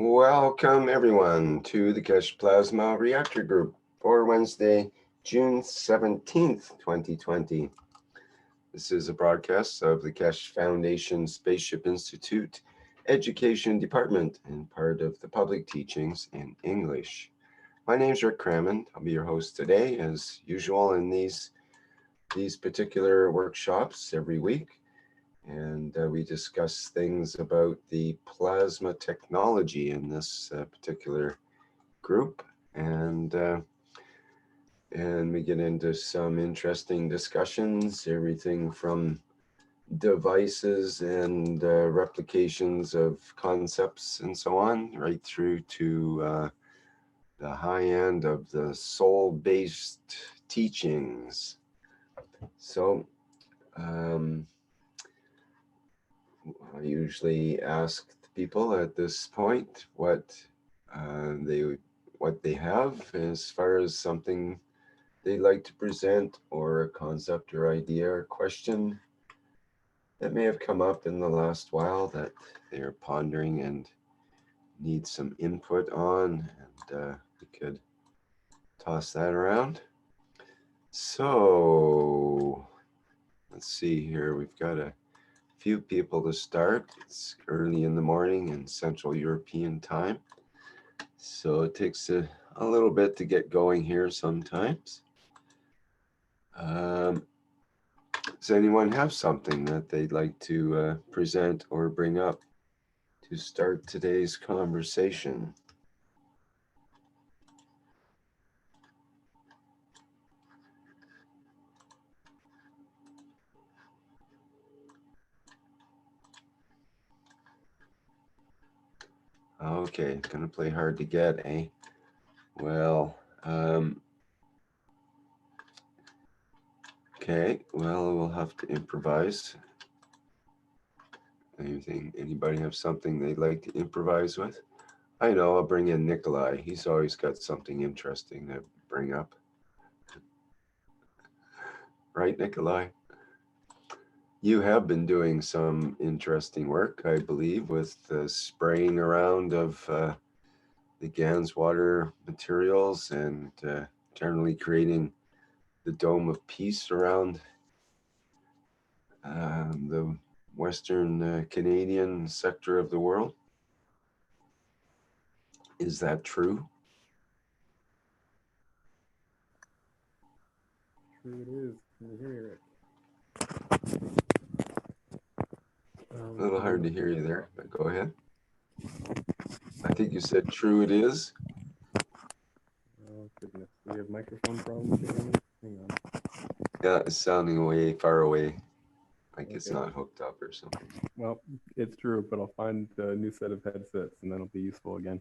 Welcome everyone to the Keshe Plasma Reactor Group for Wednesday, June 17th, 2020. This is a broadcast of the Keshe Foundation Spaceship Institute Education Department and part of the public teachings in English. My name is Rick Crammond. I'll be your host today as usual in these particular workshops every week. And we discuss things about the plasma technology in this particular group, and we get into some interesting discussions, everything from devices and replications of concepts and so on, right through to the high end of the soul-based teachings. So I usually ask people at this point what they have as far as something they'd like to present, or a concept or idea or question that may have come up in the last while that they are pondering and need some input on, and we could toss that around. So let's see here. We've got a few people to start. It's early in the morning in Central European time, so it takes a little bit to get going here sometimes. Does anyone have something that they'd like to present or bring up to start today's conversation? Okay, gonna play hard to get, eh? Well, okay, well, we'll have to improvise. Anybody have something they'd like to improvise with? I know, I'll bring in Nikolai. He's always got something interesting to bring up. Right, Nikolai? You have been doing some interesting work, I believe, with the spraying around of the GANS water materials and generally creating the dome of peace around the Western Canadian sector of the world. Is that true? True it is. Can you hear me, Rick? A little hard to hear you there, but go ahead. I think you said true it is. Oh, goodness. Do we have microphone problems again? Hang on. Yeah, it's sounding way far away, like okay. It's not hooked up or something. Well, it's true, but I'll find a new set of headsets and that'll be useful again.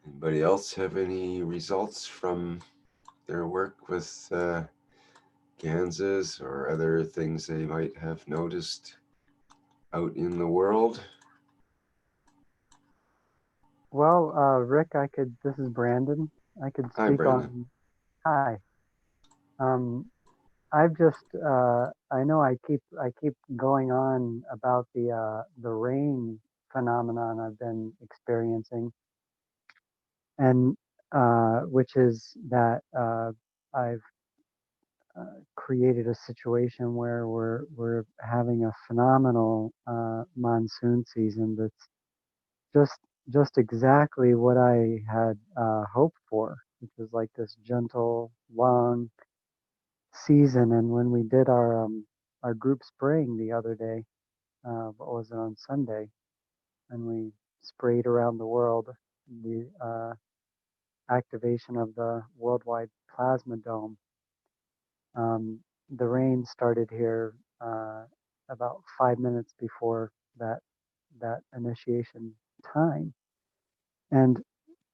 Anybody else have any results from their work with GANSs or other things they might have noticed out in the world? Well, Rick, this is Brandon. I could Hi, speak Brandon. Hi. I've just, I know I keep going on about the rain phenomenon I've been experiencing, and which is that I've created a situation where we're having a phenomenal monsoon season that's just exactly what I had hoped for, which is like this gentle, long season. And when we did our group spraying the other day, what was it, on Sunday, and we sprayed around the world, the activation of the worldwide plasma dome. The rain started here about 5 minutes before that initiation time, and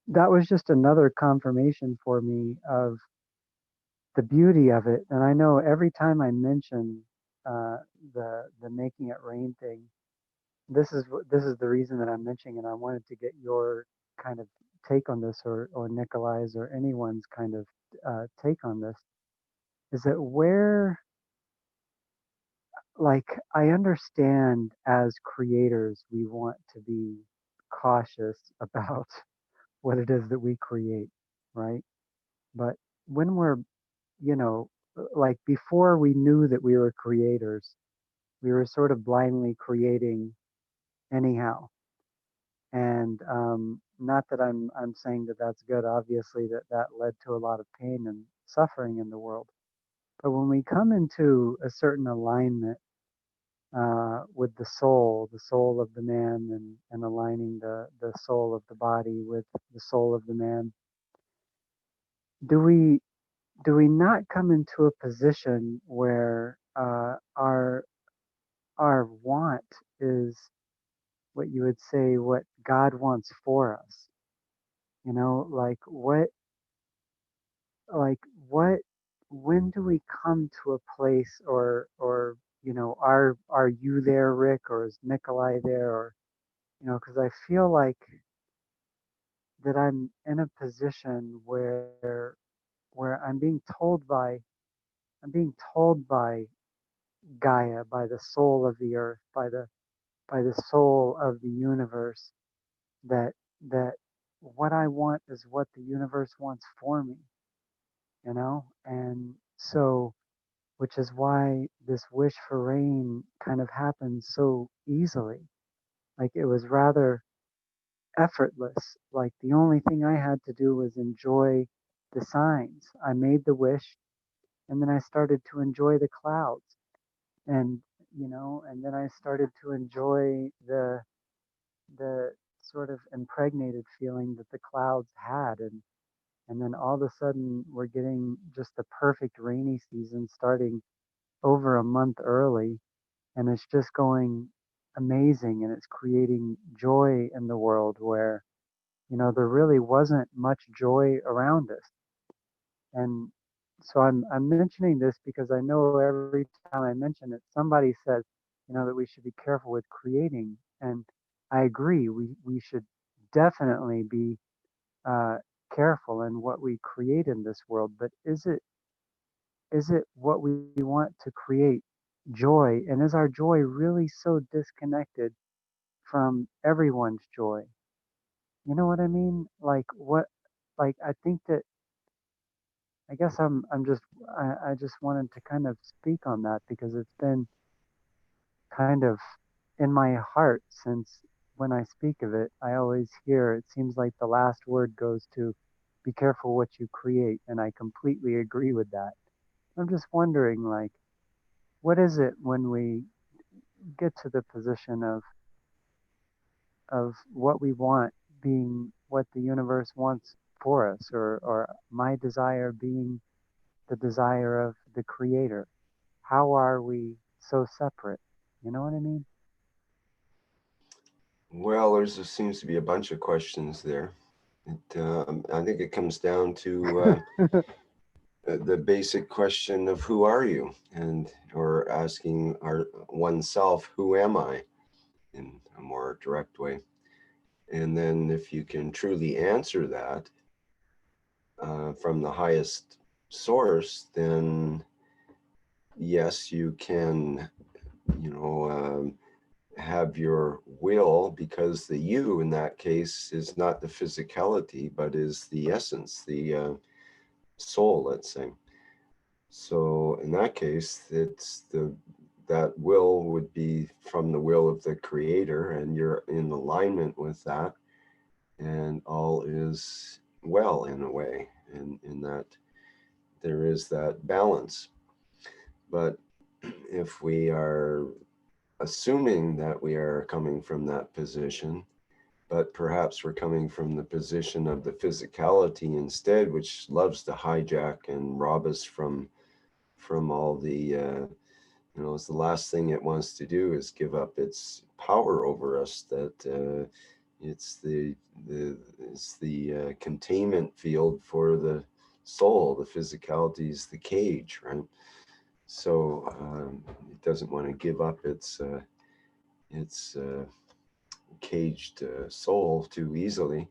that was just another confirmation for me of the beauty of it. And I know every time I mention the making it rain thing, this is the reason that I'm mentioning, and I wanted to get your kind of take on this, or Nikolai's or anyone's kind of take on this. Is that where, like, I understand as creators we want to be cautious about what it is that we create, right? But when we're, you know, like before we knew that we were creators, we were sort of blindly creating anyhow. And not that I'm saying that that's good. Obviously, that led to a lot of pain and suffering in the world. But when we come into a certain alignment with the soul of the man, and aligning the soul of the body with the soul of the man, do we do we not come into a position where our want is what you would say what God wants for us? You know, like what when do we come to a place, or are you there, Rick, or is Nikolai there, or because I feel like that I'm in a position where I'm being told by Gaia, by the soul of the earth, by the soul of the universe, that that what I want is what the universe wants for me, and so, which is why this wish for rain kind of happened so easily. Like, it was rather effortless. Like, the only thing I had to do was enjoy the signs. I made the wish, and then I started to enjoy the clouds, and and then I started to enjoy the sort of impregnated feeling that the clouds had, and then all of a sudden we're getting just the perfect rainy season starting over a month early, and it's just going amazing, and it's creating joy in the world where there really wasn't much joy around us. And so I'm mentioning this because I know every time I mention it, somebody says, that we should be careful with creating. And I agree, we should definitely be uh, careful in what we create in this world. But is it what we want to create joy? And is our joy really so disconnected from everyone's joy? You know what I mean? Like, what? Like, I think that, I guess I just wanted to kind of speak on that because it's been kind of in my heart since when I speak of it. I always hear it seems like the last word goes to be careful what you create, and I completely agree with that. I'm just wondering, like, what is it when we get to the position of what we want being what the universe wants for us, or my desire being the desire of the creator? How are we so separate? You know what I mean? Well, there seems to be a bunch of questions there. I think it comes down to the basic question of who are you, and or asking oneself, who am I, in a more direct way. And then if you can truly answer that from the highest source, then yes, you can, you know, have your will, because the you in that case is not the physicality, but is the essence, the soul, let's say. So in that case, that will would be from the will of the creator, and you're in alignment with that, and all is well in a way, and in that there is that balance. But if we are assuming that we are coming from that position, but perhaps we're coming from the position of the physicality instead, which loves to hijack and rob us from all the it's the last thing it wants to do is give up its power over us. That it's the containment field for the soul. The physicality is the cage, right? So it doesn't want to give up its caged soul too easily.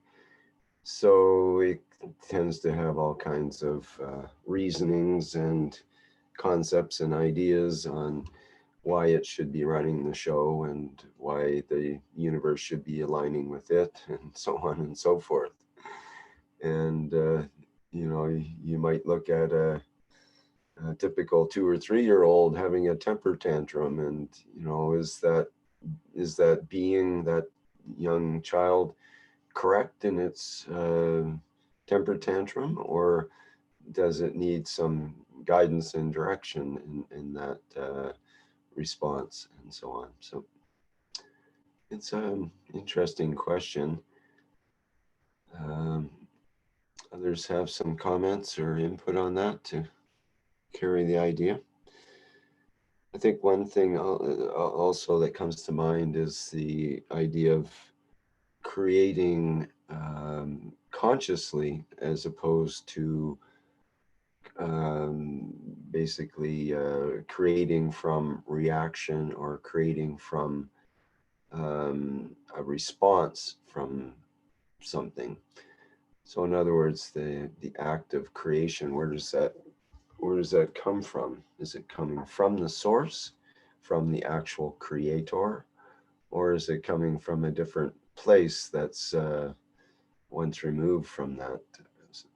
So it tends to have all kinds of reasonings and concepts and ideas on why it should be running the show and why the universe should be aligning with it, and so on and so forth. And you might look at a typical 2 or 3 year old having a temper tantrum, and is that being that young child correct in its temper tantrum, or does it need some guidance and direction in that response, and so on? So it's an interesting question. Um, Others have some comments or input on that to carry the idea? I think one thing also that comes to mind is the idea of creating consciously, as opposed to basically creating from reaction, or creating from a response from something. So in other words, the act of creation, where does that come from? Is it coming from the source, from the actual creator, or is it coming from a different place that's once removed from that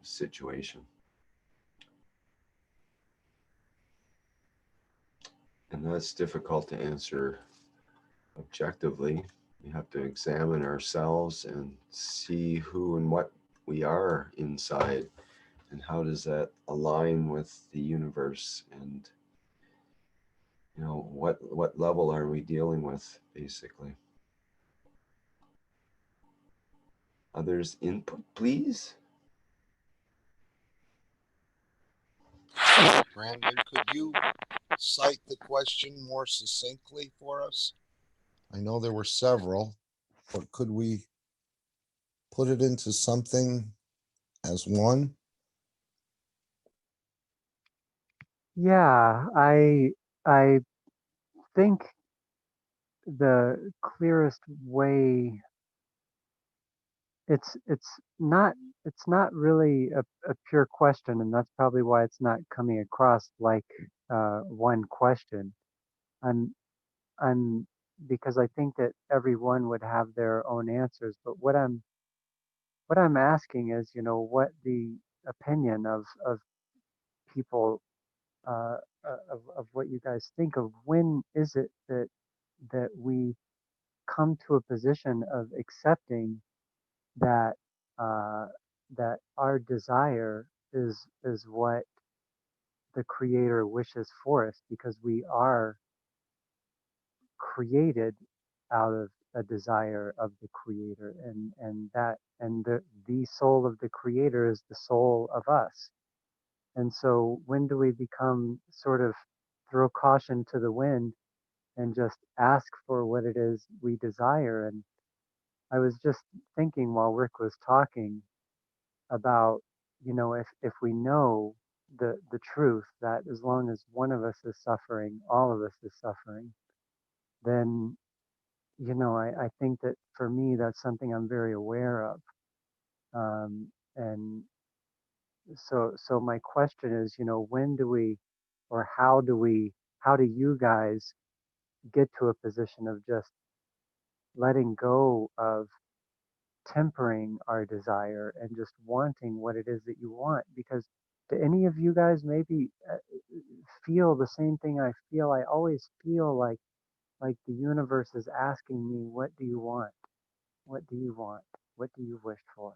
situation? And that's difficult to answer objectively. We have to examine ourselves and see who and what we are inside, and how does that align with the universe, and what level are we dealing with, basically. Others input, please. Brandon, could you cite the question more succinctly for us? I know there were several, but could we put it into something as one? Yeah, I think the clearest way, it's not it's not really a pure question, and that's probably why it's not coming across like one question. I'm I'm because I think that everyone would have their own answers, but what I'm asking is, what the opinion of people, of what you guys think of, when is it that we come to a position of accepting that uh, that our desire is what the creator wishes for us, because we are created out of a desire of the creator, and the soul of the creator is the soul of us. And so when do we become sort of throw caution to the wind and just ask for what it is we desire? And I was just thinking while Rick was talking about, if we know the truth that as long as one of us is suffering, all of us is suffering, then, I think that for me, that's something I'm very aware of. And so my question is, when do we, or how do you guys get to a position of just letting go of tempering our desire and just wanting what it is that you want? Because do any of you guys maybe feel the same thing I feel? I always feel like the universe is asking me, what do you want? What do you want? What do you wish for?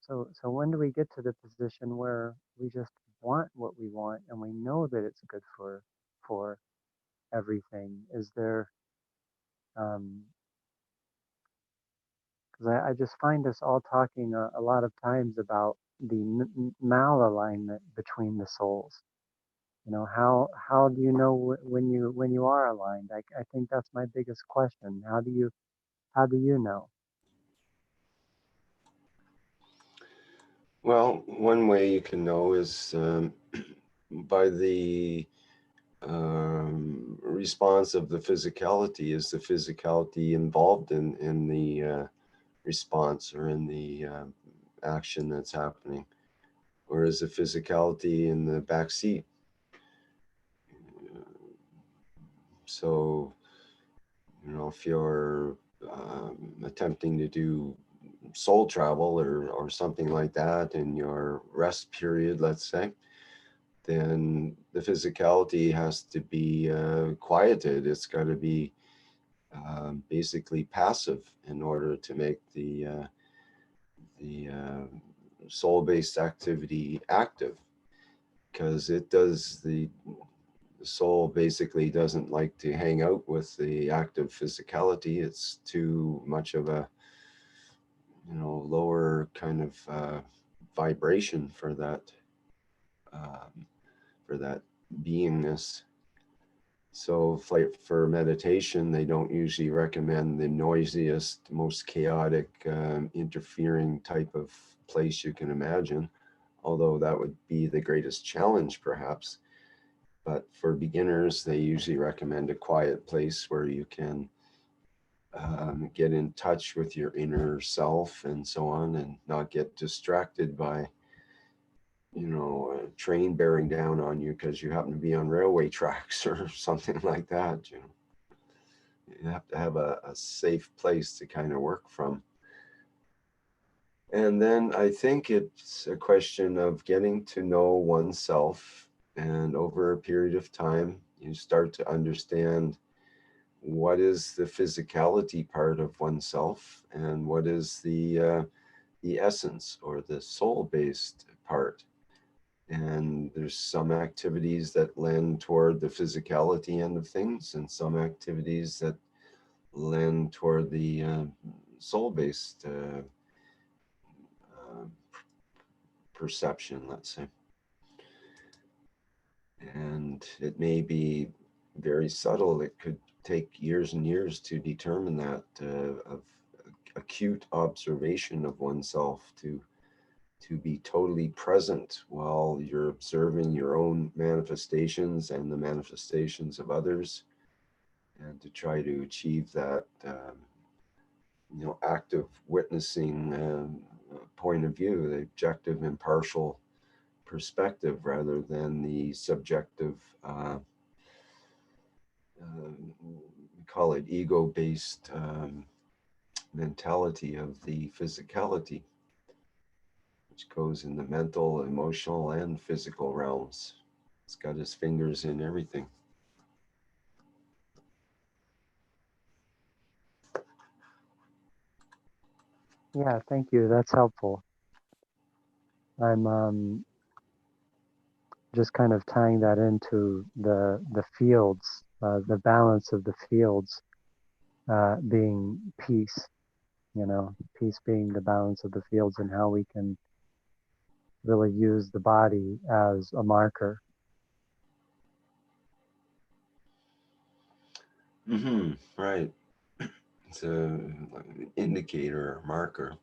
So when do we get to the position where we just want what we want and we know that it's good for everything? Is there, because I just find us all talking a lot of times about the malalignment between the souls. How do you know when you are aligned? I think that's my biggest question. How do you know? Well, one way you can know is by the response of the physicality? Is the physicality involved in the response or in the action that's happening? Or is the physicality in the back seat? So, if you're attempting to do soul travel or something like that in your rest period, let's say, then the physicality has to be quieted. It's got to be basically passive in order to make the soul-based activity active, because the soul basically doesn't like to hang out with the active physicality. It's too much of a lower kind of vibration for that beingness. So for meditation, they don't usually recommend the noisiest, most chaotic, interfering type of place you can imagine, although that would be the greatest challenge perhaps. But for beginners, they usually recommend a quiet place where you can get in touch with your inner self and so on, and not get distracted by a train bearing down on you because you happen to be on railway tracks or something like that. You have to have a safe place to kind of work from. And then I think it's a question of getting to know oneself, and over a period of time you start to understand what is the physicality part of oneself and what is the essence or the soul-based part. And there's some activities that lend toward the physicality end of things, and some activities that lend toward the soul-based perception, let's say. And it may be very subtle. It could take years and years to determine that, of acute observation of oneself, to be totally present while you're observing your own manifestations and the manifestations of others, and to try to achieve that active witnessing point of view, the objective, impartial perspective, rather than the subjective, we call it ego-based mentality of the physicality, which goes in the mental, emotional, and physical realms. It's got his fingers in everything. Yeah, thank you. That's helpful. I'm just kind of tying that into the fields, the balance of the fields being peace. Peace being the balance of the fields, and how we can really use the body as a marker. Right. It's like an indicator or marker.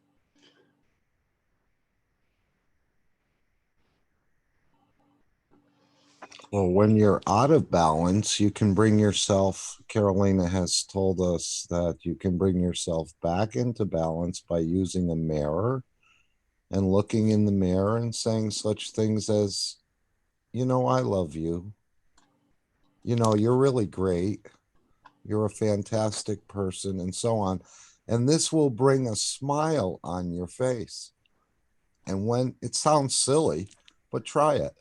Well, when you're out of balance, you can bring yourself, Carolina has told us that you can bring yourself back into balance by using a mirror and looking in the mirror and saying such things as, I love you. You're really great. You're a fantastic person, and so on. And this will bring a smile on your face. And when it sounds silly, but try it.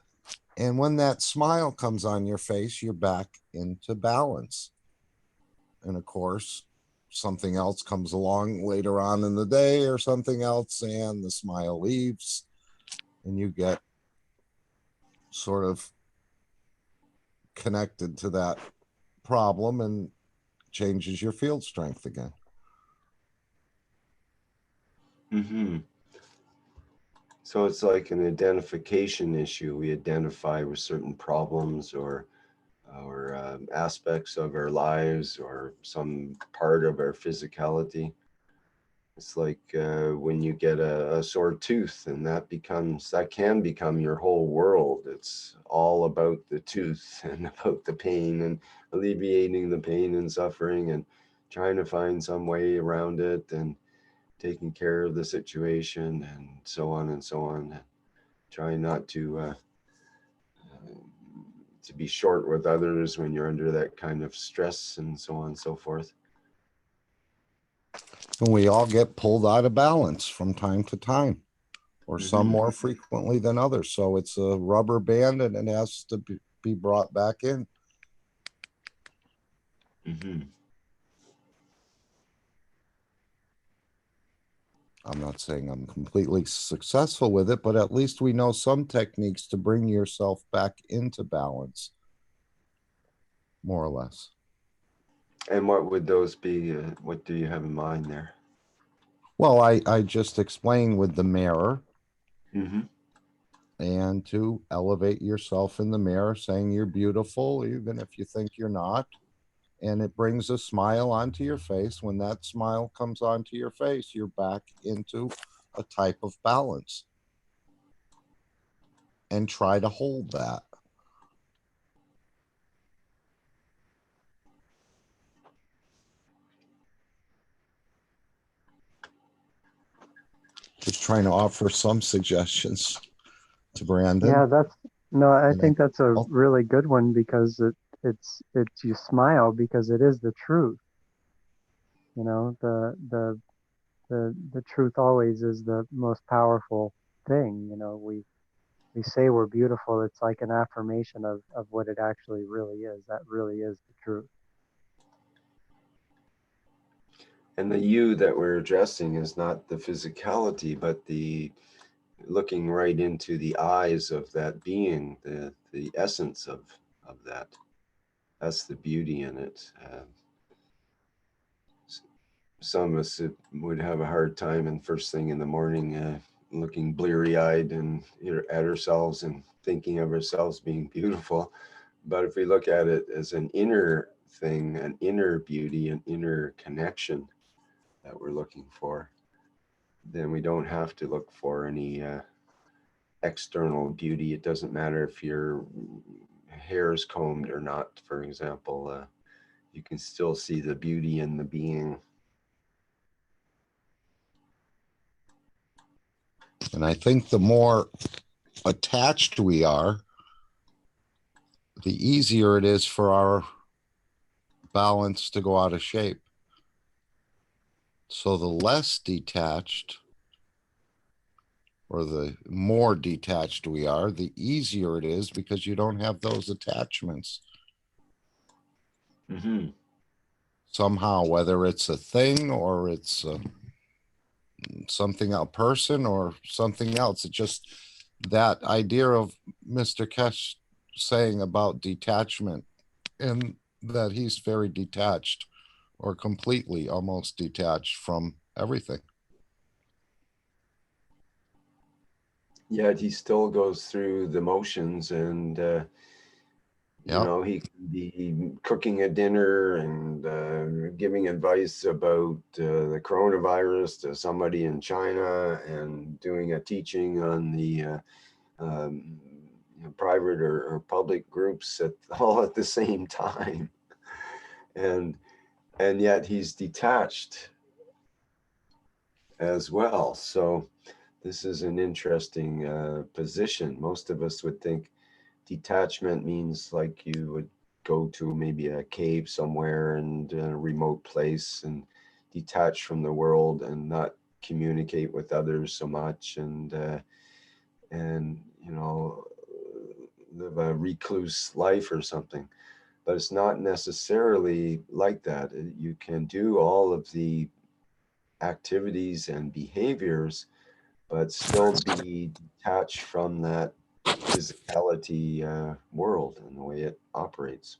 And when that smile comes on your face, you're back into balance. And of course, something else comes along later on in the day or something else, and the smile leaves, and you get sort of connected to that problem and changes your field strength again. So it's like an identification issue. We identify with certain problems or aspects of our lives or some part of our physicality. It's like when you get a sore tooth, and that can become your whole world. It's all about the tooth and about the pain and alleviating the pain and suffering and trying to find some way around it and taking care of the situation and so on and so on. And trying not to be short with others when you're under that kind of stress and so on and so forth. And we all get pulled out of balance from time to time, or some more frequently than others. So it's a rubber band and it has to be brought back in. I'm not saying I'm completely successful with it, but at least we know some techniques to bring yourself back into balance, more or less. And what would those be? What do you have in mind there? Well, I just explained with the mirror, Mm-hmm. and to elevate yourself in the mirror, saying you're beautiful, even if you think you're not. And it brings a smile onto your face. When that smile comes onto your face, you're back into a type of balance. And try to hold that. Just trying to offer some suggestions to Brandon. Yeah, I And think that's a really good one, because it's you smile because it is the truth. You know, the truth always is the most powerful thing. You know, we say we're beautiful. It's like an affirmation of what it actually really is. That really is the truth. And the you that we're addressing is not the physicality, but the looking right into the eyes of that being, the essence of that. That's the beauty in it. Some of us would have a hard time, and first thing in the morning, looking bleary-eyed and at ourselves and thinking of ourselves being beautiful. But if we look at it as an inner thing, an inner beauty, an inner connection that we're looking for, then we don't have to look for any external beauty. It doesn't matter if your hair is combed or not, for example. You can still see the beauty in the being. And I think the more attached we are, the easier it is for our balance to go out of shape. So the less detached, or the more detached we are, the easier it is, because you don't have those attachments. Somehow, whether it's a thing or it's something, a person or something else, it just, that idea of Mr. Keshe saying about detachment, and that he's very detached, or completely almost detached from everything. Yet he still goes through the motions, and you know, he can be cooking a dinner and giving advice about the coronavirus to somebody in China, and doing a teaching on the private or public groups all at the same time. And yet he's detached as well. So this is an interesting position. Most of us would think detachment means like you would go to maybe a cave somewhere and a remote place and detach from the world and not communicate with others so much, and you know, live a recluse life or something. But it's not necessarily like that. You can do all of the activities and behaviors, but still be detached from that physicality world and the way it operates.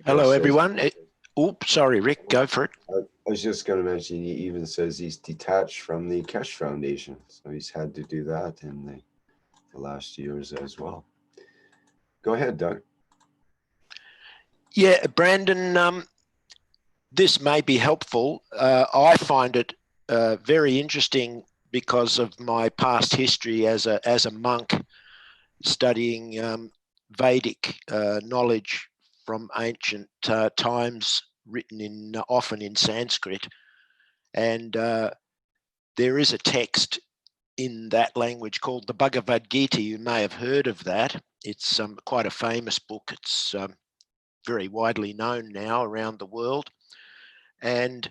Hello, everyone. Oops, sorry, Rick, go for it. I was just going to mention, he even says he's detached from the Keshe Foundation. So he's had to do that in the last years as well. Go ahead, Doug. Yeah, Brandon, this may be helpful. I find it very interesting because of my past history as a monk studying Vedic knowledge from ancient times, written in often in Sanskrit, and there is a text in that language called the Bhagavad Gita. You may have heard of that. It's quite a famous book. It's very widely known now around the world, and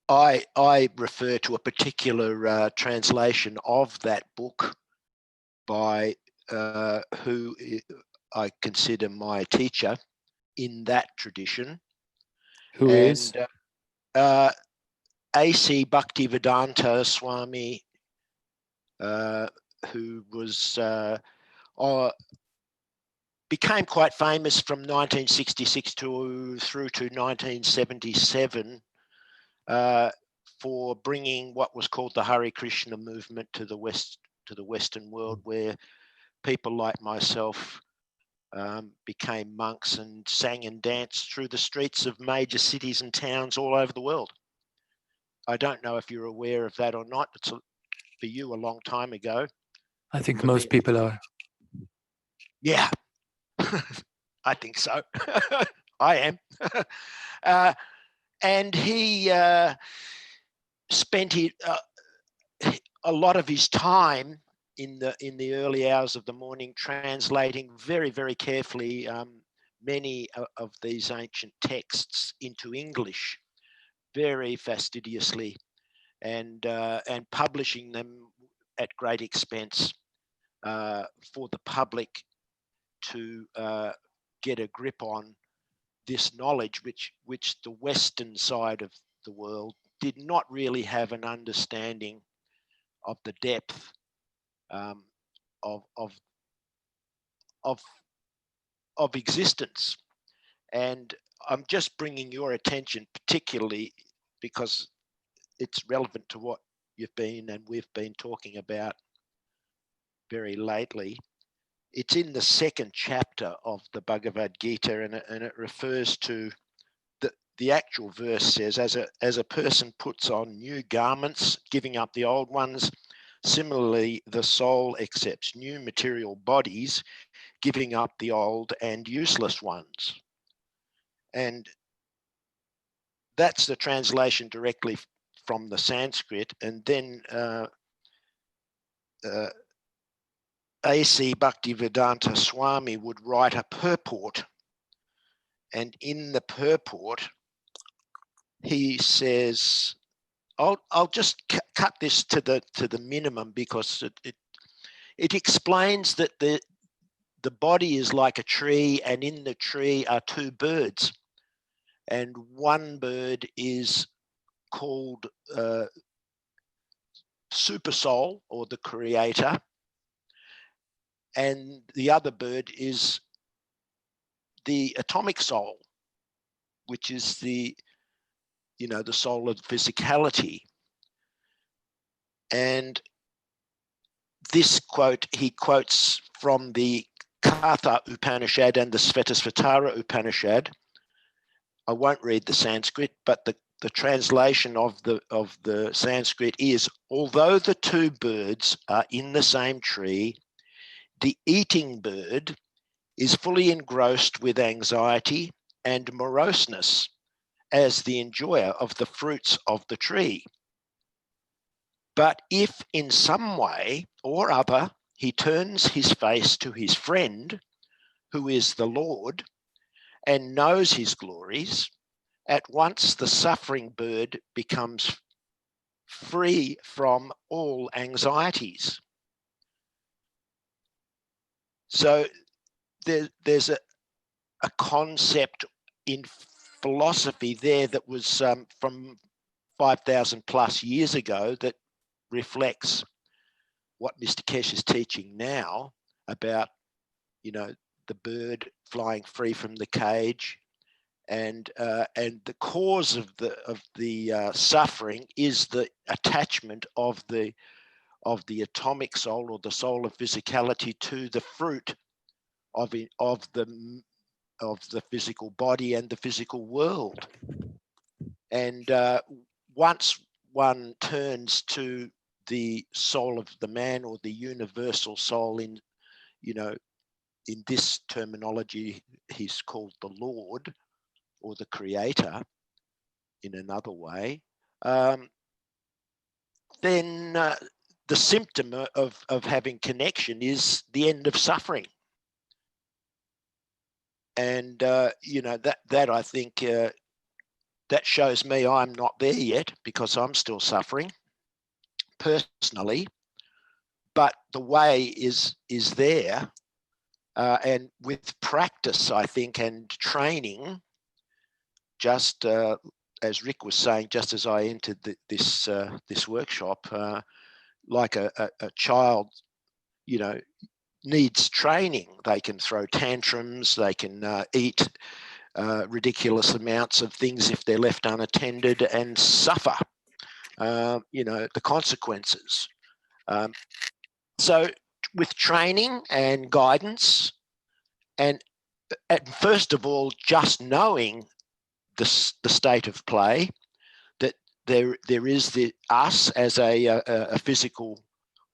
I refer to a particular translation of that book by who I consider my teacher in that tradition. Who is? And AC Bhaktivedanta Swami, who was became quite famous from 1966 through to 1977 for bringing what was called the Hare Krishna movement to the Western world, where people like myself became monks and sang and danced through the streets of major cities and towns all over the world. I don't know if you're aware of that or not. It's for you a long time ago. I think most people are. Yeah, I think so. I am. And he spent a lot of his time in the early hours of the morning translating very, very carefully many of these ancient texts into English, very fastidiously, and publishing them at great expense for the public to get a grip on this knowledge, which the Western side of the world did not really have an understanding of the depth of existence. And I'm just bringing your attention, particularly because it's relevant to what you've been and we've been talking about very lately. It's in the second chapter of the Bhagavad Gita, and it refers to the actual verse says, as a person puts on new garments, giving up the old ones, similarly the soul accepts new material bodies, giving up the old and useless ones. And that's the translation directly from the Sanskrit. And then AC Bhaktivedanta Swami would write a purport, and in the purport he says, I'll just cut this to the minimum, because it explains that the body is like a tree, and in the tree are two birds, and one bird is called Super Soul, or the Creator, and the other bird is the Atomic Soul, which is the soul of physicality. And this quote, he quotes from the Katha Upanishad and the Svetasvatara Upanishad. I won't read the Sanskrit, but the translation of the Sanskrit is, although the two birds are in the same tree, the eating bird is fully engrossed with anxiety and moroseness as the enjoyer of the fruits of the tree. But if in some way or other he turns his face to his friend, who is the Lord, and knows his glories, at once the suffering bird becomes free from all anxieties. So there's a concept in philosophy there that was from 5,000 plus years ago that reflects what Mr. Keshe is teaching now about, the bird flying free from the cage, and the cause of the suffering is the attachment of the atomic soul, or the soul of physicality, to the fruit of the the physical body and the physical world. And once one turns to the soul of the man, or the universal soul, in, you know, in this terminology, he's called the Lord or the Creator in another way, then the symptom of having connection is the end of suffering. And, you know, that I think that shows me I'm not there yet, because I'm still suffering personally, but the way is there. And with practice, I think, and training, just as Rick was saying, just as I entered this workshop, like a child, you know, needs training. They can throw tantrums, they can eat ridiculous amounts of things if they're left unattended, and suffer, you know, the consequences. So with training and guidance, and first of all, just knowing the state of play, that there is the us as a physical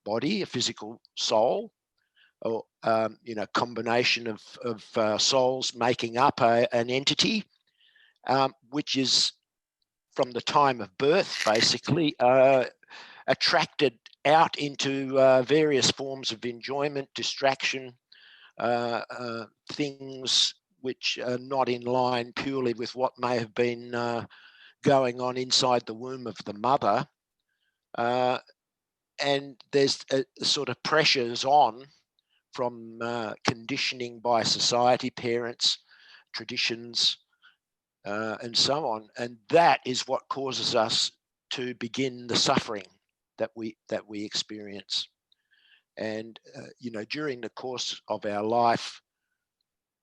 body, a physical soul, or you know, combination of souls making up an entity, which is from the time of birth basically attracted out into various forms of enjoyment, distraction, things which are not in line purely with what may have been going on inside the womb of the mother. And there's a sort of pressures on from conditioning by society, parents, traditions, and so on. And that is what causes us to begin the suffering that we experience. And you know, during the course of our life,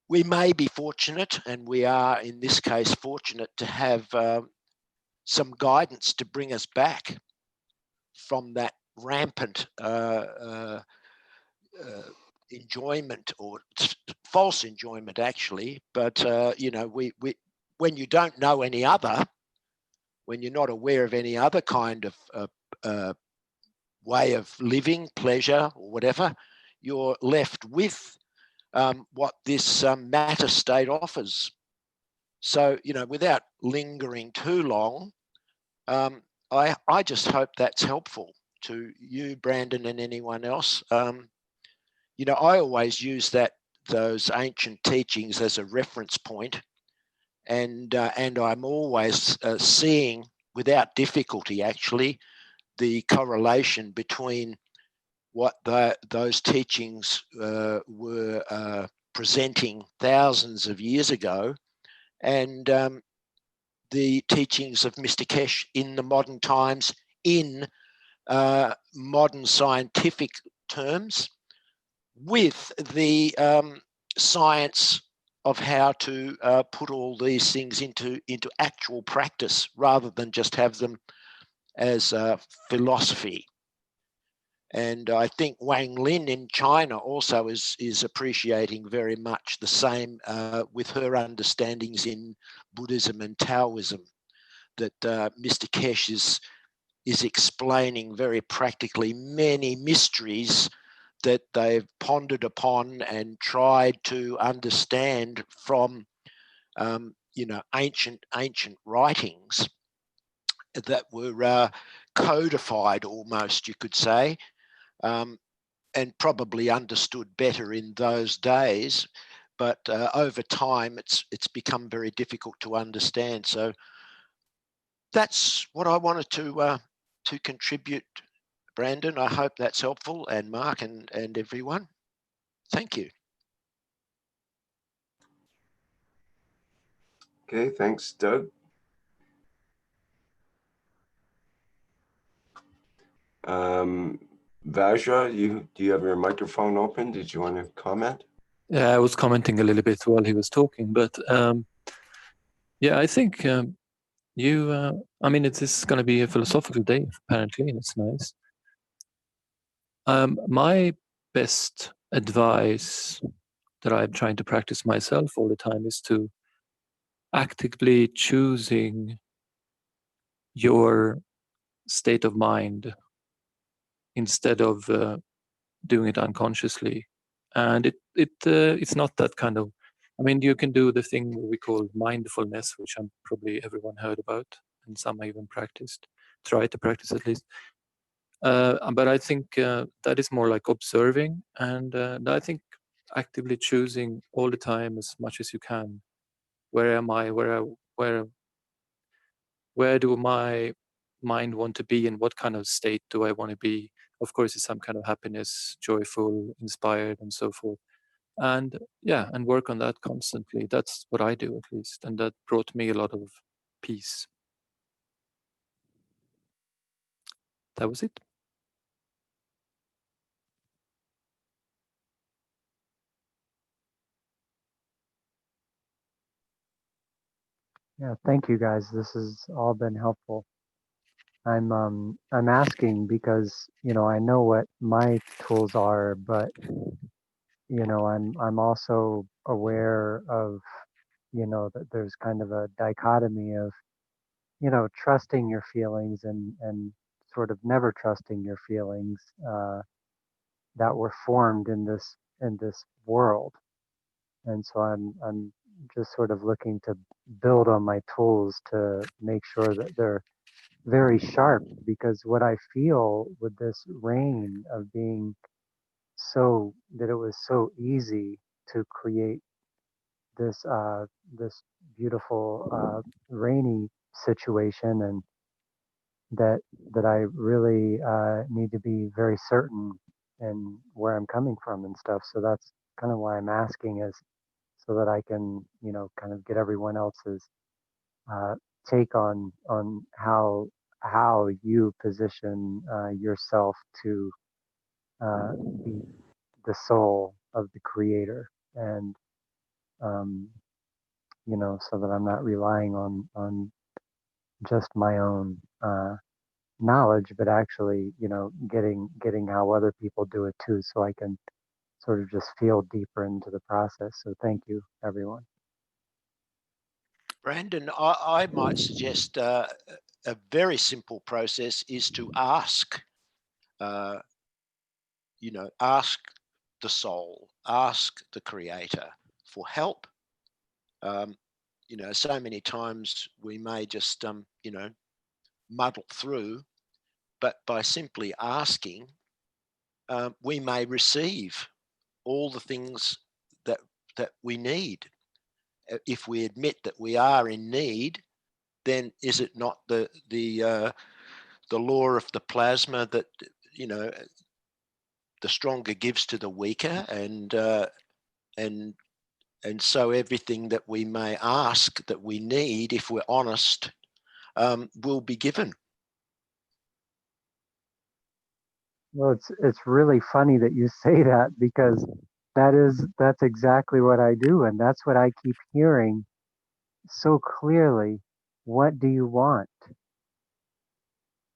we may be fortunate, and we are in this case fortunate, to have some guidance to bring us back from that rampant enjoyment, or false enjoyment actually. But you know, we when you don't know any other, when you're not aware of any other kind of way of living, pleasure or whatever, you're left with what this matter state offers. So, you know, without lingering too long, I just hope that's helpful to you, Brandon, and anyone else. You know, I always use those ancient teachings as a reference point, and I'm always seeing, without difficulty actually, the correlation between what those teachings were presenting thousands of years ago, and the teachings of Mr. Keshe in the modern times, in modern scientific terms, with the science of how to put all these things into actual practice, rather than just have them as philosophy. And I think Wang Lin in China also is appreciating very much the same with her understandings in Buddhism and Taoism, that Mr. Keshe is explaining very practically many mysteries that they've pondered upon and tried to understand from you know, ancient writings that were codified almost, you could say, and probably understood better in those days, but over time it's become very difficult to understand. So that's what I wanted to contribute, Brandon. I hope that's helpful, and Mark and everyone. Thank you. Okay, thanks, Doug. Vajra, do you have your microphone open? Did you want to comment? Yeah, I was commenting a little bit while he was talking, but yeah, I think I mean, this is going to be a philosophical day apparently, and it's nice. My best advice that I'm trying to practice myself all the time is to actively choosing your state of mind instead of doing it unconsciously. And it's not that kind of, I mean, you can do the thing we call mindfulness, which I'm probably everyone heard about, and some even practiced, try to practice at least. But I think that is more like observing, and I think actively choosing all the time as much as you can. Where am I? Where do my mind want to be, and what kind of state do I want to be? Of course, it's some kind of happiness, joyful, inspired, and so forth. And yeah, and work on that constantly. That's what I do, at least, and that brought me a lot of peace. That was it. Yeah, thank you guys. This has all been helpful. I'm asking because, you know, I know what my tools are, but you know, I'm also aware of, you know, that there's kind of a dichotomy of, you know, trusting your feelings and sort of never trusting your feelings that were formed in this world. And so I'm just sort of looking to build on my tools to make sure that they're very sharp, because what I feel with this rain of being so that it was so easy to create this beautiful rainy situation, and that I really need to be very certain in where I'm coming from and stuff. So that's kind of why I'm asking, is so that I can, you know, kind of get everyone else's uh, take on how you position yourself to be the soul of the creator, and um, you know, so that I'm not relying on just my own knowledge, but actually, you know, getting how other people do it too, so I can sort of just feel deeper into the process. So thank you, everyone. Brandon, I might suggest a very simple process is to ask, you know, ask the soul, ask the creator for help. You know, so many times we may just, you know, muddle through, but by simply asking, we may receive all the things that we need. If we admit that we are in need, then is it not the law of the plasma that, you know, the stronger gives to the weaker, and so everything that we may ask that we need, if we're honest, will be given. Well, it's really funny that you say that, because that's exactly what I do, and that's what I keep hearing so clearly. What do you want?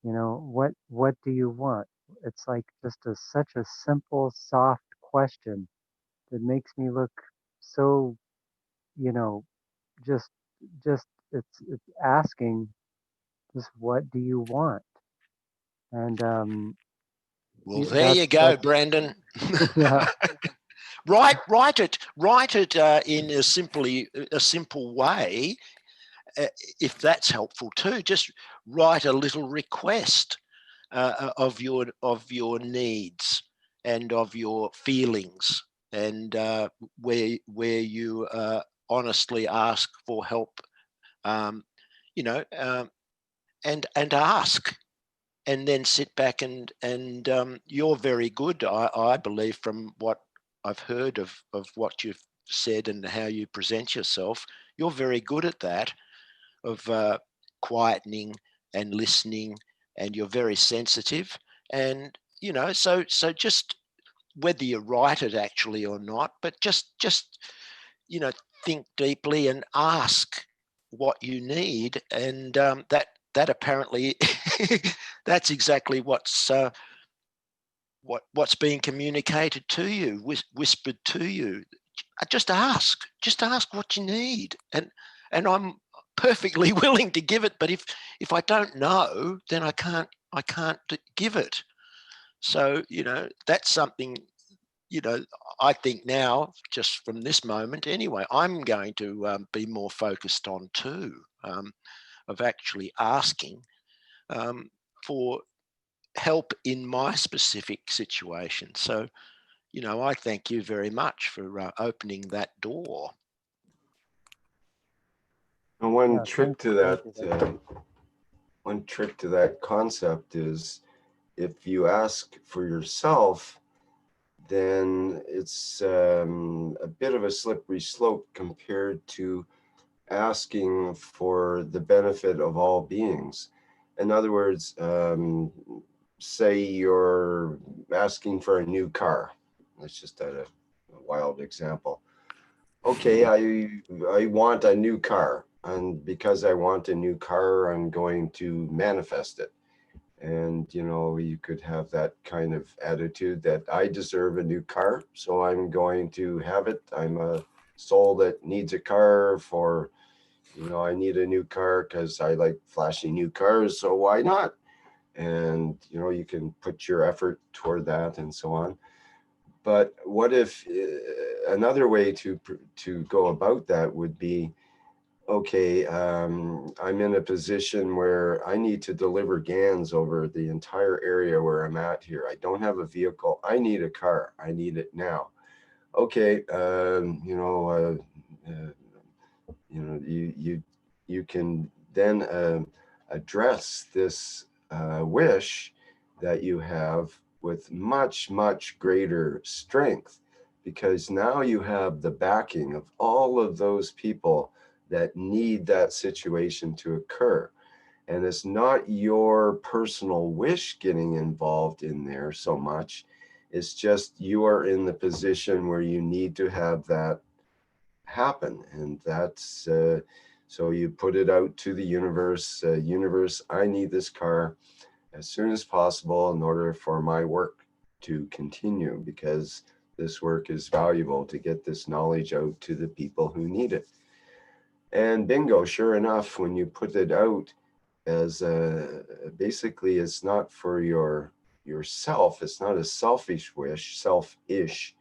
You know, what do you want? It's like just such a simple, soft question that makes me look so, you know, just just it's asking just what do you want? And Well, there you go, that's Brandon. yeah. write it in a simple way. If that's helpful too, just write a little request of your needs and of your feelings, and where you honestly ask for help, you know, and ask, and then sit back and you're very good, I believe, from what I've heard of what you've said and how you present yourself. You're very good at that, of quietening and listening, and you're very sensitive. And you know, so just whether you write it actually or not, but just you know, think deeply and ask what you need, and that apparently that's exactly what's being communicated to you, whispered to you, just ask what you need, and I'm perfectly willing to give it. But if I don't know, then I can't give it. So, that's something, I think now, just from this moment anyway, I'm going to be more focused on too, of actually asking for help in my specific situation. So, I thank you very much for opening that door. And one Yeah, trick to thank you. that, one trick to that concept is if you ask for yourself, then it's a bit of a slippery slope compared to asking for the benefit of all beings. In other words, say you're asking for a new car. Let's just add a wild example. Okay, I want a new car, and because I want a new car, I'm going to manifest it. And you could have that kind of attitude that I deserve a new car, so I'm going to have it. I'm a soul that needs a car for, I need a new car because I like flashy new cars, so why not? And you can put your effort toward that and so on. But what if another way to go about that would be, okay, I'm in a position where I need to deliver GANs over the entire area where I'm at here. I don't have a vehicle. I need a car. I need it now. Okay, you can then address this wish that you have with much, much greater strength, because now you have the backing of all of those people that need that situation to occur. And it's not your personal wish getting involved in there so much. It's just you are in the position where you need to have that happen. And that's, so you put it out to the universe, universe, I need this car as soon as possible in order for my work to continue, because this work is valuable to get this knowledge out to the people who need it. And bingo, sure enough, when you put it out as basically it's not for yourself, it's not a selfish wish, selfish,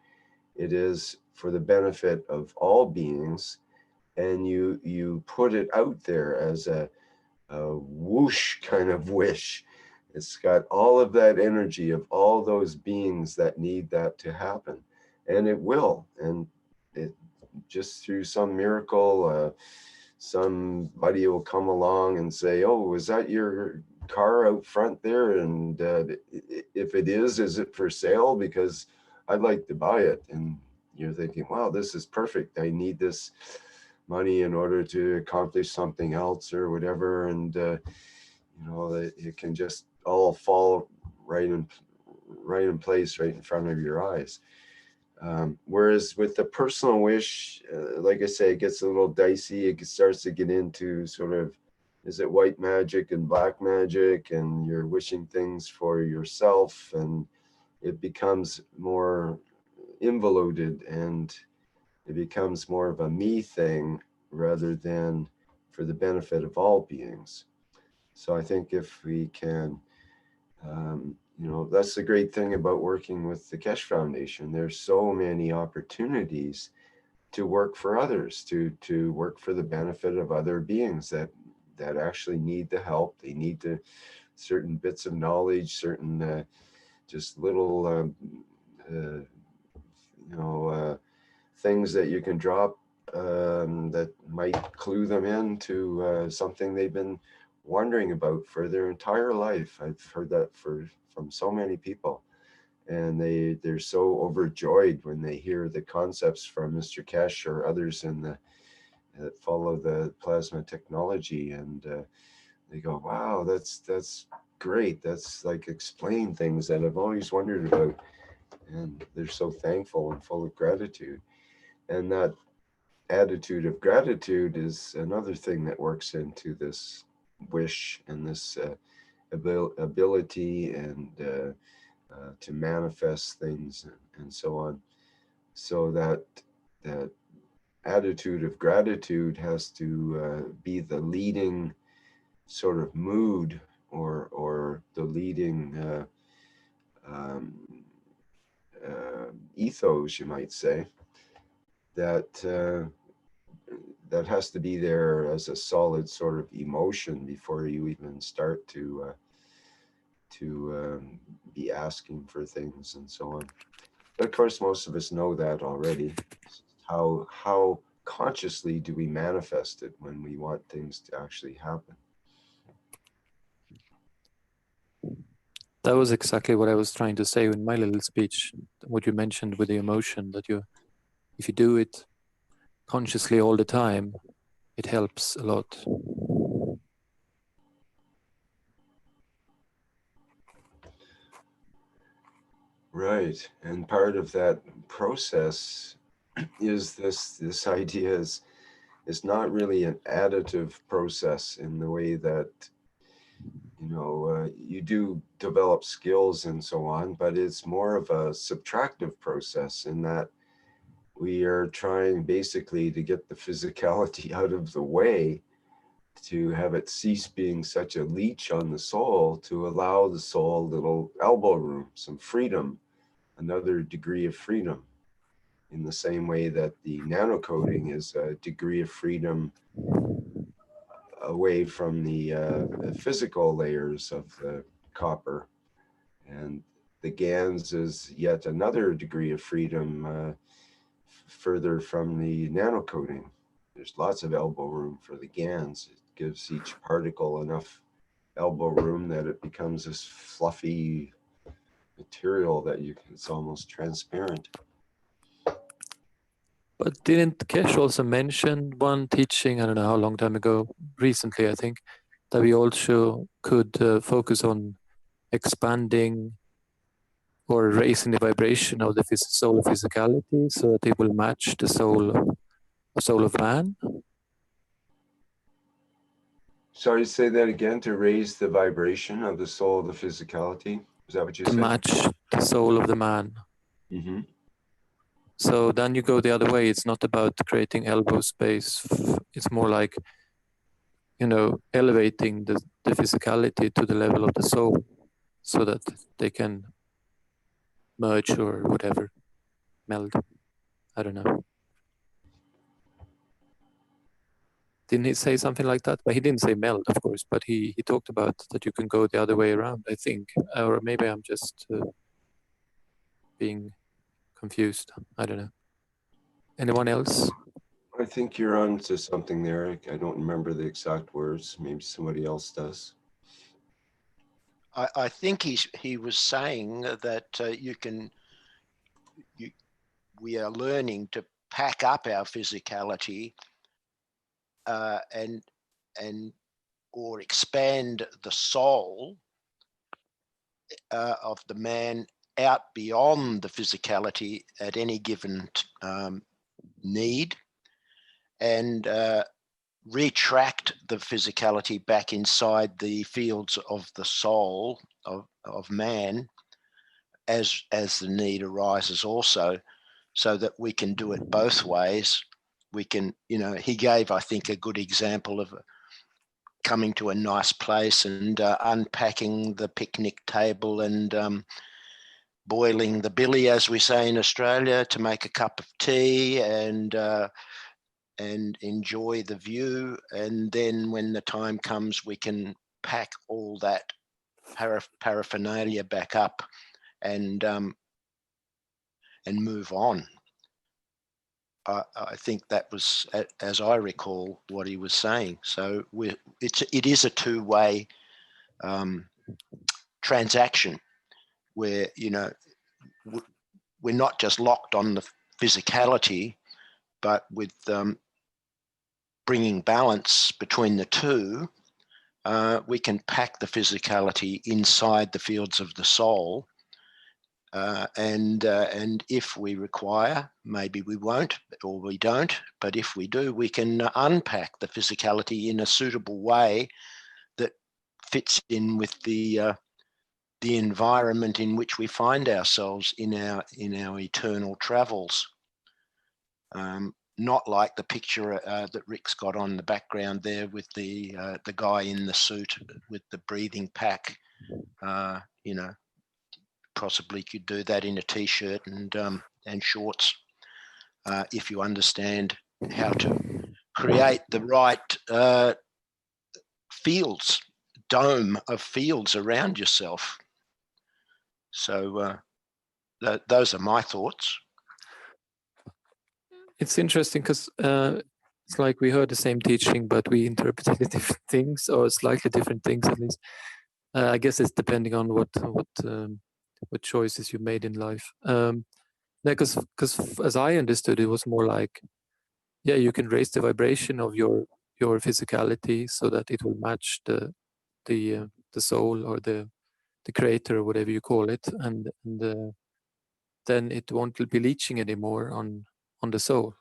it is for the benefit of all beings, and you put it out there as a whoosh kind of wish. It's got all of that energy of all those beings that need that to happen, and it will. And it just through some miracle, somebody will come along and say, oh, was that your car out front there? And if it is it for sale? Because I'd like to buy it. And you're thinking, wow, this is perfect. I need this money in order to accomplish something else or whatever. And, it can just all fall right in place, right in front of your eyes. Whereas with the personal wish, like I say, it gets a little dicey. It starts to get into sort of, is it white magic and black magic, and you're wishing things for yourself, and it becomes more involuted, and it becomes more of a me thing rather than for the benefit of all beings. So I think if we can, that's the great thing about working with the Keshe Foundation. There's so many opportunities to work for others, to work for the benefit of other beings that actually need the help. They need certain bits of knowledge, certain just little things that you can drop that might clue them into something they've been wondering about for their entire life. I've heard that from so many people, and they're so overjoyed when they hear the concepts from Mr. Keshe or others that follow the plasma technology, and they go, wow, that's great. That's like explain things that I've always wondered about. And they're so thankful and full of gratitude. And that attitude of gratitude is another thing that works into this wish and this ability and to manifest things and so on. So that that attitude of gratitude has to be the leading sort of mood or the leading ethos, you might say, that that has to be there as a solid sort of emotion before you even start to be asking for things and so on. But of course, most of us know that already. How consciously do we manifest it when we want things to actually happen? That was exactly what I was trying to say in my little speech. What you mentioned with the emotion, that if you do it consciously all the time, it helps a lot. Right, and part of that process is this idea is not really an additive process in the way that, you know, you do develop skills and so on, but it's more of a subtractive process in that we are trying basically to get the physicality out of the way, to have it cease being such a leech on the soul, to allow the soul a little elbow room, some freedom, another degree of freedom, in the same way that the nanocoating is a degree of freedom away from the physical layers of the copper. And the GANs is yet another degree of freedom further from the nanocoating. There's lots of elbow room for the GANs. It gives each particle enough elbow room that it becomes this fluffy material that it's almost transparent. But didn't Keshe also mention one teaching, I don't know how long time ago, recently I think, that we also could focus on expanding or raising the vibration of the soul of physicality so that it will match the soul of man? Sorry, say that again. To raise the vibration of the soul of the physicality. Is that what you To said? match the soul of the man. Mm-hmm. So then you go the other way. It's not about creating elbow space. It's more like, you know, elevating the physicality to the level of the soul so that they can merge or whatever, meld. I don't know. Didn't he say something like that? But he didn't say meld, of course, but he talked about that you can go the other way around, I think. Or maybe I'm just being confused. I don't know. Anyone else? I think you're on to something there. I don't remember the exact words. Maybe somebody else does. I think he was saying that we are learning to pack up our physicality and or expand the soul of the man out beyond the physicality at any given need, and retract the physicality back inside the fields of the soul of man as the need arises also, so that we can do it both ways. We can, you know, he gave, I think, a good example of coming to a nice place and unpacking the picnic table and boiling the billy, as we say in Australia, to make a cup of tea and enjoy the view. And then when the time comes, we can pack all that paraphernalia back up and move on. I think that was, as I recall, what he was saying. So it is a two-way transaction where, you know, we're not just locked on the physicality, but with bringing balance between the two, we can pack the physicality inside the fields of the soul. And if we require, maybe we won't or we don't, but if we do, we can unpack the physicality in a suitable way that fits in with the environment in which we find ourselves in our eternal travels. Not like the picture that Rick's got on the background there with the guy in the suit with the breathing pack. You know, possibly could do that in a t-shirt and shorts if you understand how to create the right fields, dome of fields around yourself. So those are my thoughts. It's interesting because it's like we heard the same teaching, but we interpreted it different things, or slightly different things at least. I guess it's depending on what choices you made in life. Because as I understood, it was more like, yeah, you can raise the vibration of your physicality so that it will match the soul or the creator or whatever you call it, and then it won't be leaching anymore on the soul.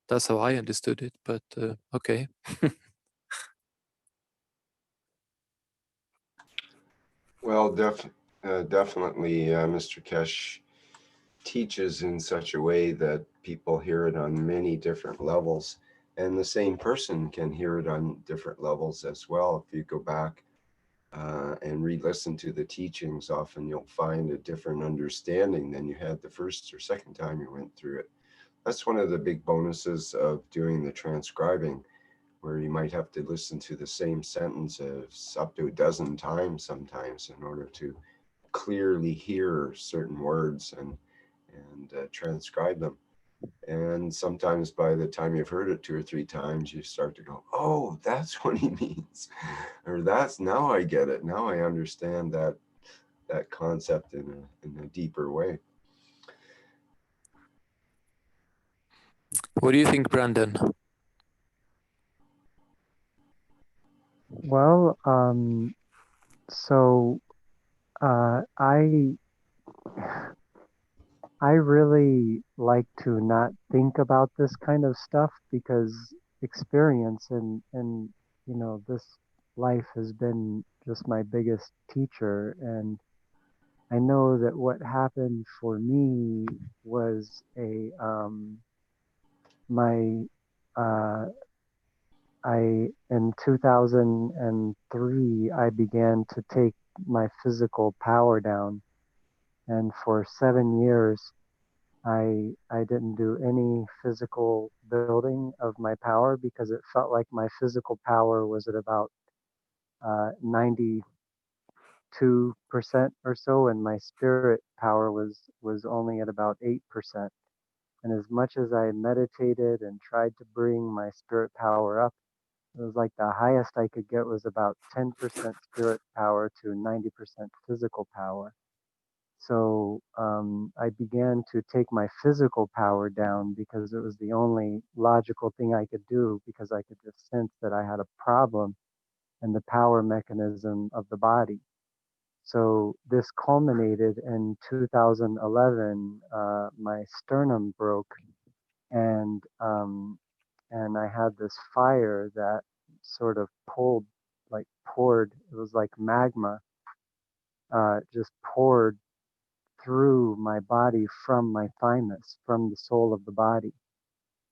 That's how I understood it, but okay. Well, definitely, Mr. Keshe teaches in such a way that people hear it on many different levels, and the same person can hear it on different levels as well. If you go back and re-listen to the teachings, often you'll find a different understanding than you had the first or second time you went through it. That's one of the big bonuses of doing the transcribing, where you might have to listen to the same sentences up to a dozen times sometimes in order to clearly hear certain words and transcribe them. And sometimes by the time you've heard it 2 or 3 times, you start to go, oh, that's what he means. Or now I get it. Now I understand that concept in a deeper way. What do you think, Brandon? Well, so I really like to not think about this kind of stuff because experience and you know, this life has been just my biggest teacher, and I know that what happened for me was my I in 2003 I began to take my physical power down, and for 7 years I didn't do any physical building of my power because it felt like my physical power was at about 92% or so, and my spirit power was only at about 8%. And as much as I meditated and tried to bring my spirit power up, it was like the highest I could get was about 10% spirit power to 90% physical power. So I began to take my physical power down because it was the only logical thing I could do, because I could just sense that I had a problem in the power mechanism of the body. So this culminated in 2011. My sternum broke, and I had this fire that sort of poured. It was like magma, just poured through my body from my thymus, from the soul of the body.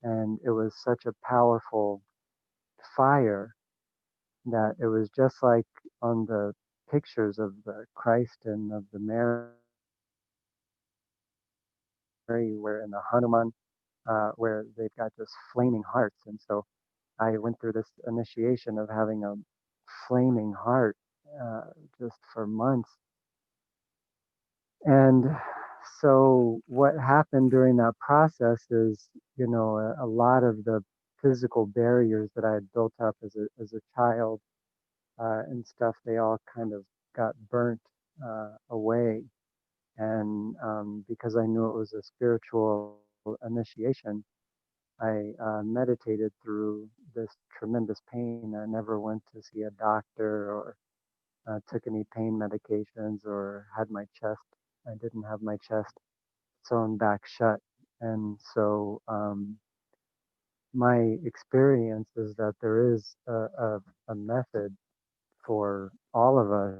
And it was such a powerful fire that it was just like on the pictures of the Christ and of the Mary, where in the Hanuman, where they've got just flaming hearts. And so I went through this initiation of having a flaming heart uh, just for months. And so what happened during that process is, you know, a lot of the physical barriers that I had built up as a child and stuff, they all kind of got burnt away. And because I knew it was a spiritual initiation, I meditated through this tremendous pain. I never went to see a doctor or took any pain medications or had my chest. I didn't have my chest sewn back shut. And so my experience is that there is a method for all of us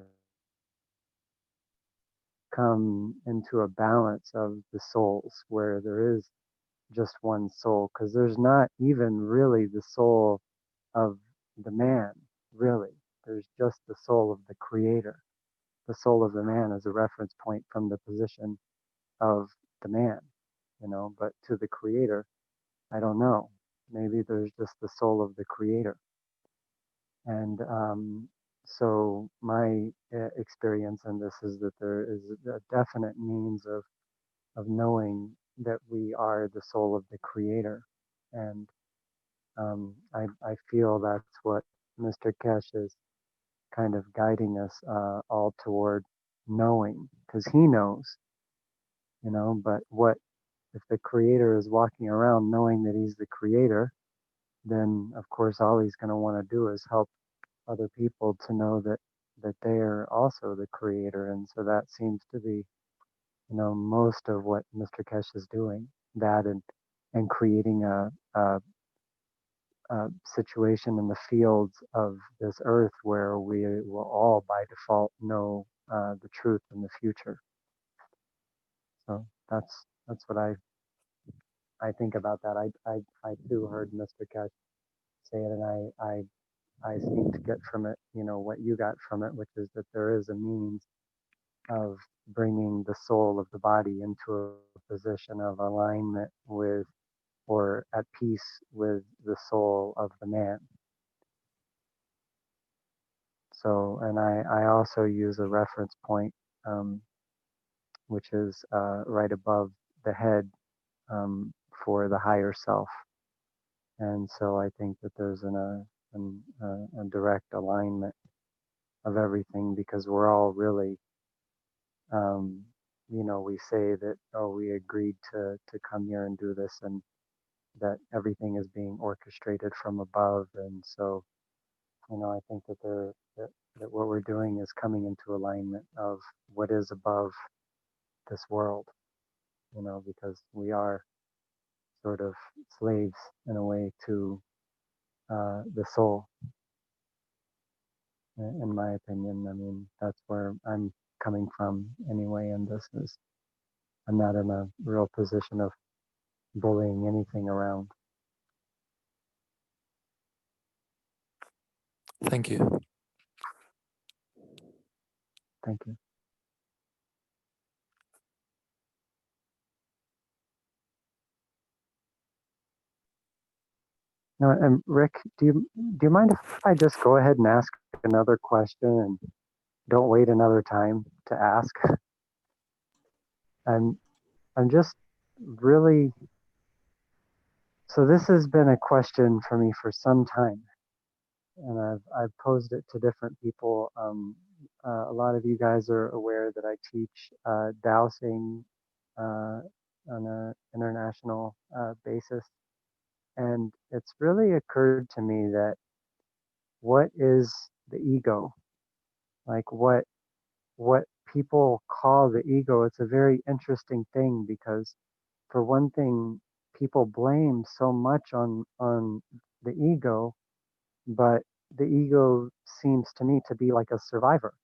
come into a balance of the souls, where there is just one soul, because there's not even really the soul of the man, really. There's just the soul of the creator. The soul of the man is a reference point from the position of the man, but to the creator, I don't know. Maybe there's just the soul of the creator. And so my experience in this is that there is a definite means of knowing that we are the soul of the creator. And I feel that's what Mr. Keshe is kind of guiding us all toward knowing, because he knows, but what if the creator is walking around knowing that he's the creator, then of course all he's going to want to do is help other people to know that they are also the creator. And so that seems to be, most of what Mr. Keshe is doing, that and creating a situation in the fields of this earth where we will all by default know the truth in the future. So that's what I think about that. I too heard Mr. Keshe say it, and I seem to get from it, what you got from it, which is that there is a means of bringing the soul of the body into a position of alignment with or at peace with the soul of the man. So, and I also use a reference point, which is right above the head for the higher self. And so I think that there's a direct alignment of everything, because we're all really, we say that, oh, we agreed to come here and do this, and that everything is being orchestrated from above. And so, I think that what we're doing is coming into alignment of what is above this world, because we are sort of slaves in a way to the soul, in my opinion. I mean, that's where I'm coming from anyway. And this is, I'm not in a real position of bullying anything around. Thank you. Thank you. No, and Rick, do you mind if I just go ahead and ask another question and don't wait another time to ask? I'm just really, so this has been a question for me for some time, and I've posed it to different people. A lot of you guys are aware that I teach dowsing on an international basis, and it's really occurred to me that what is the ego? Like what people call the ego, it's a very interesting thing, because for one thing, people blame so much on the ego, but the ego seems to me to be like a survivor.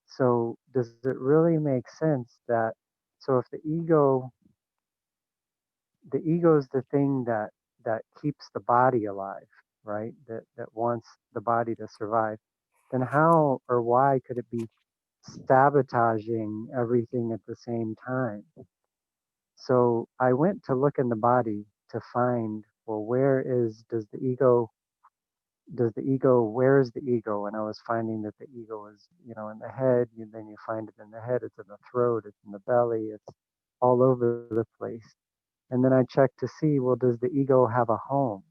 So does it really make sense that, so if the ego is the thing that keeps the body alive, right? That wants the body to survive, then how or why could it be sabotaging everything at the same time? So I went to look in the body to find, well, where is the ego? And I was finding that the ego is, in the head, and then you find it in the head, it's in the throat, it's in the belly, it's all over the place. And then I checked to see, well, does the ego have a home?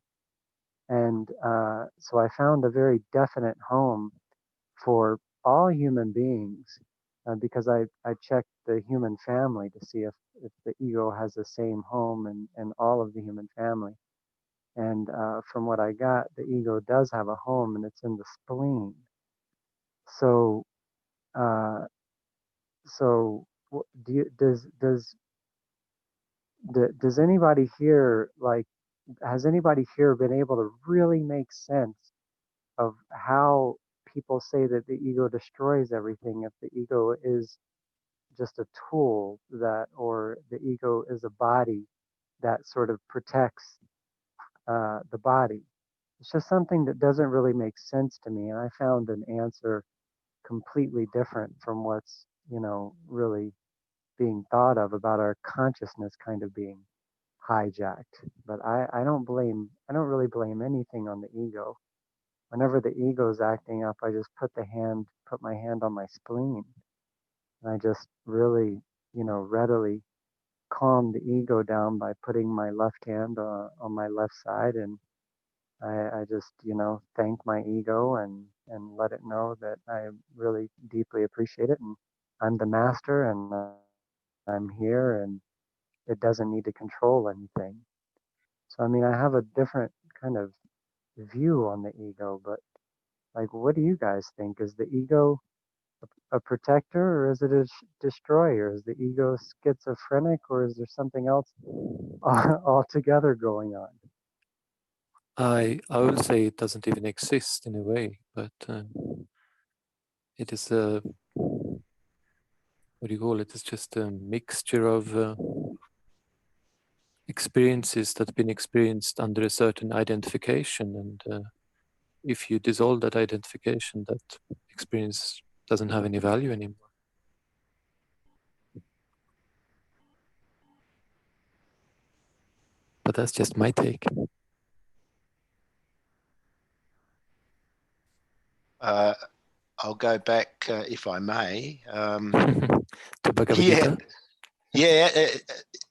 And so I found a very definite home for all human beings, because I checked the human family to see if the ego has the same home in all of the human family. And from what I got, the ego does have a home, and it's in the spleen. So, uh, do you, does anybody here, like, has anybody here been able to really make sense of how people say that the ego destroys everything, if the ego is just a tool, that, or the ego is a body that sort of protects the body. It's just something that doesn't really make sense to me, and I found an answer completely different from what's, you know, really being thought of about our consciousness kind of being hijacked. But I don't really blame anything on the ego. Whenever the ego is acting up, I just put my hand on my spleen, and I just really, you know, readily calm the ego down by putting my left hand on my left side, and I just, you know, thank my ego and let it know that I really deeply appreciate it, and I'm the master, and I'm here, and it doesn't need to control anything. So I mean, I have a different kind of view on the ego, but like, what do you guys think? Is the ego a protector, or is it a destroyer? Is the ego schizophrenic, or is there something else altogether going on? I would say it doesn't even exist in a way, but it is a, what do you call it? It's just a mixture of experiences that have been experienced under a certain identification, and if you dissolve that identification, that experience doesn't have any value anymore. But that's just my take. I'll go back, if I may. To Bhagavad Yeah, Gita? yeah.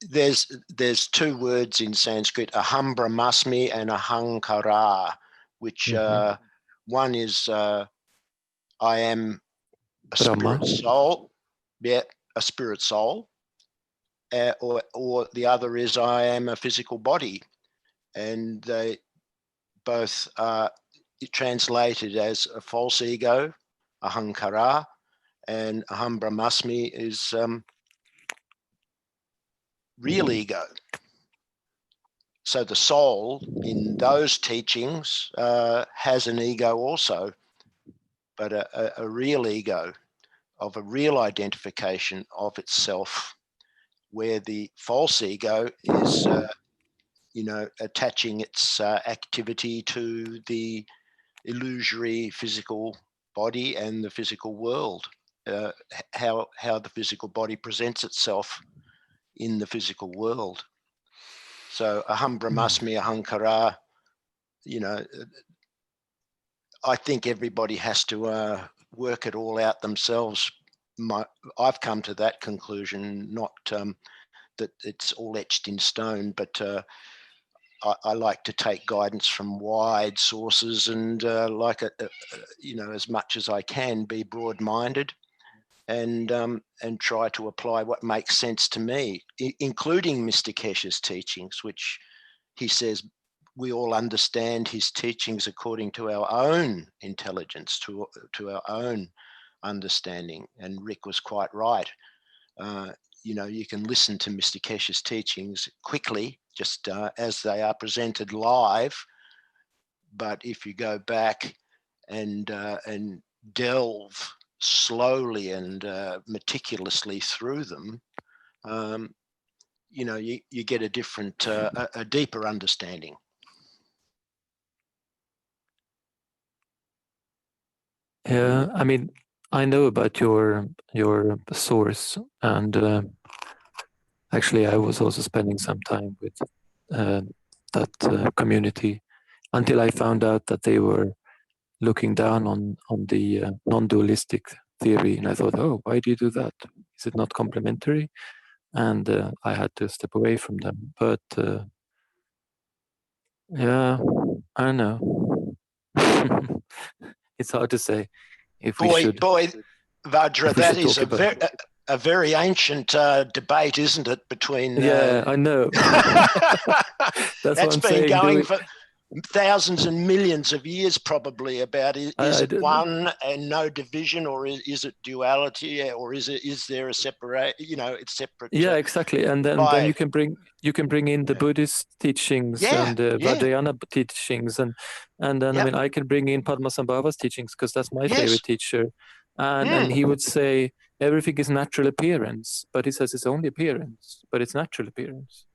There's two words in Sanskrit: aham brahmasmi and ahankara, which one is I am a Brahma. spirit soul, yeah, a spirit soul, or the other is I am a physical body, and they both are translated as a false ego, ahankara, and aham brahmasmi is real ego. So the soul in those teachings has an ego also, but a real ego of a real identification of itself, where the false ego is, you know, attaching its activity to the illusory physical body and the physical world, how the physical body presents itself in the physical world. So aham brahmasmi ahankara, you know, I think everybody has to work it all out themselves. I've come to that conclusion, not that it's all etched in stone, but I like to take guidance from wide sources and you know, as much as I can, be broad-minded and try to apply what makes sense to me, including Mr. Keshe's teachings, which he says we all understand his teachings according to our own intelligence, to our own understanding. And Rick was quite right. You know, you can listen to Mr. Keshe's teachings quickly, just as they are presented live. But if you go back and delve slowly and meticulously through them, you know, you get a different, a deeper understanding. Yeah, I mean, I know about your source, and actually, I was also spending some time with that community until I found out that they were looking down on the non-dualistic theory, and I thought, oh, why do you do that? Is it not complementary? And I had to step away from them. But yeah, I don't know. It's hard to say if we should. Boy, Vajra, if we that should is talk about a very ancient debate, isn't it? Between yeah, I know. That's what that's I'm been saying. going for thousands and millions of years, probably. About is it one and no division, or is it duality, or is there a separate? You know, it's separate. Yeah, exactly. And then you can bring in the Buddhist teachings and Vajrayana teachings, and then I mean I can bring in Padmasambhava's teachings because that's my favorite teacher, and he would say everything is natural appearance, but he says it's only appearance, but it's natural appearance.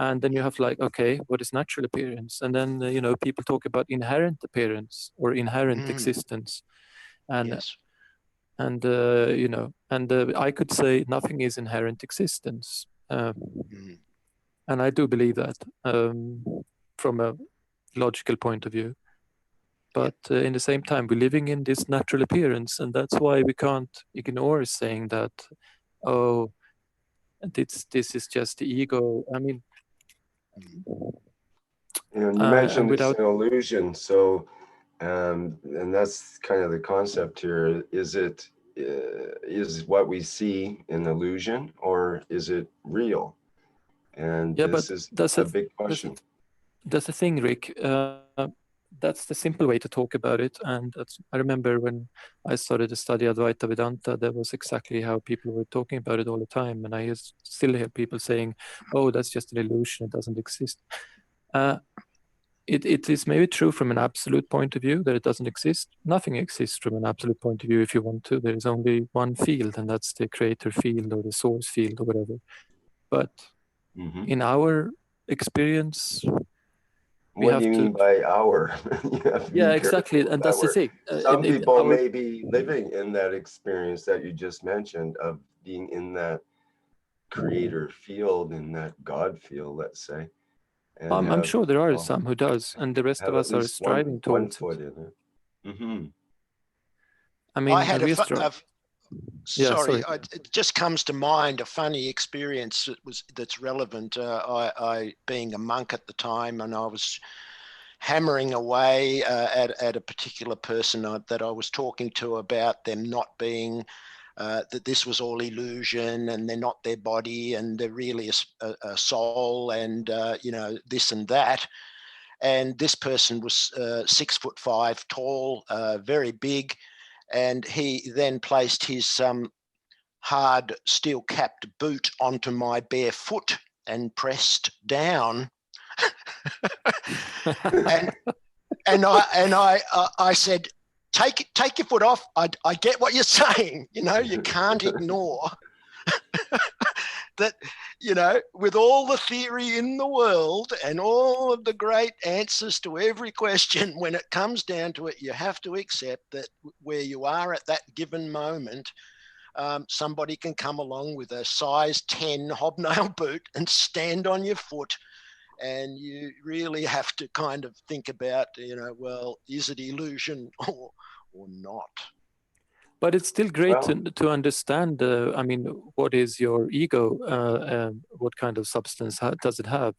And then you have like, okay, what is natural appearance? And then, you know, people talk about inherent appearance or inherent existence. And, Yes. and you know, and I could say nothing is inherent existence. And I do believe that from a logical point of view. But in the same time, we're living in this natural appearance. And that's why we can't ignore saying that, oh, this is just the ego. I mean, You know, you mentioned it's without an illusion, so and that's kind of the concept here. Is it is what we see an illusion, or is it real? And yeah, but this is that's a big question. that's the thing, Rick. That's the simple way to talk about it. And I remember when I started to study Advaita Vedanta, that was exactly how people were talking about it all the time. And I still hear people saying, oh, that's just an illusion, it doesn't exist. It is maybe true from an absolute point of view that it doesn't exist. Nothing exists from an absolute point of view if you want to. There is only one field, and that's the creator field or the source field or whatever. But in our experience, What do you mean by our? You have to be yeah, exactly, careful with and that that's the word. thing. Some people may be living in that experience that you just mentioned of being in that creator field, in that God field, let's say. And I'm sure there are well, some who does, and the rest have of at us are least striving one towards foot it. in it. I I mean, had we yeah, sorry. it just comes to mind a funny experience that's relevant. I being a monk at the time, and I was hammering away at a particular person that I was talking to about them not being that this was all illusion and they're not their body and they're really a soul and you know, this and that. And this person was 6'5" tall, very big, and he then placed his hard steel capped boot onto my bare foot and pressed down. and I said, take your foot off. I get what you're saying. You know, you can't ignore that, you know, with all the theory in the world and all of the great answers to every question, when it comes down to it, you have to accept that where you are at that given moment, somebody can come along with a size 10 hobnail boot and stand on your foot. And you really have to kind of think about, you know, well, is it illusion or not? But it's still great Well, to understand, I mean, what is your ego? What kind of substance does it have?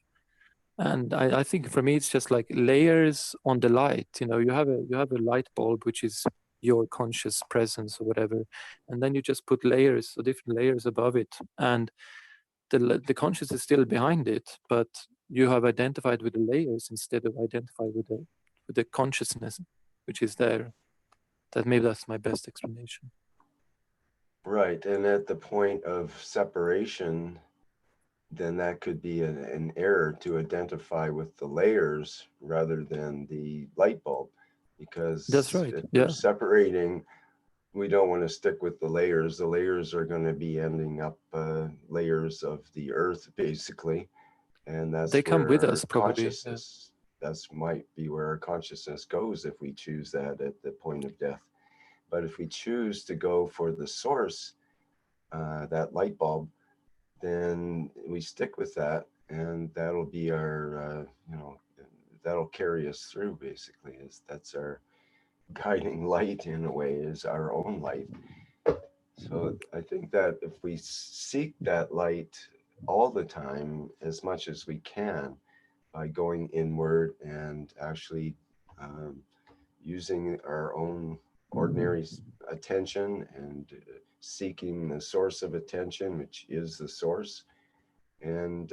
And I think for me, it's just like layers on the light. You know, you have a light bulb, which is your conscious presence or whatever. And then you just put layers or different layers above it. And the conscious is still behind it, but you have identified with the layers instead of identified with the consciousness, which is there. That maybe that's my best explanation. right. And at the point of separation, then that could be an error to identify with the layers rather than the light bulb. Because That's right. if Yeah. we're separating, we don't want to stick with the layers. The layers are going to be ending up layers of the earth, basically. And that's They come where with our us, probably. consciousness, that's might be where our consciousness goes if we choose that at the point of death. But if we choose to go for the source, that light bulb, then we stick with that, and that'll be our, you know, that'll carry us through. Basically, that's our guiding light in a way, is our own light. So I think that if we seek that light all the time, as much as we can, by going inward and actually using our own ordinary attention and seeking the source of attention, which is the source. And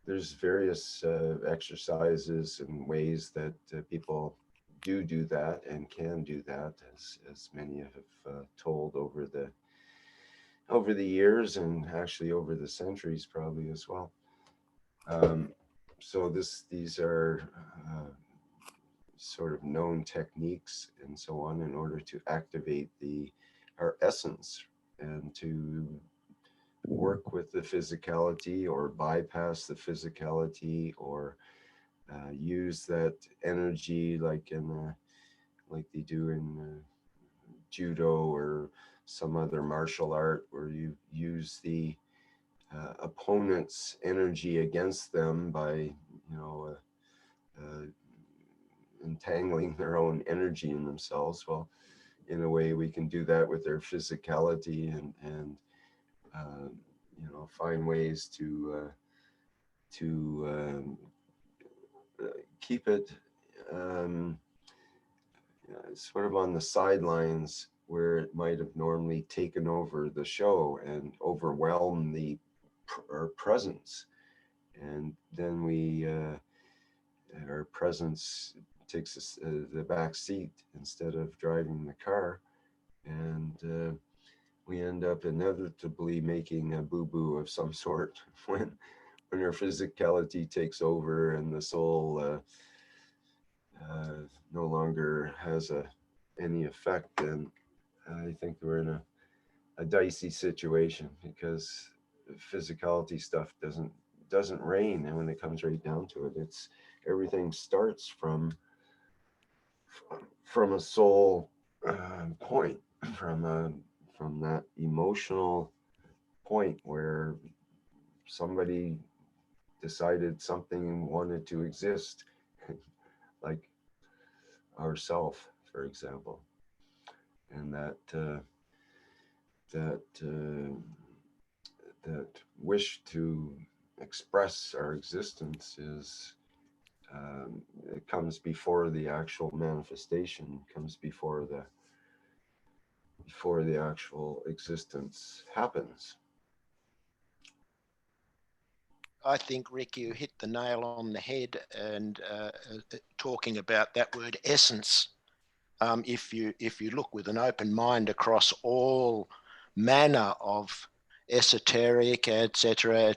there's various exercises and ways that people do that and can do that, as many have told over the years and actually over the centuries probably as well. So these are sort of known techniques and so on in order to activate our essence and to work with the physicality or bypass the physicality, or use that energy like like they do in judo or some other martial art, where you use the opponent's energy against them by, entangling their own energy in themselves. Well, in a way, we can do that with their physicality, and find ways to keep it sort of on the sidelines, where it might have normally taken over the show and overwhelm our presence. And then our presence takes us the back seat instead of driving the car, and we end up inevitably making a boo-boo of some sort when our physicality takes over and the soul no longer has any effect. Then I think we're in a dicey situation, because physicality stuff doesn't reign, and when it comes right down to it, it's everything starts from a soul point, from that emotional point where somebody decided something wanted to exist, like ourself, for example, and that wish to express our existence it comes before the actual manifestation, comes before the actual existence happens. I think, Rick, you hit the nail on the head, and talking about that word essence. If you look with an open mind across all manner of esoteric, etc.,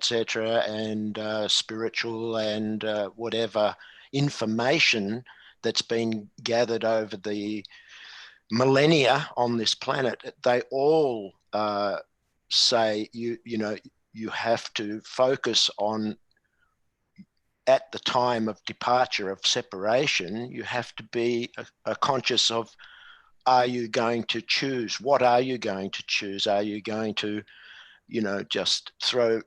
and spiritual and whatever information that's been gathered over the millennia on this planet, they all say you have to focus on, at the time of departure, of separation, you have to be conscious of, are you going to choose? What are you going to choose? Are you going to, just throw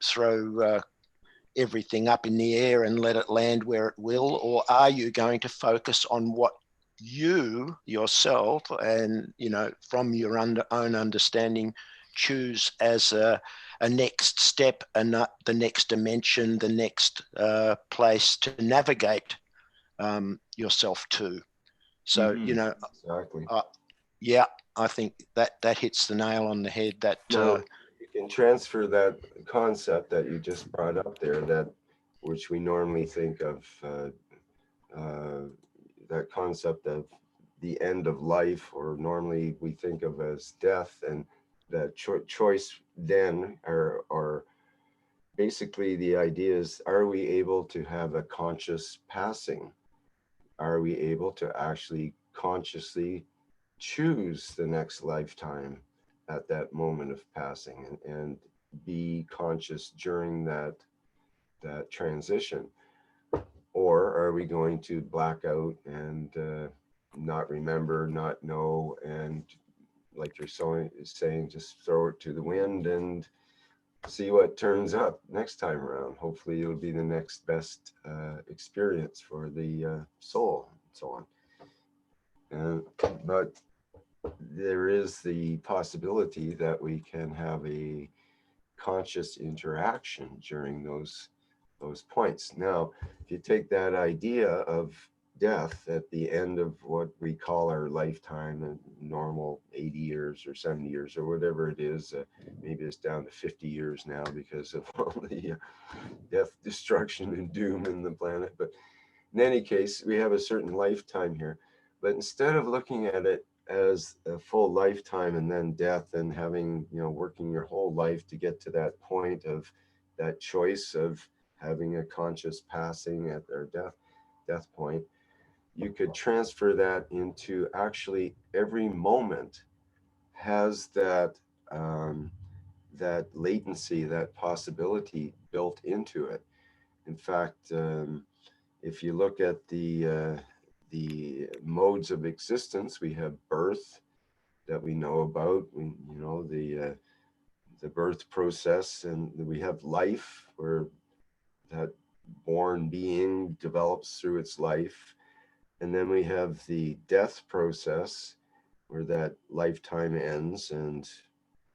everything up in the air and let it land where it will? Or are you going to focus on what you yourself, and, from your own understanding, choose as a next step, and the next dimension, the next place to navigate yourself to? So, Exactly. Yeah, I think that hits the nail on the head. That Now, you can transfer that concept that you just brought up there, which we normally think of, that concept of the end of life, or normally we think of as death, and that choice then, or basically the idea is, are we able to have a conscious passing? Are we able to actually consciously choose the next lifetime at that moment of passing, and be conscious during that transition? Or are we going to black out and not remember, not know, and, like you're saying, just throw it to the wind and see what turns up next time around? Hopefully it'll be the next best experience for the soul, and so on. But there is the possibility that we can have a conscious interaction during those points. Now, if you take that idea of death at the end of what we call our lifetime, a normal 80 years or 70 years or whatever it is, maybe it's down to 50 years now because of all the death, destruction, and doom in the planet. But in any case, we have a certain lifetime here. But instead of looking at it as a full lifetime and then death, and having, working your whole life to get to that point of that choice of having a conscious passing at their death point, you could transfer that into actually every moment has that that latency, that possibility built into it. In fact, if you look at the modes of existence, we have birth that we know about. You know, the birth process, and we have life, where that born being develops through its life. And then we have the death process, where that lifetime ends and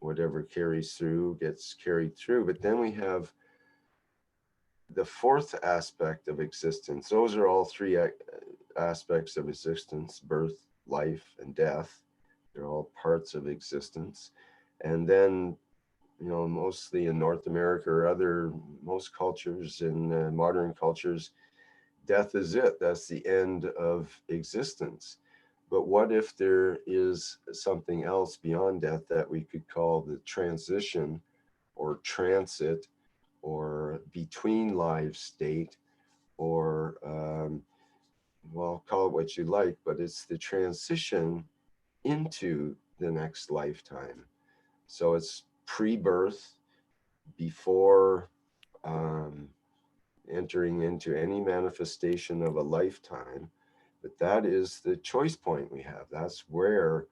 whatever carries through gets carried through. But then we have the fourth aspect of existence. Those are all three aspects of existence: birth, life, and death. They're all parts of existence. And then, you know, mostly in North America or most cultures, in modern cultures, death is it. That's the end of existence. But what if there is something else beyond death that we could call the transition or transit or between lives state, or well, call it what you like, but it's the transition into the next lifetime. So it's pre-birth, before entering into any manifestation of a lifetime. But that is the choice point we have. That's where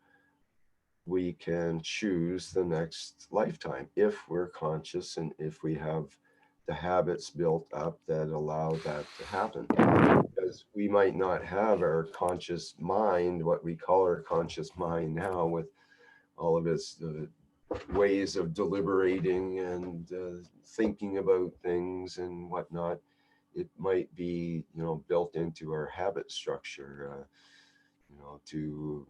we can choose the next lifetime if we're conscious and if we have the habits built up that allow that to happen. Because we might not have our conscious mind, what we call our conscious mind now, with all of its ways of deliberating and thinking about things and whatnot. It might be, you know, built into our habit structure, you know, to,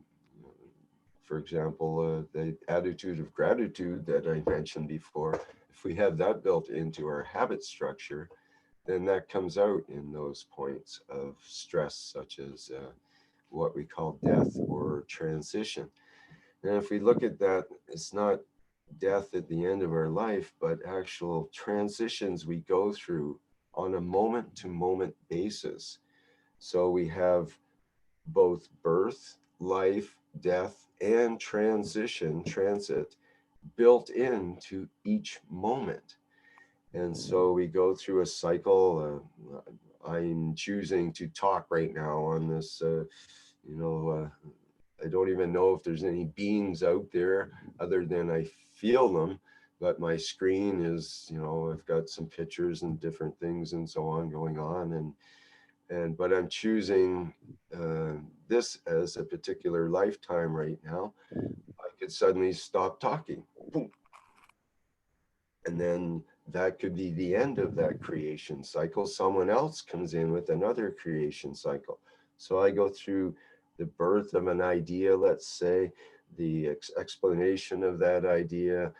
for example, the attitude of gratitude that I mentioned before. If we have that built into our habit structure, then that comes out in those points of stress, such as what we call death or transition. And if we look at that, it's not death at the end of our life, but actual transitions we go through on a moment to moment basis. So we have both birth, life, death, and transit built into each moment. And so we go through a cycle. I'm choosing to talk right now on this, I don't even know if there's any beings out there other than I feel them. But my screen is, you know, I've got some pictures and different things and so on going on. But I'm choosing this as a particular lifetime right now. I could suddenly stop talking. Boom. And then that could be the end of that creation cycle. Someone else comes in with another creation cycle. So I go through the birth of an idea, let's say, the explanation of that idea,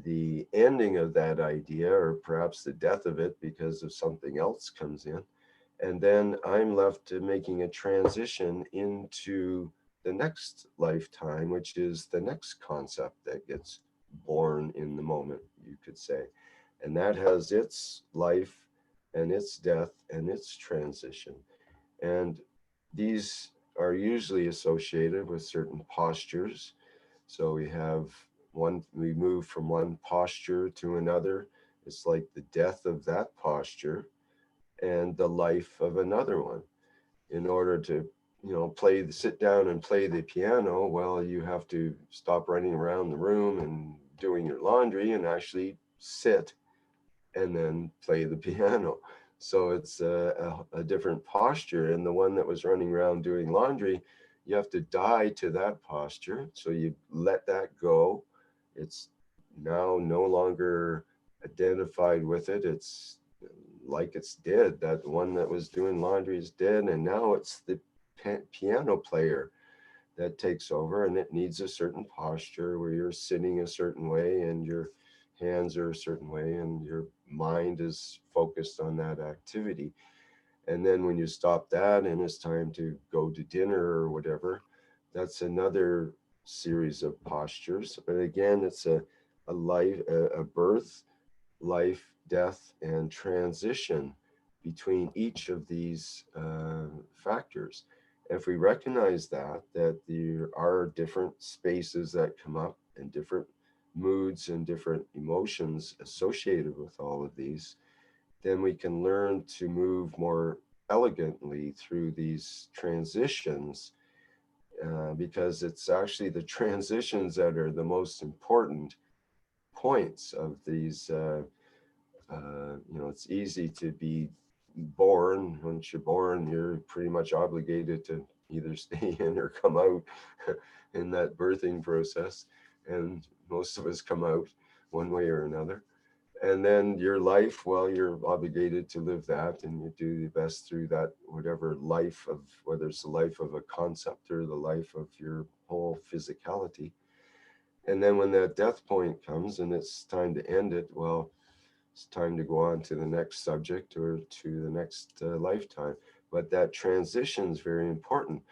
the ending of that idea, or perhaps the death of it because of something else comes in. And then I'm left to making a transition into the next lifetime, which is the next concept that gets born in the moment, you could say. And that has its life and its death and its transition. And these are usually associated with certain postures. So we move from one posture to another. It's like the death of that posture and the life of another one. In order to, you know, sit down and play the piano, well, you have to stop running around the room and doing your laundry and actually sit and then play the piano. So it's a different posture. And the one that was running around doing laundry, you have to die to that posture. So you let that go. It's now no longer identified with it. It's like it's dead. That one that was doing laundry is dead. And now it's the piano player that takes over, and it needs a certain posture where you're sitting a certain way and your hands are a certain way and your mind is focused on that activity. And then when you stop that and it's time to go to dinner or whatever, that's another series of postures. But again, it's a life, a birth, life, death, and transition between each of these factors. If we recognize that there are different spaces that come up and different moods and different emotions associated with all of these, then we can learn to move more elegantly through these transitions, because it's actually the transitions that are the most important points of these. It's easy to be born. Once you're born, you're pretty much obligated to either stay in or come out in that birthing process. And most of us come out one way or another. And then your life, well, you're obligated to live that, and you do the best through that, whatever life of, whether it's the life of a concept or the life of your whole physicality. And then when that death point comes and it's time to end it, well, it's time to go on to the next subject or to the next lifetime. But that transition is very important.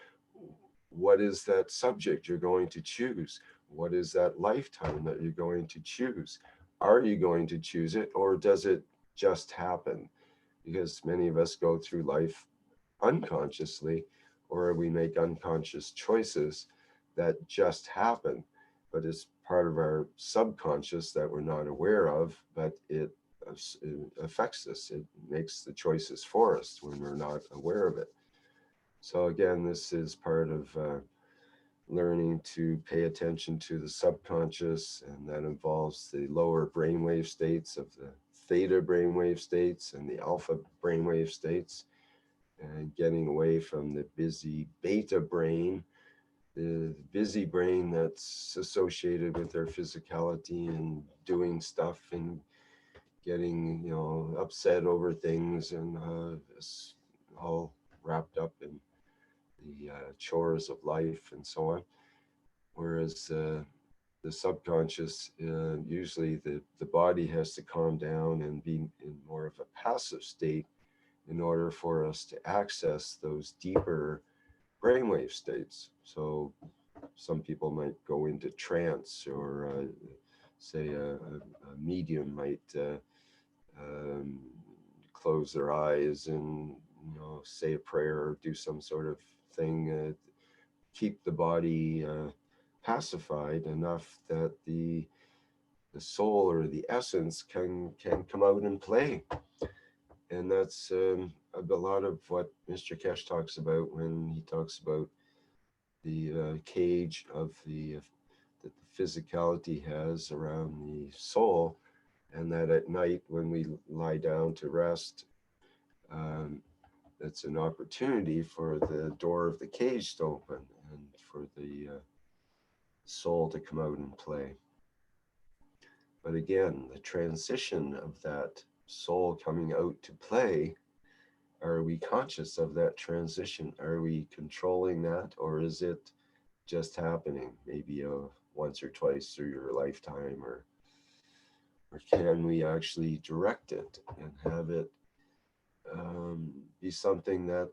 What is that subject you're going to choose? What is that lifetime that you're going to choose? Are you going to choose it, or does it just happen? Because many of us go through life unconsciously, or we make unconscious choices that just happen, but it's part of our subconscious that we're not aware of, but it affects us. It makes the choices for us when we're not aware of it. So again, this is part of learning to pay attention to the subconscious, and that involves the lower brainwave states of the theta brainwave states and the alpha brainwave states, and getting away from the busy beta brain, the busy brain that's associated with their physicality and doing stuff and getting, upset over things, and it's all wrapped up in the chores of life and so on. Whereas the subconscious, usually the body has to calm down and be in more of a passive state in order for us to access those deeper brainwave states. So some people might go into trance, or say a medium might close their eyes and say a prayer or do some sort of thing, keep the body pacified enough that the soul or the essence can come out and play. And that's a lot of what Mr. Keshe talks about when he talks about the cage of that the physicality has around the soul, and that at night when we lie down to rest, that's an opportunity for the door of the cage to open and for the soul to come out and play. But again, the transition of that soul coming out to play, are we conscious of that transition? Are we controlling that, or is it just happening maybe once or twice through your lifetime, or can we actually direct it and have it be something that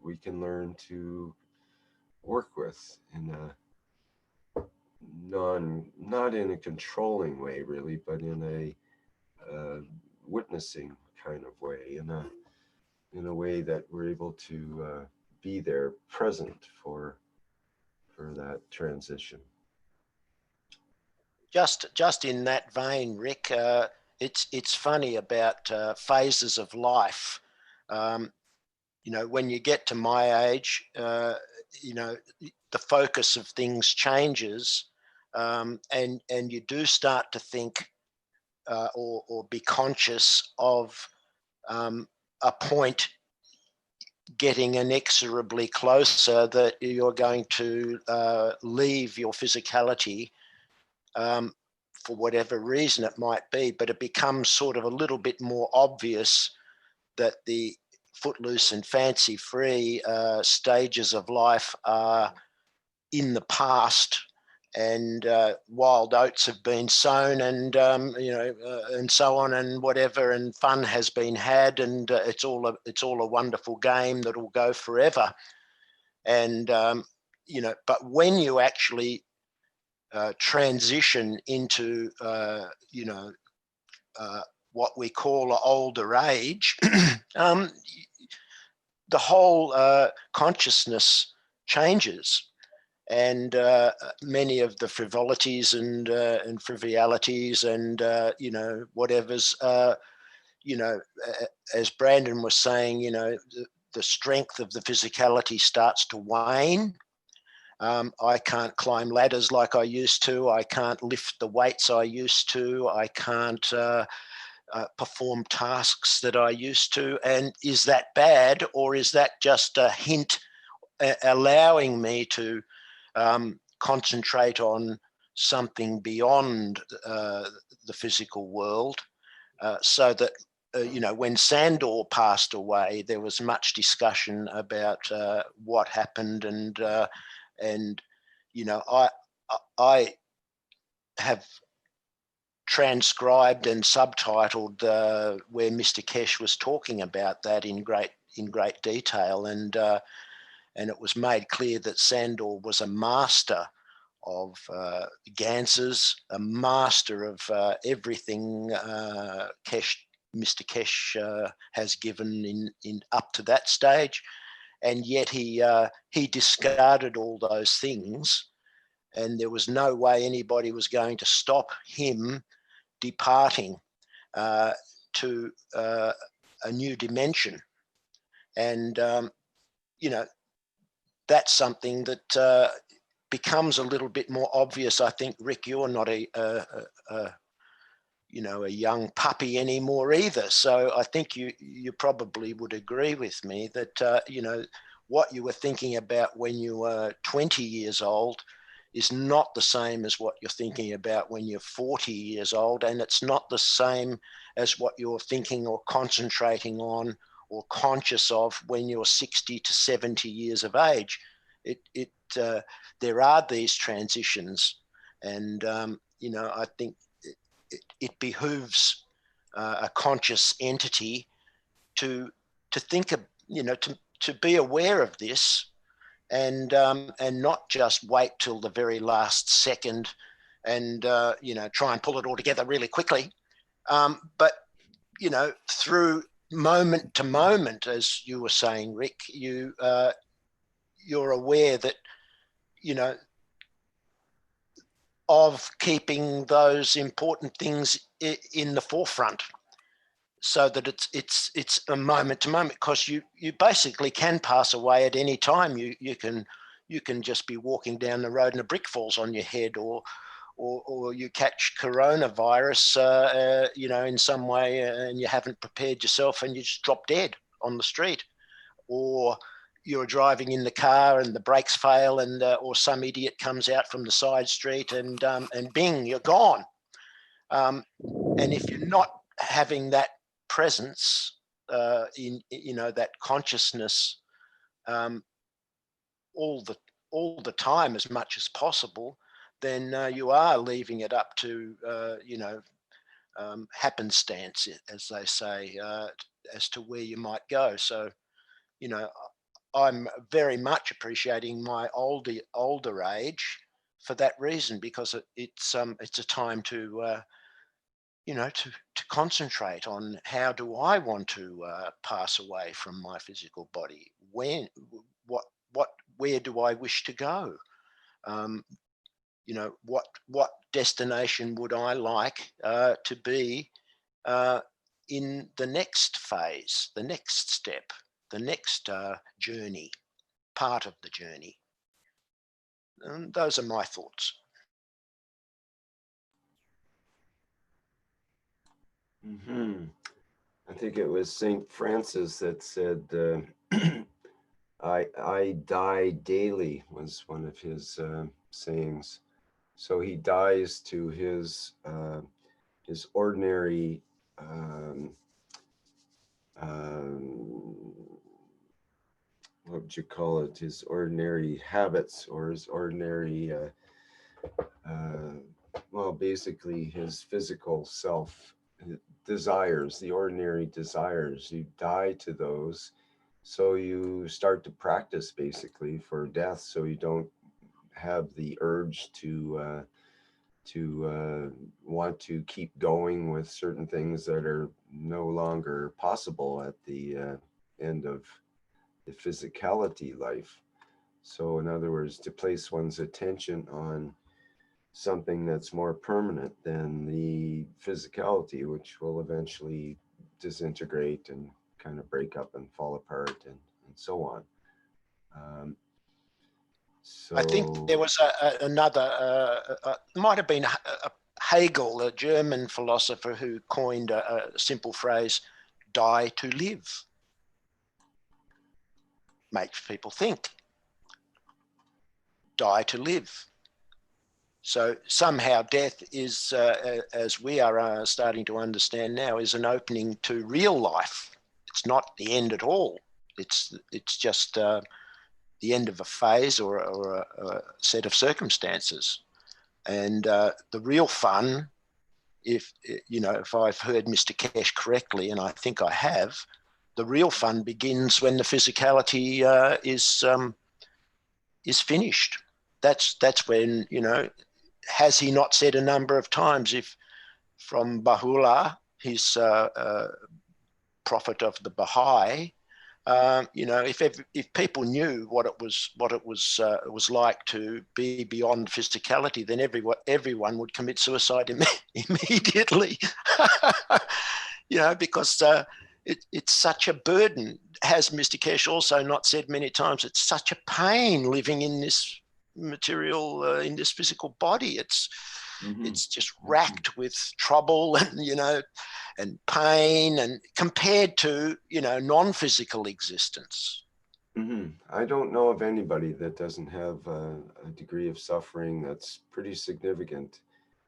we can learn to work with in a not in a controlling way really, but in a witnessing kind of way, in a way that we're able to be there present for that transition. Just in that vein, Rick, it's funny about phases of life. When you get to my age, the focus of things changes, and you do start to think or be conscious of a point getting inexorably closer that you're going to leave your physicality, for whatever reason it might be, but it becomes sort of a little bit more obvious that the footloose and fancy-free stages of life are in the past, and wild oats have been sown, and and so on and whatever, and fun has been had, and it's all a wonderful game that'll go forever. And but when you actually transition into what we call older age, the whole consciousness changes. and many of the frivolities and trivialities and you know, whatever's you know, as Brandon was saying, you know, the strength of the physicality starts to wane. I can't climb ladders like I used to. I can't lift the weights I used to. I can't perform tasks that I used to. And is that bad, or is that just a hint allowing me to concentrate on something beyond the physical world, so that you know, when Sandor passed away, there was much discussion about what happened, and you know, I have transcribed and subtitled where Mr. Keshe was talking about that in great detail, and it was made clear that Sandor was a master of Ganses, a master of everything Mr. Keshe has given in up to that stage, and yet he discarded all those things, and there was no way anybody was going to stop him departing to a new dimension. And you know, that's something that becomes a little bit more obvious. I think, Rick, you're not a you know, a young puppy anymore either. So I think you probably would agree with me that you know, what you were thinking about when you were 20 years old is not the same as what you're thinking about when you're 40 years old, and it's not the same as what you're thinking or concentrating on or conscious of when you're 60 to 70 years of age. There are these transitions, and you know, I think it behooves a conscious entity to think of, you know, to be aware of this, and not just wait till the very last second and you know, try and pull it all together really quickly, but you know, through moment to moment, as you were saying, Rick, you're aware that, you know, of keeping those important things in the forefront, so that it's a moment to moment, because you basically can pass away at any time. You can just be walking down the road and a brick falls on your head, or you catch coronavirus, you know, in some way, and you haven't prepared yourself and you just drop dead on the street, or you're driving in the car and the brakes fail, and or some idiot comes out from the side street and bing, you're gone. And if you're not having that presence in, you know, that consciousness all the time as much as possible, then you are leaving it up to you know, happenstance, as they say, as to where you might go. So, you know, I'm very much appreciating my older age for that reason, because it's a time to you know, to concentrate on how do I want to pass away from my physical body, when, where do I wish to go, you know, what destination would I like to be in the next phase, the next step, the next journey, part of the journey. And those are my thoughts. I think it was St. Francis that said, I die daily, was one of his sayings. So he dies to his ordinary what would you call it? His ordinary habits, or his ordinary, well, basically his physical self desires, the ordinary desires. You die to those, so you start to practice basically for death, so you don't have the urge to want to keep going with certain things that are no longer possible at the end of the physicality life. So in other words, to place one's attention on something that's more permanent than the physicality, which will eventually disintegrate and kind of break up and fall apart and so on. I think there was another, might have been Hegel, a German philosopher, who coined a simple phrase, die to live. Makes people think. Die to live. So somehow death is, as we are starting to understand now, is an opening to real life. It's not the end at all. It's just the end of a phase or a set of circumstances. And the real fun, if I've heard Mr. Keshe correctly, and I think I have, the real fun begins when the physicality is finished. That's when, has he not said a number of times, if from Baha'u'llah, his prophet of the Baha'i, if people knew what it was like to be beyond physicality, then everyone would commit suicide immediately. Because it's such a burden. Has Mr. Keshe also not said many times, it's such a pain living in this material, in this physical body. It's just racked with trouble and, and pain, and compared to, non-physical existence. I don't know of anybody that doesn't have a degree of suffering that's pretty significant.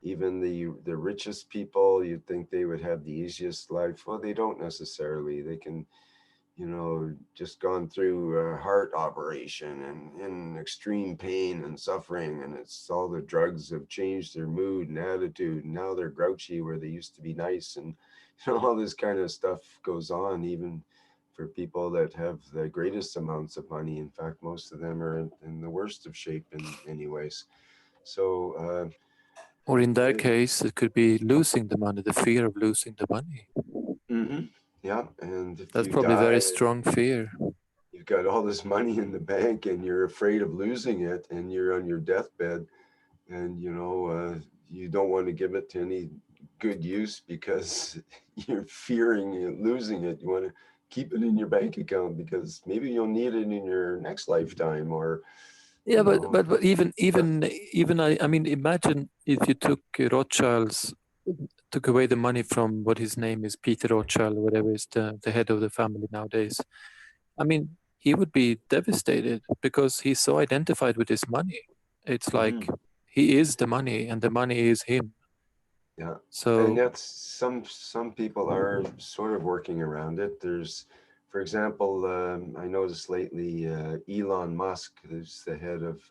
Even the richest people, you'd think they would have the easiest life. Well, they don't necessarily. They can, just gone through a heart operation and in extreme pain and suffering, and it's all the drugs have changed their mood and attitude, and now they're grouchy where they used to be nice, and all this kind of stuff goes on even for people that have the greatest amounts of money. In fact, most of them are in the worst of shape in many ways. So or in their case, it could be losing the money, the fear of losing the money. Yeah, and if that's you probably die, very strong fear. You've got all this money in the bank and you're afraid of losing it, and you're on your deathbed, and you don't want to give it to any good use because you're fearing losing it. You want to keep it in your bank account because maybe you'll need it in your next lifetime, or but even I mean, imagine if you took away the money from what his name is, Peter Rothschild, whatever is the head of the family nowadays. I mean, he would be devastated because he's so identified with his money. It's like he is the money and the money is him. Yeah. So, and that's some people are sort of working around it. There's, for example, I noticed lately Elon Musk, who's the head of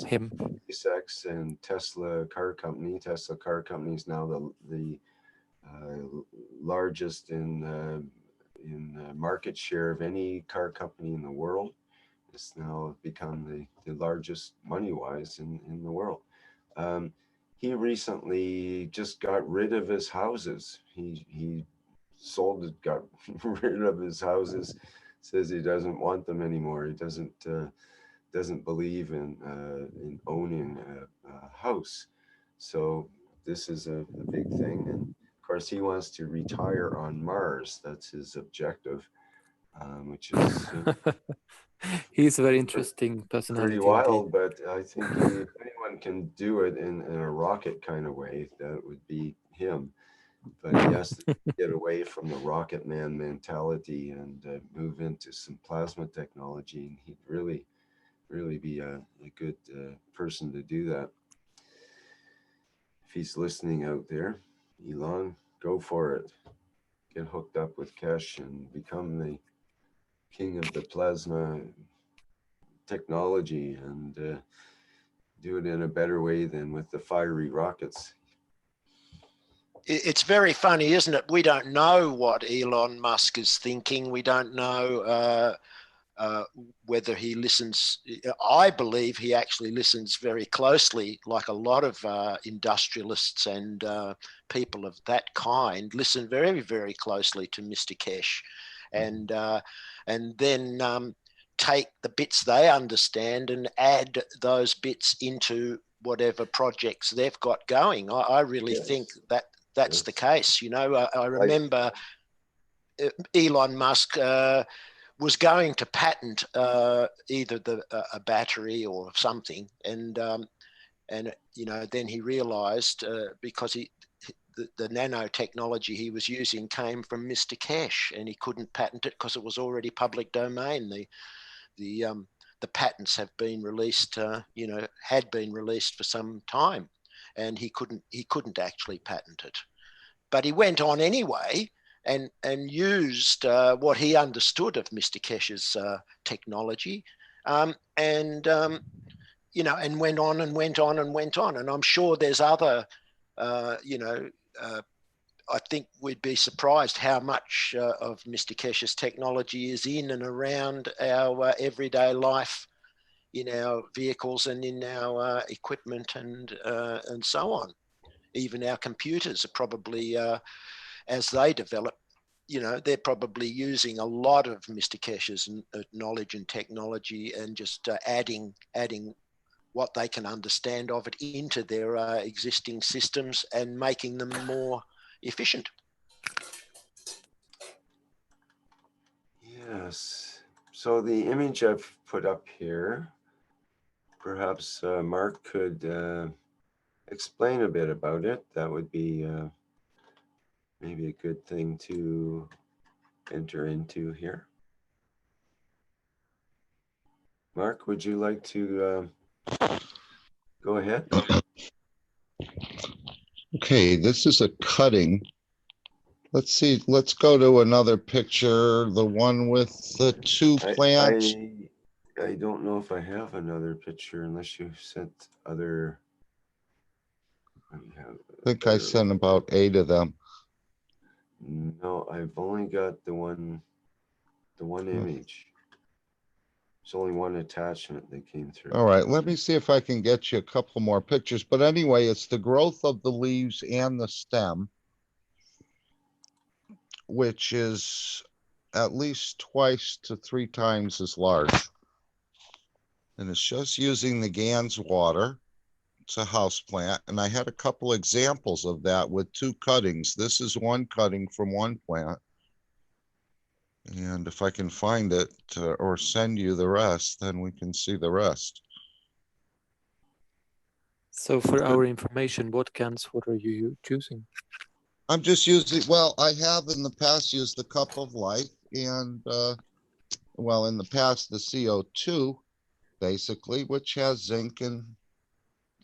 him. SpaceX and Tesla car company. Tesla car company is now the largest in market share of any car company in the world. It's now become the largest money-wise in the world. He recently just got rid of his houses. He sold it, got rid of his houses, says he doesn't want them anymore. He doesn't believe in owning a house. So this is a big thing. And of course, he wants to retire on Mars. That's his objective, which is he's a very interesting personality. pretty wild. But I think if anyone can do it in a rocket kind of way, that would be him. But he has to get away from the rocket man mentality and move into some plasma technology, and he'd really be a good person to do that. If he's listening out there, Elon, go for it. Get hooked up with Keshe and become the king of the plasma technology, and do it in a better way than with the fiery rockets. It's very funny, isn't it? We don't know what Elon Musk is thinking. We don't know whether he listens. I believe he actually listens very closely, like a lot of industrialists and people of that kind listen very, very closely to Mr. Keshe. And then take the bits they understand and add those bits into whatever projects they've got going. I really think that that's the case. You know, I remember Elon Musk was going to patent either a battery or something, and you know, then he realised because the nanotechnology he was using came from Mr. Keshe, and he couldn't patent it because it was already public domain. The patents have been released, you know, had been released for some time, and he couldn't actually patent it. But he went on anyway and used what he understood of Mr. Keshe's technology, you know, and went on and went on and went on. And I'm sure there's other, you know, I think we'd be surprised how much of Mr. Keshe's technology is in and around our everyday life, in our vehicles and in our equipment and so on. Even our computers are probably, as they develop, you know, they're probably using a lot of Mr. Keshe's knowledge and technology and just adding what they can understand of it into their existing systems and making them more efficient. Yes. So the image I've put up here, perhaps Mark could explain a bit about it. That would be maybe a good thing to enter into here. Mark, would you like to go ahead? Okay, this is a cutting. Let's see, let's go to another picture, the one with the two plants. I don't know if I have another picture unless you sent other. I think I sent about 8 of them. No, I've only got the one image. There's only one attachment that came through. All right, let me see if I can get you a couple more pictures. But anyway, it's the growth of the leaves and the stem, which is at least twice to 3 times as large. And it's just using the GANS water. It's a house plant. And I had a couple examples of that with 2 cuttings. This is one cutting from one plant. And if I can find it or send you the rest, then we can see the rest. So for our information, what GANS water are you choosing? I'm just using, well, I have in the past used the Cup of Life and, well, in the past, the CO2, basically, which has zinc and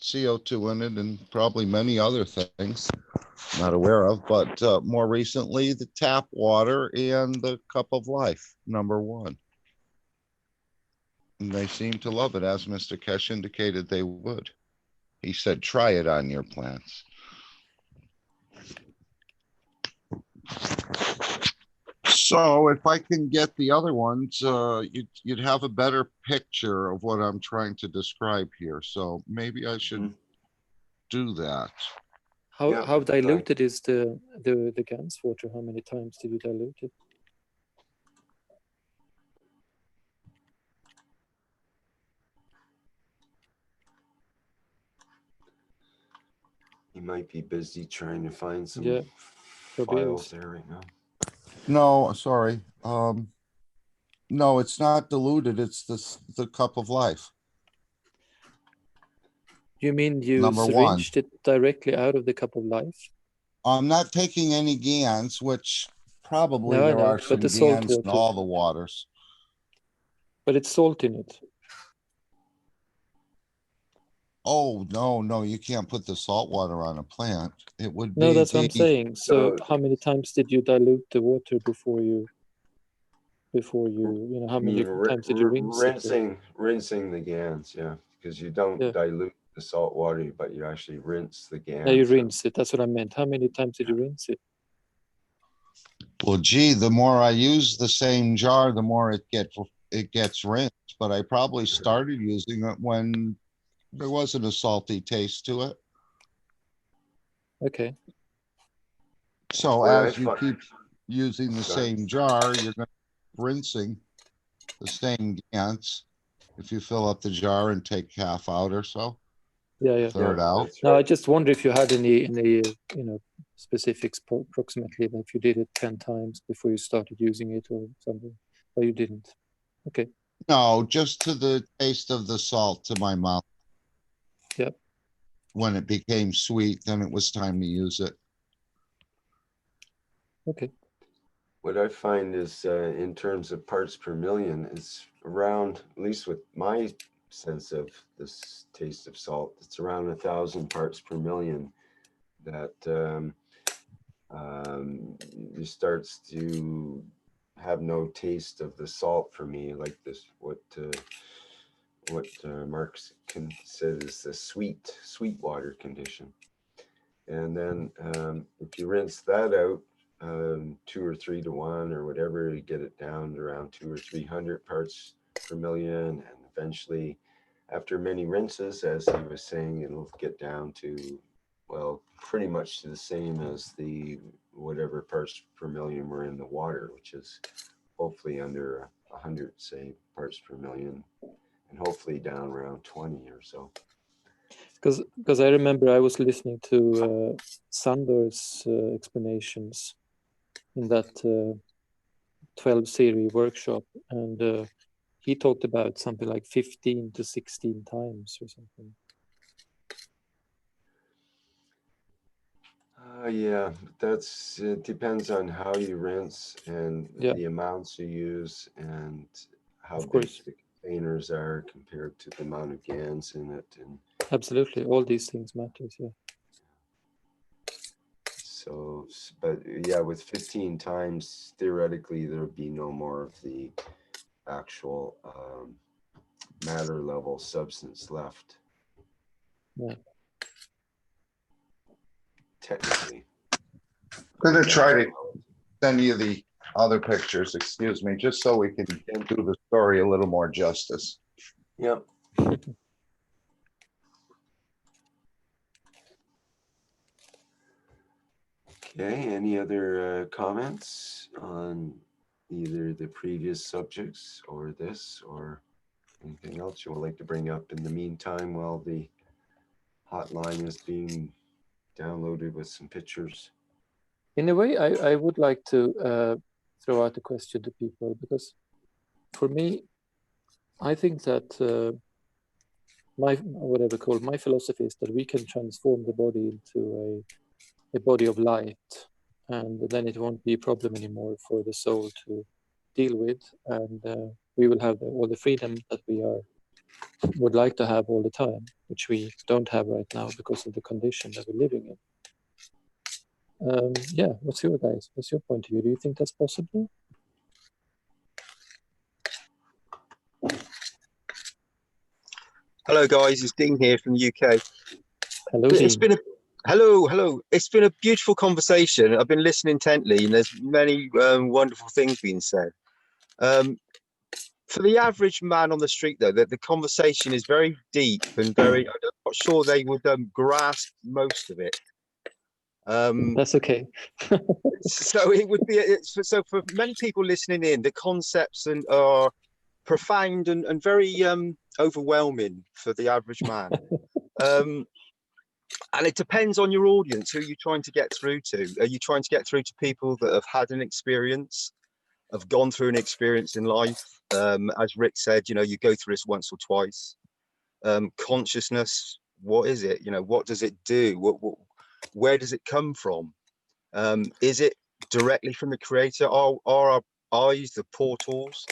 CO2 in it and probably many other things not aware of, but more recently, the tap water and the Cup of Life, #1. And they seem to love it, as Mr. Keshe indicated they would. He said, try it on your plants. So if I can get the other ones, you'd have a better picture of what I'm trying to describe here. So maybe I should do that. How diluted is the GANS water? How many times did you dilute it? He might be busy trying to find some files there right now. No, sorry. No, it's not diluted. It's the Cup of Life. You mean you #1. syringed it directly out of the Cup of Life? I'm not taking any GANs, which probably No, there are but some the salt GANs in water. all the waters. But it's salt in it. Oh, no, you can't put the salt water on a plant. It would be. No, that's what I'm saying. So how many times did you dilute the water before you know, how many times did you rinse it? Rinsing the GANs, yeah, because you don't dilute the salt water, but you actually rinse the GANs. Yeah, you rinse it. That's what I meant. How many times did you rinse it? Well, gee, the more I use the same jar, the more it gets rinsed. But I probably started using it when there wasn't a salty taste to it. Okay. So as you keep using the same jar, you're going to rinsing. the same dance. If you fill up the jar and take half out or so, Yeah. third out. That's No, I right. just wonder if you had any specifics approximately, if you did it 10 times before you started using it or something, but you didn't. Okay. No, just to the taste of the salt to my mouth. Yep. When it became sweet, then it was time to use it. Okay. What I find is in terms of parts per million, it's around, at least with my sense of this taste of salt, it's around 1,000 parts per million that it starts to have no taste of the salt for me, like this, what Mark said is the sweet water condition. And then if you rinse that out 2 or 3 to 1 or whatever, you get it down to around 200 or 300 parts per million, and eventually after many rinses, as he was saying, it'll get down to, well, pretty much the same as the whatever parts per million were in the water, which is hopefully under 100, say, parts per million, and hopefully down around 20 or so. Because I remember I was listening to Sandor's explanations in that 12 series workshop, and he talked about something like 15 to 16 times or something. Yeah, that's, it depends on how you rinse and the amounts you use and how Of big course. the containers are compared to the amount of GANs in it. And absolutely, all these things matters. Yeah. so, but yeah, with 15 times, theoretically, there would be no more of the actual matter level substance left. Yeah. Technically. I'm gonna try to send you the other pictures, excuse me, just so we can do the story a little more justice. Yep. Okay, any other comments on either the previous subjects or this, or anything else you would like to bring up in the meantime while the hotline is being downloaded with some pictures? In a way, I would like to throw out a question to people, because for me, I think that my philosophy is that we can transform the body into a body of light, and then it won't be a problem anymore for the soul to deal with, and we will have all the freedom that we would like to have all the time, which we don't have right now because of the condition that we're living in. Yeah, what's your point of view? Do you think that's possible? Hello, guys. It's Dean here from the UK. Hello, It's Dean. been hello. It's been a beautiful conversation. I've been listening intently, and there's many wonderful things being said. For the average man on the street, though, the conversation is very deep and very. I'm not sure they would grasp most of it. That's okay. So it would be so for many people listening in, the concepts are profound and very overwhelming for the average man. And it depends on your audience, who you're trying to get through to. Are you trying to get through to people that have had an experience, have gone through an experience in life? As Rick said, you go through this once or twice. Consciousness, what is it? What does it do? Where does it come from? Is it directly from the creator? Are our eyes the portals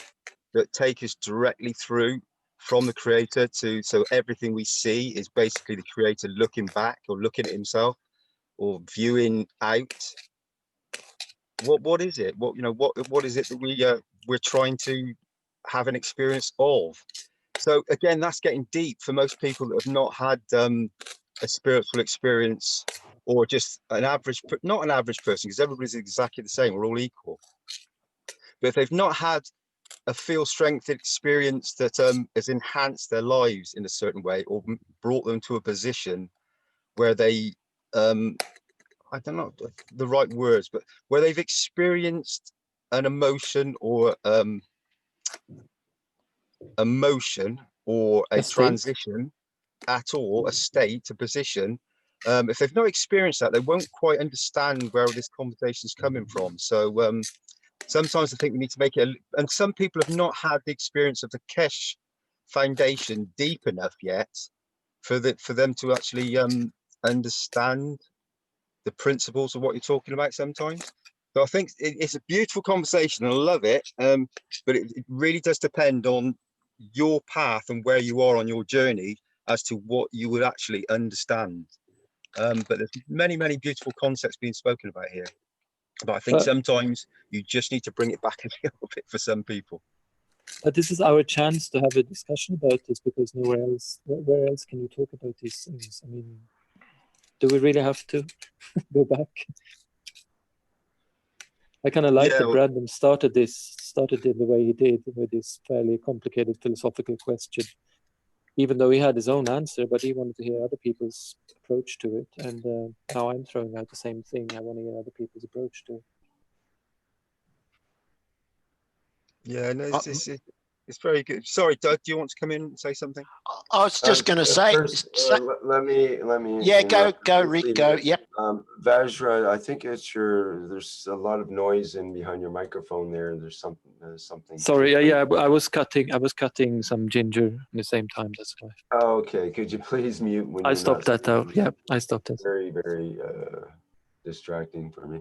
that take us directly through from the creator so everything we see is basically the creator looking back or looking at himself or viewing out? What is it? What is it that we're trying to have an experience of? So again, that's getting deep for most people that have not had a spiritual experience, or just not an average person, because everybody's exactly the same, we're all equal. But if they've not had a feel strength experience that has enhanced their lives in a certain way, or brought them to a position where they I don't know the right words, but where they've experienced an emotion or a motion or a A state. transition at all, a state, a position, if they've not experienced that, they won't quite understand where this conversation is coming from. So sometimes I think we need to make it, and some people have not had the experience of the Keshe Foundation deep enough yet for them to actually understand the principles of what you're talking about sometimes. So I think it's a beautiful conversation and I love it, but it really does depend on your path and where you are on your journey as to what you would actually understand. But there's many, many beautiful concepts being spoken about here. But I think sometimes you just need to bring it back a little bit for some people. But this is our chance to have a discussion about this, because nowhere else, where else can you talk about these things? I mean, do we really have to go back? I kind of like that Brandon started it the way he did, with this fairly complicated philosophical question, even though he had his own answer, but he wanted to hear other people's approach to it. And now I'm throwing out the same thing. I want to hear other people's approach to it. Yeah, no, it's very good. Sorry, Doug, do you want to come in and say something? I was just going to say. First, let me. Yeah, go, Rick, go. Yep. Vajra, I think there's a lot of noise in behind your microphone there. There's something. Sorry, yeah, I was cutting some ginger at the same time. That's why. Oh, okay. Could you please mute when I stopped that though. Yeah, I stopped it. Very, very distracting for me.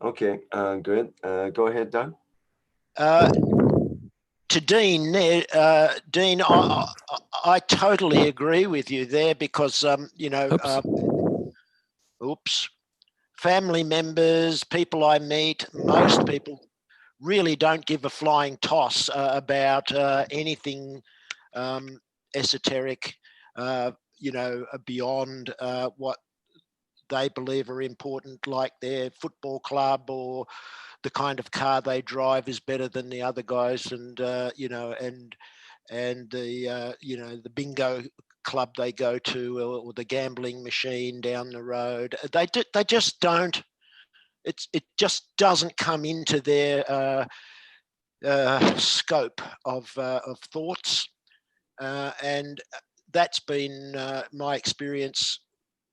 Okay, good. Go ahead, Doug. To Dean there, Dean, I totally agree with you there, because you know, family members, people I meet, most people really don't give a flying toss about anything esoteric, you know, beyond what they believe are important, like their football club or the kind of car they drive is better than the other guys, and you know, and the you know, the bingo club they go to, or the gambling machine down the road. They just don't. It just doesn't come into their scope of thoughts, and that's been my experience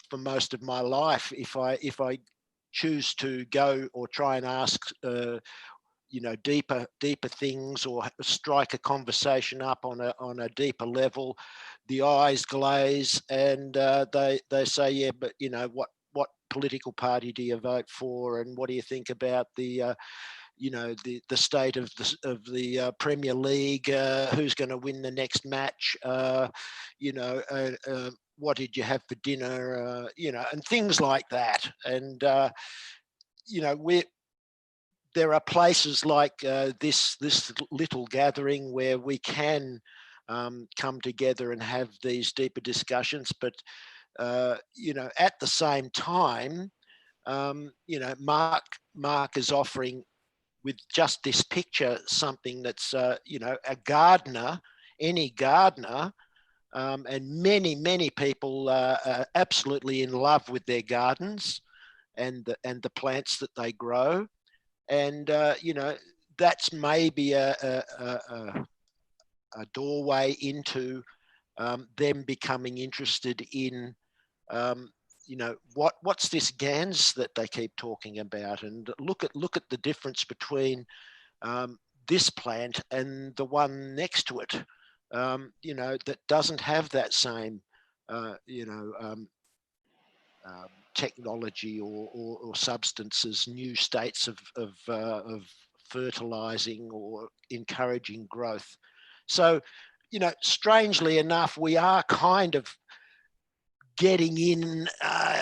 for most of my life. If I choose to go or try and ask you know, deeper things, or strike a conversation up on a deeper level, the eyes glaze, and they say, yeah, but you know, what political party do you vote for, and what do you think about the you know, the state of the Premier League, who's going to win the next match, you know, what did you have for dinner, you know, and things like that. And you know, there are places like this little gathering where we can come together and have these deeper discussions. But you know, at the same time, you know, Mark is offering, with just this picture, something that's you know, a gardener, any gardener, and many people are absolutely in love with their gardens and the plants that they grow. And you know, that's maybe a doorway into them becoming interested in you know, what's this GANS that they keep talking about, and look at the difference between this plant and the one next to it, you know, that doesn't have that same you know, technology or substances, new states of fertilizing or encouraging growth. So, you know, strangely enough, we are kind of getting in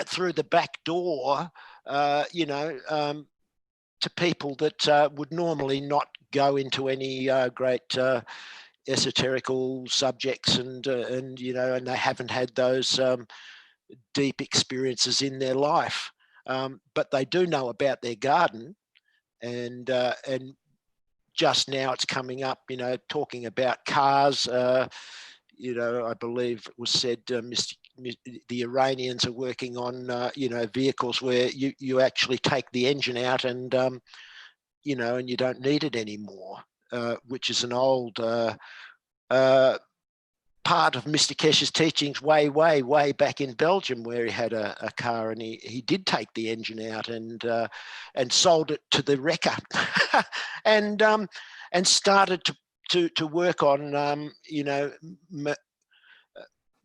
through the back door, you know, to people that would normally not go into any great esoterical subjects, and you know, and they haven't had those deep experiences in their life, but they do know about their garden, and just now it's coming up, you know, talking about cars. You know, I believe it was said, the Iranians are working on you know, vehicles where you actually take the engine out, and you know, and you don't need it anymore, which is an old part of Mr. Keshe's teachings way back in Belgium, where he had a car, and he did take the engine out and sold it to the wrecker, and started to work on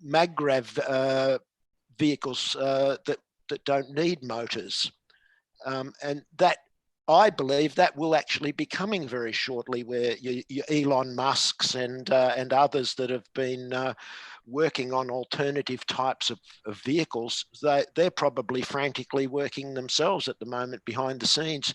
MagRav vehicles that don't need motors, and that, I believe, that will actually be coming very shortly, where your Elon Musks and others that have been working on alternative types of vehicles, they're probably frantically working themselves at the moment behind the scenes.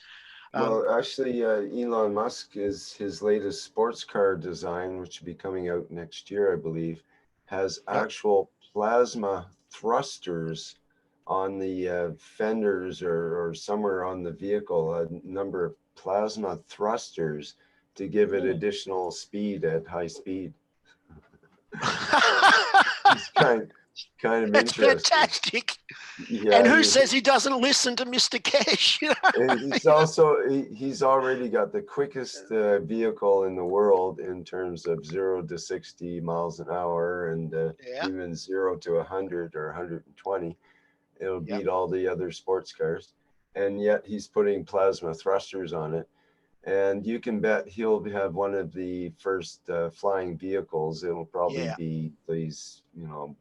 Well, actually, Elon Musk, is his latest sports car design, which will be coming out next year, I believe, has actual plasma thrusters on the fenders or somewhere on the vehicle, a number of plasma thrusters to give it additional speed at high speed. It's kind of It's interesting. fantastic. Yeah, and who says he doesn't listen to Mr. Keshe? And he's also, he's already got the quickest vehicle in the world in terms of 0 to 60 miles an hour, and even 0 to 100 or 120. It'll beat all the other sports cars. And yet he's putting plasma thrusters on it. And you can bet he'll have one of the first flying vehicles. It'll probably be these,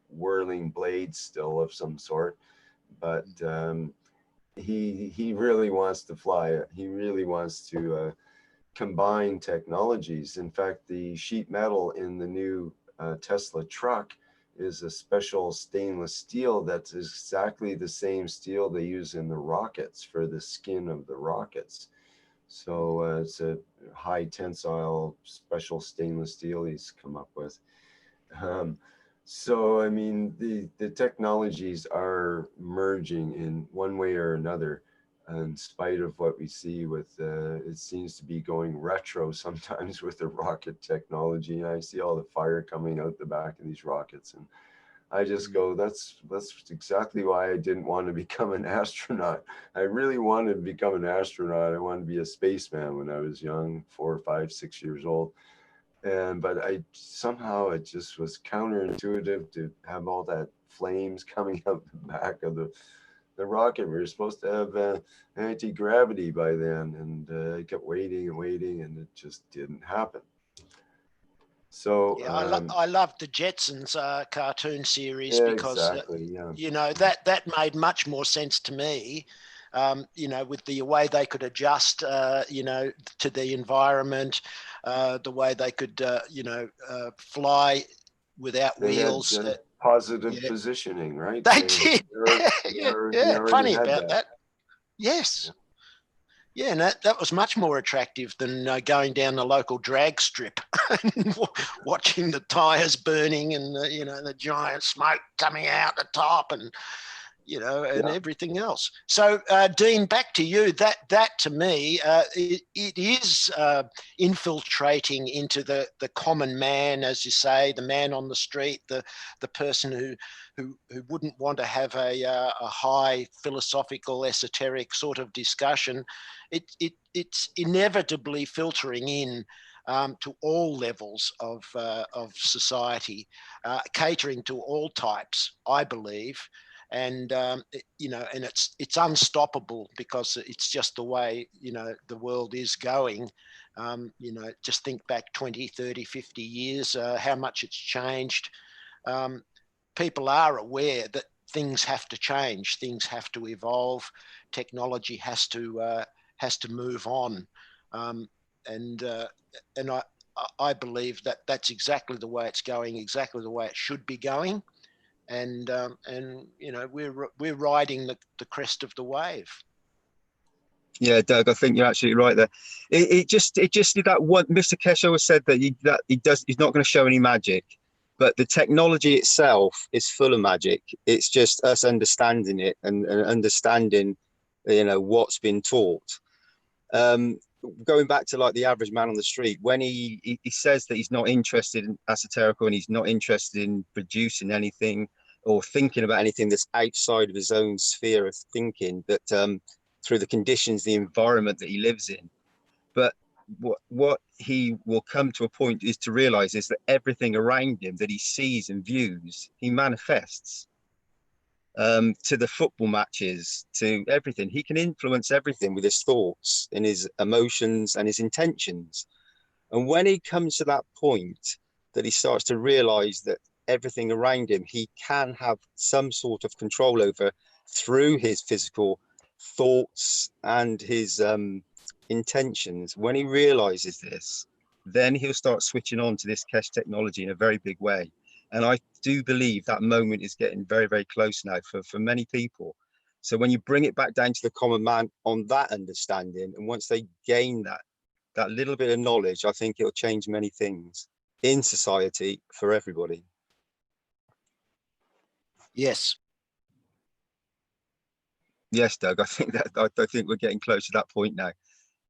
whirling blades still of some sort. But he really wants to fly it. He really wants to combine technologies. In fact, the sheet metal in the new Tesla truck is a special stainless steel that's exactly the same steel they use in the rockets for the skin of the rockets. So it's a high tensile special stainless steel he's come up with. So, I mean, the technologies are merging in one way or another, in spite of what we see with, it seems to be going retro sometimes with the rocket technology. I see all the fire coming out the back of these rockets, and I just go, that's exactly why I didn't want to become an astronaut. I really wanted to become an astronaut. I wanted to be a spaceman when I was young, 4, 5, 6 years old. But I somehow, it just was counterintuitive to have all that flames coming out the back of the rocket. We were supposed to have anti-gravity by then, and I kept waiting and waiting, and it just didn't happen. So I loved the Jetsons cartoon series, because that made much more sense to me. With the way they could adjust, to the environment, the way they could, fly without wheels. Had, positive positioning, right? They did. Funny about that. Yes. Yeah, and that was much more attractive than going down the local drag strip and watching the tires burning and the giant smoke coming out the top, and everything else. So, Dean, back to you. That to me, it is infiltrating into the common man, as you say, the man on the street, the person who wouldn't want to have a high philosophical, esoteric sort of discussion. It's inevitably filtering in to all levels of society, catering to all types, I believe. And and it's unstoppable, because it's just the way the world is going. Just think back 20, 30, 50 years, how much it's changed. People are aware that things have to change, things have to evolve, technology has to move on, and I believe that that's exactly the way it's going, exactly the way it should be going. And we're riding the crest of the wave. Yeah, Doug, I think you're absolutely right there. It just did that one. Mr. Keshe always said that he's not going to show any magic, but the technology itself is full of magic. It's just us understanding it and understanding, what's been taught. Going back to like the average man on the street, when he says that he's not interested in esoterical and he's not interested in producing anything or thinking about anything that's outside of his own sphere of thinking, that through the conditions, the environment that he lives in. But what he will come to a point is to realize is that everything around him that he sees and views, he manifests. To the football matches, to everything. He can influence everything with his thoughts and his emotions and his intentions. And when he comes to that point that he starts to realize that everything around him, he can have some sort of control over through his physical thoughts and his intentions. When he realizes this, then he'll start switching on to this Keshe technology in a very big way. And I do believe that moment is getting very, very close now for many people. So when you bring it back down to the common man on that understanding, and once they gain that little bit of knowledge, I think it'll change many things in society for everybody. Yes. Yes, Doug, I think we're getting close to that point now.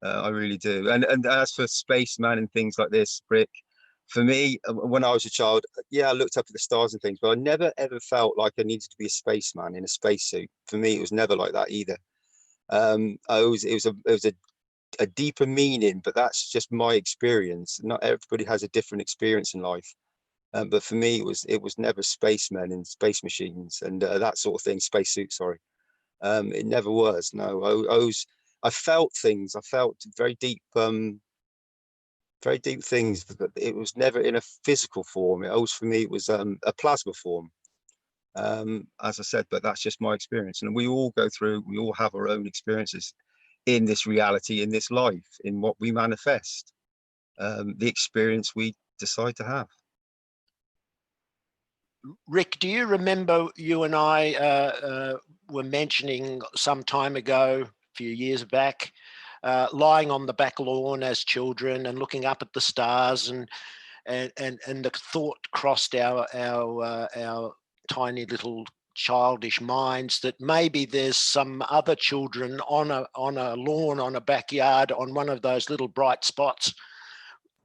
I really do. And as for spaceman and things like this, Rick, for me, when I was a child, yeah, I looked up at the stars and things, but I never ever felt like I needed to be a spaceman in a spacesuit. For me, it was never like that either. It was a deeper meaning, but that's just my experience. Not everybody has a different experience in life. But for me, it was never spacemen and space machines and that sort of thing, spacesuit, sorry. It never was. No, I felt things. I felt very deep things, but it was never in a physical form. It always, for me, it was a plasma form. As I said, but that's just my experience. And we all have our own experiences in this reality, in this life, in what we manifest, the experience we decide to have. Rick, do you remember you and I were mentioning some time ago, a few years back, lying on the back lawn as children and looking up at the stars, and the thought crossed our tiny little childish minds that maybe there's some other children on a lawn, on a backyard, on one of those little bright spots,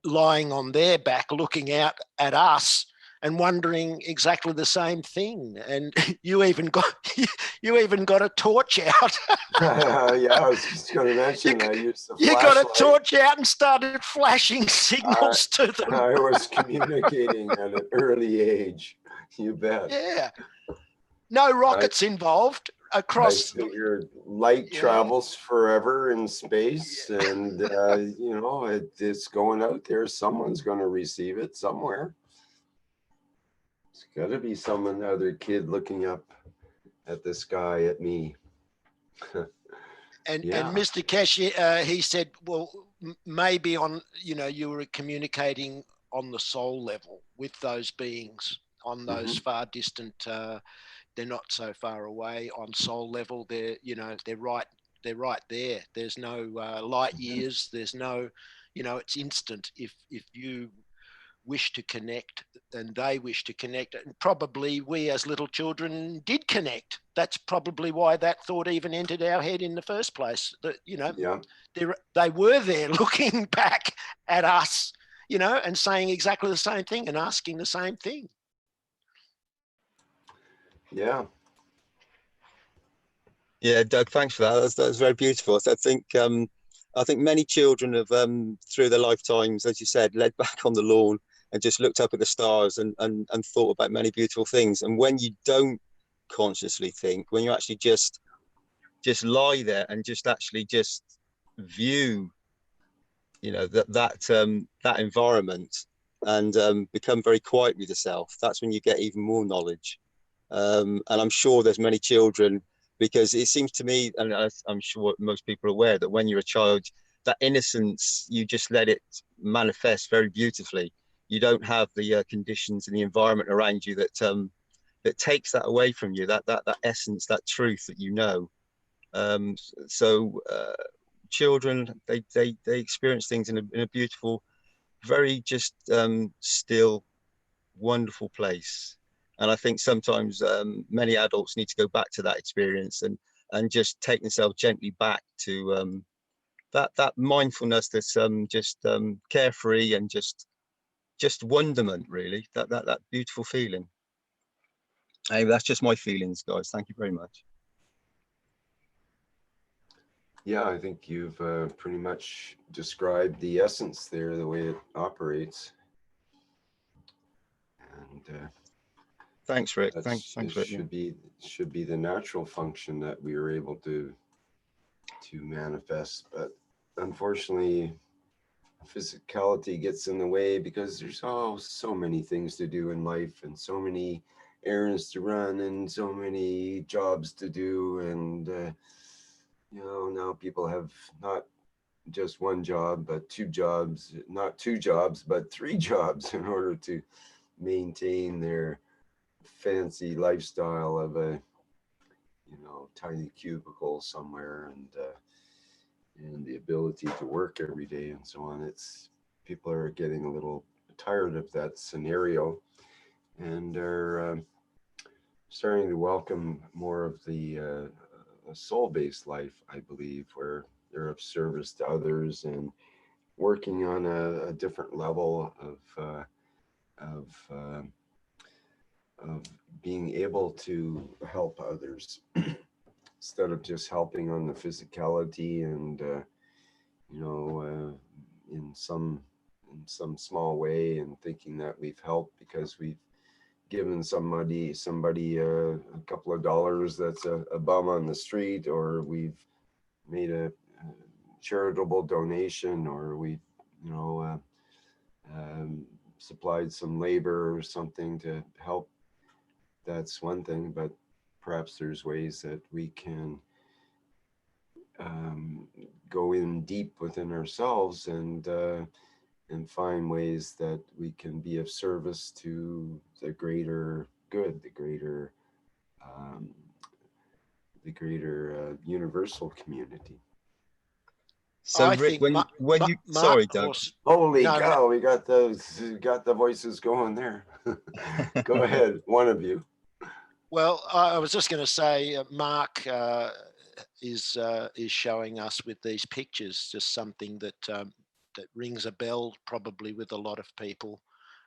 lying on their back looking out at us and wondering exactly the same thing. And you even got a torch out. Yeah, I was just going to mention I used the You got a flashlight. torch out and started flashing signals to them. I was communicating at an early age. You bet. Yeah. No rockets involved. Across. I figured light travels forever in space, and you know, it's going out there. Someone's going to receive it somewhere. It's got to be other kid looking up at the sky at me. And Mr. Keshe, he said, well, maybe you were communicating on the soul level with those beings, on those far distant. They're not so far away on soul level. They're right there. There's no light years. There's no, it's instant. If you wish to connect and they wish to connect, and probably we as little children did connect. That's probably why that thought even entered our head in the first place. That they were there looking back at us, and saying exactly the same thing and asking the same thing. Yeah. Yeah, Doug, thanks for that. That's very beautiful. So I think many children have, through their lifetimes, as you said, led back on the lawn and just looked up at the stars and thought about many beautiful things. And when you don't consciously think, when you actually just lie there and just view, that environment and become very quiet with yourself, that's when you get even more knowledge. And I'm sure there's many children, because it seems to me, and I'm sure most people are aware, that when you're a child, that innocence, you just let it manifest very beautifully. You don't have the conditions and the environment around you that takes that away from you, that essence, that truth that you know. So children, they experience things in a beautiful, very just still, wonderful place. And I think sometimes many adults need to go back to that experience and just take themselves gently back to that mindfulness that's just carefree and just wonderment, really, that beautiful feeling. Hey, that's just my feelings, guys. Thank you very much. Yeah, I think you've pretty much described the essence there, the way it operates. And Thanks, Rick. that's, it Thanks, Rick. Yeah. should be the natural function that we are able to manifest. But unfortunately, physicality gets in the way because there's so many things to do in life and so many errands to run and so many jobs to do. And, you know, now people have not just one job, but two jobs, not two jobs, but three jobs in order to maintain their fancy lifestyle of a, you know, tiny cubicle somewhere, and the ability to work every day and so on. It's, people are getting a little tired of that scenario and are starting to welcome more of the a soul-based life, I believe, where they're of service to others and working on a different level of uh, of being able to help others instead of just helping on the physicality and you know, in some small way, and thinking that we've helped because we've given somebody a couple of dollars that's a bum on the street, or we've made a charitable donation, or we, you know, supplied some labor or something to help. That's one thing, but perhaps there's ways that we can go in deep within ourselves and find ways that we can be of service to the greater good, um, the greater universal community. So I Rick, think when you Mark sorry, Doug. Holy no, cow, we got the voices going there. Go ahead, one of you. well, I was just going to say, Mark is showing us with these pictures just something that that rings a bell probably with a lot of people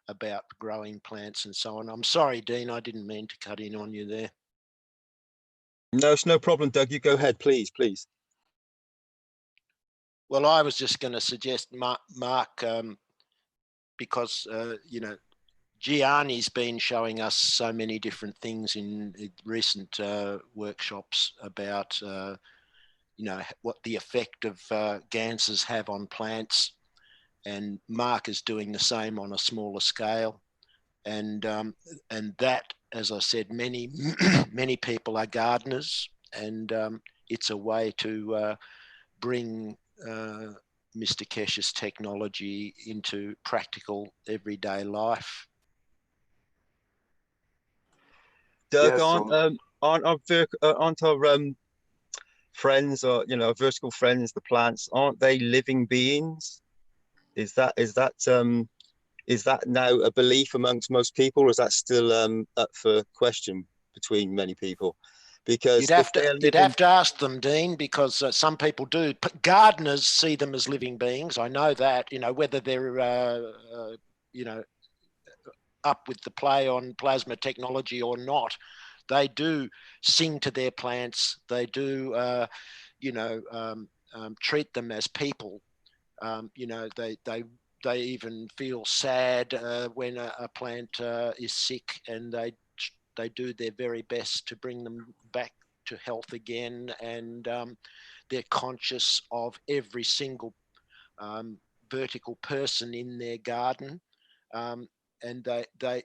about growing plants and so on. I'm sorry, Dean, I didn't mean to cut in on you there. No, it's no problem, Doug. You go ahead, please. Well, I was just going to suggest, Mark, because you know, Gianni's been showing us so many different things in recent workshops about you know, what the effect of ganses have on plants, and Mark is doing the same on a smaller scale, and that, as I said, many many people are gardeners, and it's a way to bring Mr. Keshe's technology into practical everyday life. Doug, Yes, so aren't our friends, or you know, vertical friends, the plants, aren't they living beings? Is that now a belief amongst most people, or is that still up for question between many people? Because if they're You'd living, have to ask them, Dean, because some people do. Gardeners see them as living beings. I know that. You know, whether they're you know, up with the play on plasma technology or not, they do sing to their plants. They do, you know, treat them as people. You know, they even feel sad when a plant is sick, and they do their very best to bring them back to health again, and they're conscious of every single vertical person in their garden, and they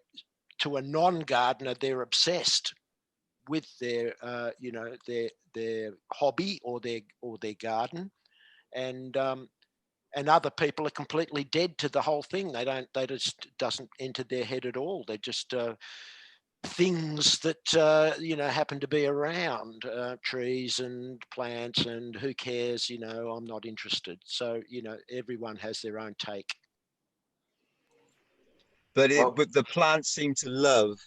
to a non-gardener, they're obsessed with their you know, their hobby or their garden, and other people are completely dead to the whole thing. They just doesn't enter their head at all. They're just things that you know, happen to be around, trees and plants, and who cares, you know, I'm not interested. So, you know, everyone has their own take. well, but the plants seem to love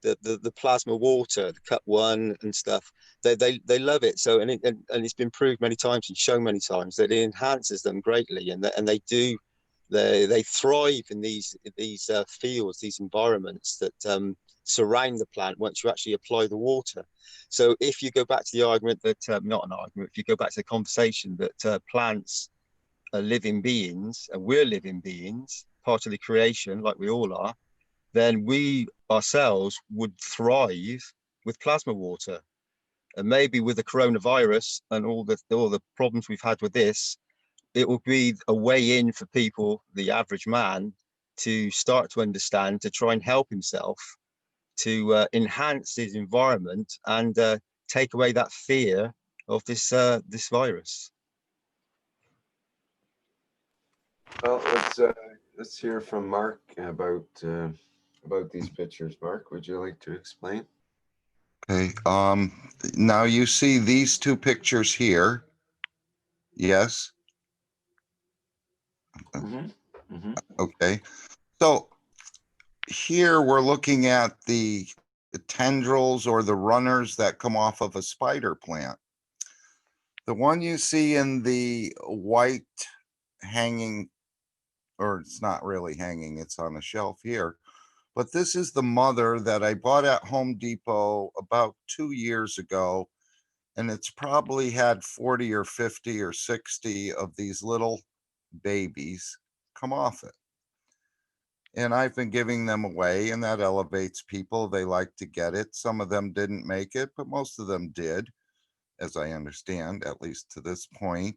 the plasma water, the cut one and stuff. They love it. So and it's been proved many times and shown many times that it enhances them greatly, and they thrive in these fields, these environments that surround the plant once you actually apply the water. So if you go back to the argument that, not an argument, if you go back to the conversation that plants are living beings and we're living beings, part of the creation, like we all are, then we ourselves would thrive with plasma water. And maybe with the coronavirus and all the problems we've had with this, it will be a way in for people, the average man, to start to understand, to try and help himself, to enhance his environment and take away that fear of this virus. Well, let's hear from Mark about these pictures. Mark, would you like to explain? Okay, now you see these two pictures here. Yes, okay. So here we're looking at the tendrils or the runners that come off of a spider plant. The one you see in the white hanging, or it's not really hanging, it's on a shelf here. But this is the mother that I bought at Home Depot about 2 years ago. And it's probably had 40 or 50 or 60 of these little babies come off it. And I've been giving them away, and that elevates people. They like to get it. Some of them didn't make it, but most of them did, as I understand, at least to this point.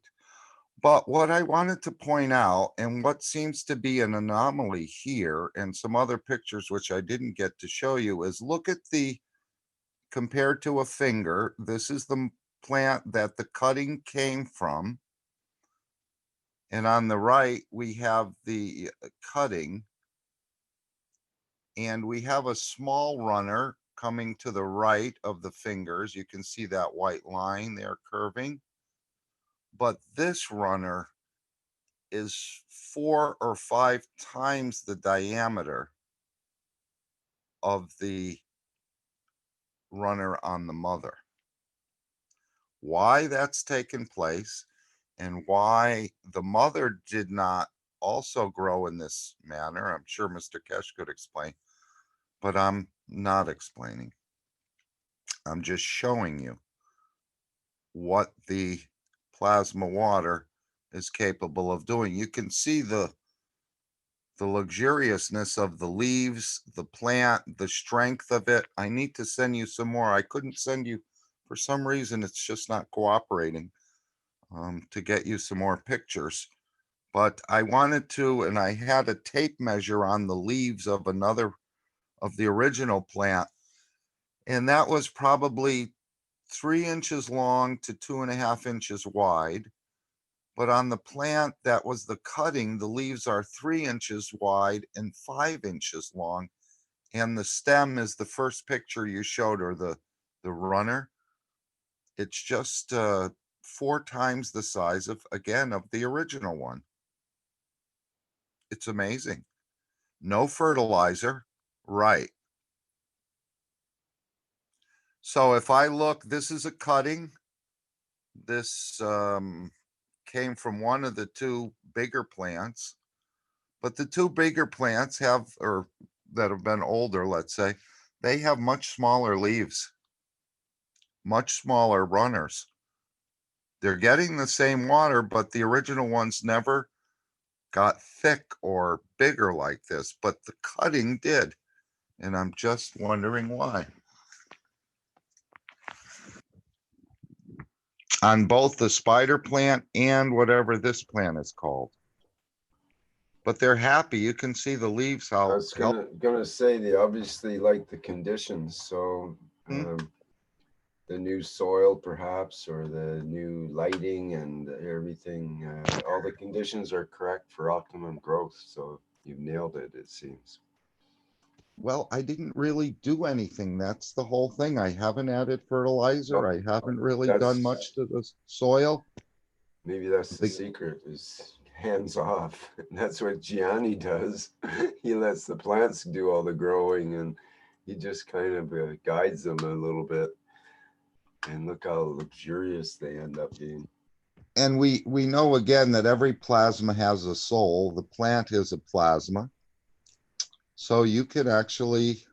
But what I wanted to point out, and what seems to be an anomaly here, and some other pictures which I didn't get to show you, is look at the, compared to a finger, this is the plant that the cutting came from. And on the right, we have the cutting. And we have a small runner coming to the right of the fingers. You can see that white line there curving. But this runner is 4 or 5 times the diameter of the runner on the mother. Why that's taken place and why the mother did not also grow in this manner, I'm sure Mr. Keshe could explain, but I'm not explaining. I'm just showing you what the plasma water is capable of doing. You can see the luxuriousness of the leaves, the plant, the strength of it. I need to send you some more. I couldn't send you, for some reason, it's just not cooperating to get you some more pictures. But I wanted to, and I had a tape measure on the leaves of another, of the original plant. And that was probably 3 inches long to 2.5 inches wide. But on the plant that was the cutting, the leaves are 3 inches wide and 5 inches long. And the stem is the first picture you showed, or the runner. It's just 4 times the size of, again, of the original one. It's amazing. No fertilizer, right. So if I look, this is a cutting. This came from one of the 2 bigger plants. But the 2 bigger plants have, or that have been older, let's say, they have much smaller leaves, much smaller runners. They're getting the same water, but the original ones never got thick or bigger like this, but the cutting did. And I'm just wondering why. On both the spider plant and whatever this plant is called. But they're happy. You can see the leaves, I how was gonna say they obviously like the conditions, so the new soil perhaps, or the new lighting and everything, all the conditions are correct for optimum growth. So you've nailed it, it seems. Well, I didn't really do anything. That's the whole thing. I haven't added fertilizer. I haven't really done much to the soil. Maybe that's the secret, is hands off. That's what Gianni does. He lets the plants do all the growing, and he just kind of guides them a little bit. And look how luxurious they end up being. And we know again that every plasma has a soul. The plant is a plasma. So you can actually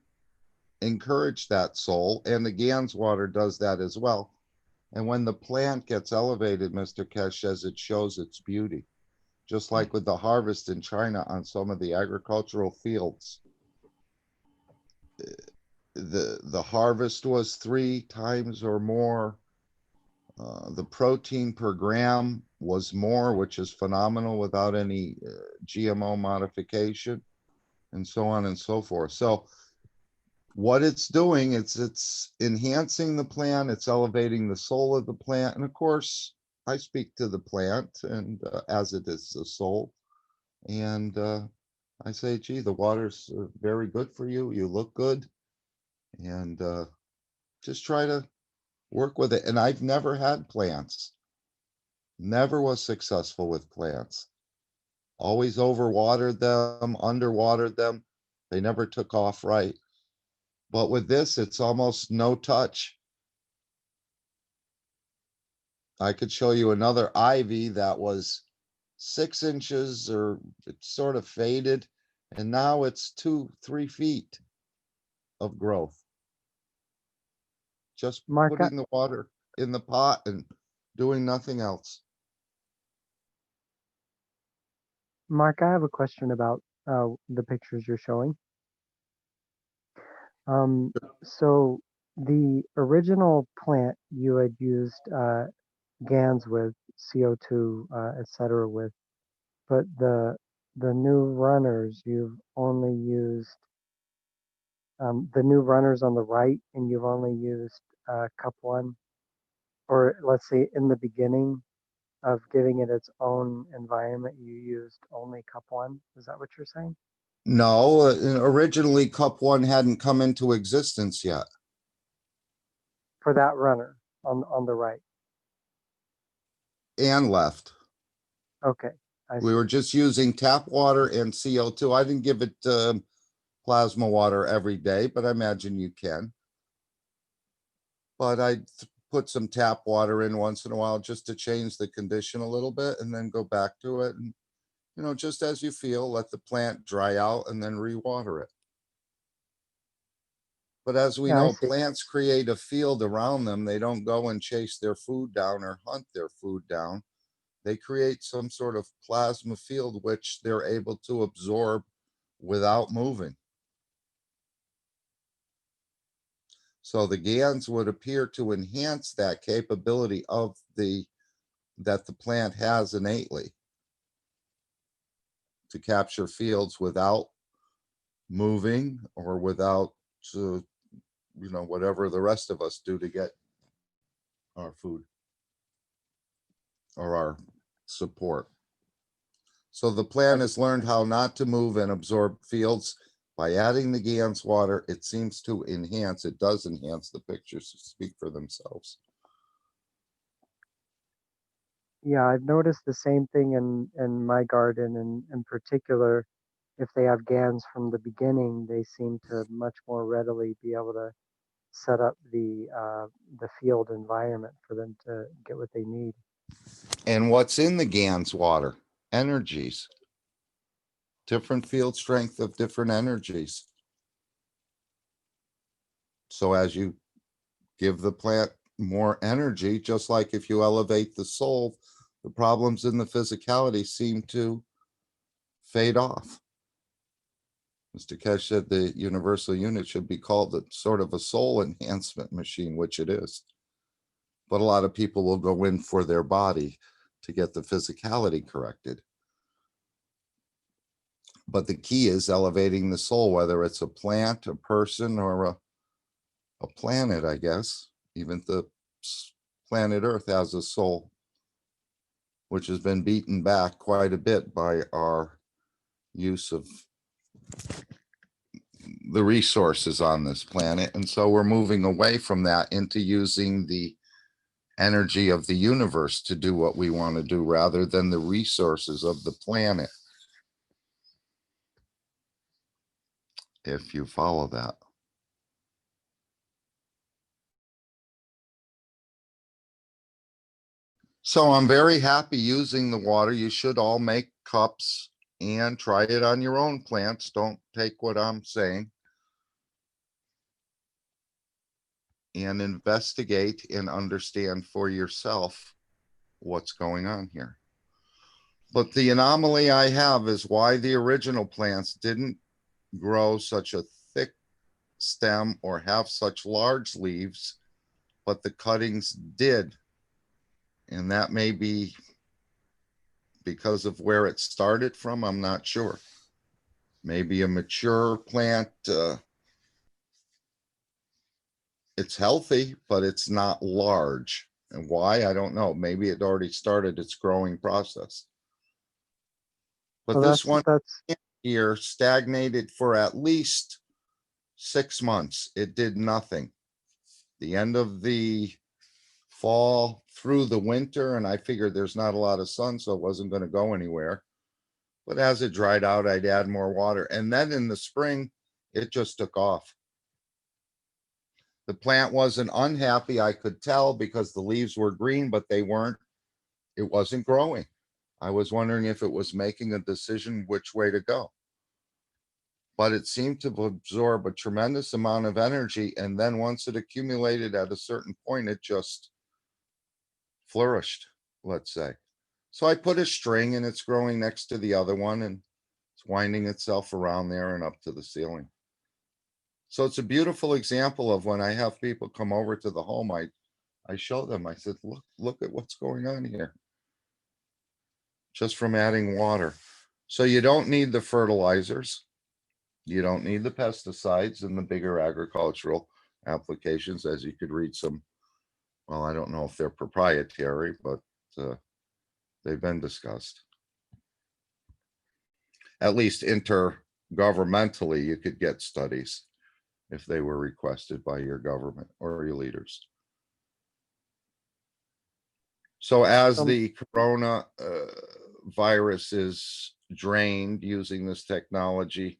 encourage that soul, and the GANS water does that as well. And when the plant gets elevated, Mr. Keshe, as it shows its beauty, just like with the harvest in China on some of the agricultural fields. The harvest was 3 times or more. The protein per gram was more, which is phenomenal without any GMO modification, and so on and so forth. So what it's doing, it's enhancing the plant, it's elevating the soul of the plant. And of course, I speak to the plant and as it is the soul. And I say, gee, the water's very good for you. You look good. And just try to work with it. And I've never had plants. Never was successful with plants. Always overwatered them, underwatered them. They never took off right. But with this, it's almost no touch. I could show you another ivy that was 6 inches, or it sort of faded, and now it's 2-3 feet of growth. Just Mark, putting the water in the pot and doing nothing else. Mark, I have a question about the pictures you're showing. So the original plant you had used GANs with, CO2, etc. with, but the new runners you've only used the new runners on the right, and you've only used cup 1, or let's say in the beginning of giving it its own environment, you used only cup 1. Is that what you're saying? No, originally cup 1 hadn't come into existence yet. For that runner on the right. And left. Okay. We were just using tap water and CO2. I didn't give it plasma water every day, but I imagine you can. But I put some tap water in once in a while just to change the condition a little bit, and then go back to it. And, you know, just as you feel, let the plant dry out and then re-water it. But as we know, plants create a field around them. They don't go and chase their food down or hunt their food down. They create some sort of plasma field which they're able to absorb without moving. So the GANs would appear to enhance that capability of that the plant has innately to capture fields without moving or without, you know, whatever the rest of us do to get our food or our support. So the plant has learned how not to move and absorb fields. By adding the GANs water, it seems to enhance, it does enhance the pictures to speak for themselves. Yeah, I've noticed the same thing in my garden, and in particular, if they have GANs from the beginning, they seem to much more readily be able to set up the field environment for them to get what they need. And what's in the GANs water? Energies. Different field strength of different energies. So as you give the plant more energy, just like if you elevate the soul, the problems in the physicality seem to fade off. Mr. Keshe said the universal unit should be called a sort of a soul enhancement machine, which it is. But a lot of people will go in for their body to get the physicality corrected. But the key is elevating the soul, whether it's a plant, a person, or a planet, I guess. Even the planet Earth has a soul, which has been beaten back quite a bit by our use of the resources on this planet. And so we're moving away from that into using the energy of the universe to do what we want to do rather than the resources of the planet. If you follow that. So I'm very happy using the water. You should all make cups and try it on your own plants. Don't take what I'm saying. and investigate and understand for yourself what's going on here. But the anomaly I have is why the original plants didn't grow such a thick stem or have such large leaves, but the cuttings did. And that may be because of where it started from, I'm not sure. Maybe a mature plant, it's healthy, but it's not large. And why, I don't know. Maybe it already started its growing process. But Well, this one that's here stagnated for at least 6 months. It did nothing. The end of the fall through the winter, and I figured there's not a lot of sun, so it wasn't going to go anywhere. But as it dried out, I'd add more water. And then in the spring, it just took off. The plant wasn't unhappy, I could tell, because the leaves were green, but they weren't, it wasn't growing. I was wondering if it was making a decision which way to go. But it seemed to absorb a tremendous amount of energy. And then once it accumulated at a certain point, it just flourished, let's say. So I put a string and it's growing next to the other one and it's winding itself around there and up to the ceiling. So it's a beautiful example of when I have people come over to the home, I show them, I said, look at what's going on here. Just from adding water. So you don't need the fertilizers. You don't need the pesticides in the bigger agricultural applications, as you could read some, well, I don't know if they're proprietary, but they've been discussed. At least intergovernmentally, you could get studies if they were requested by your government or your leaders. So as the corona virus is drained using this technology,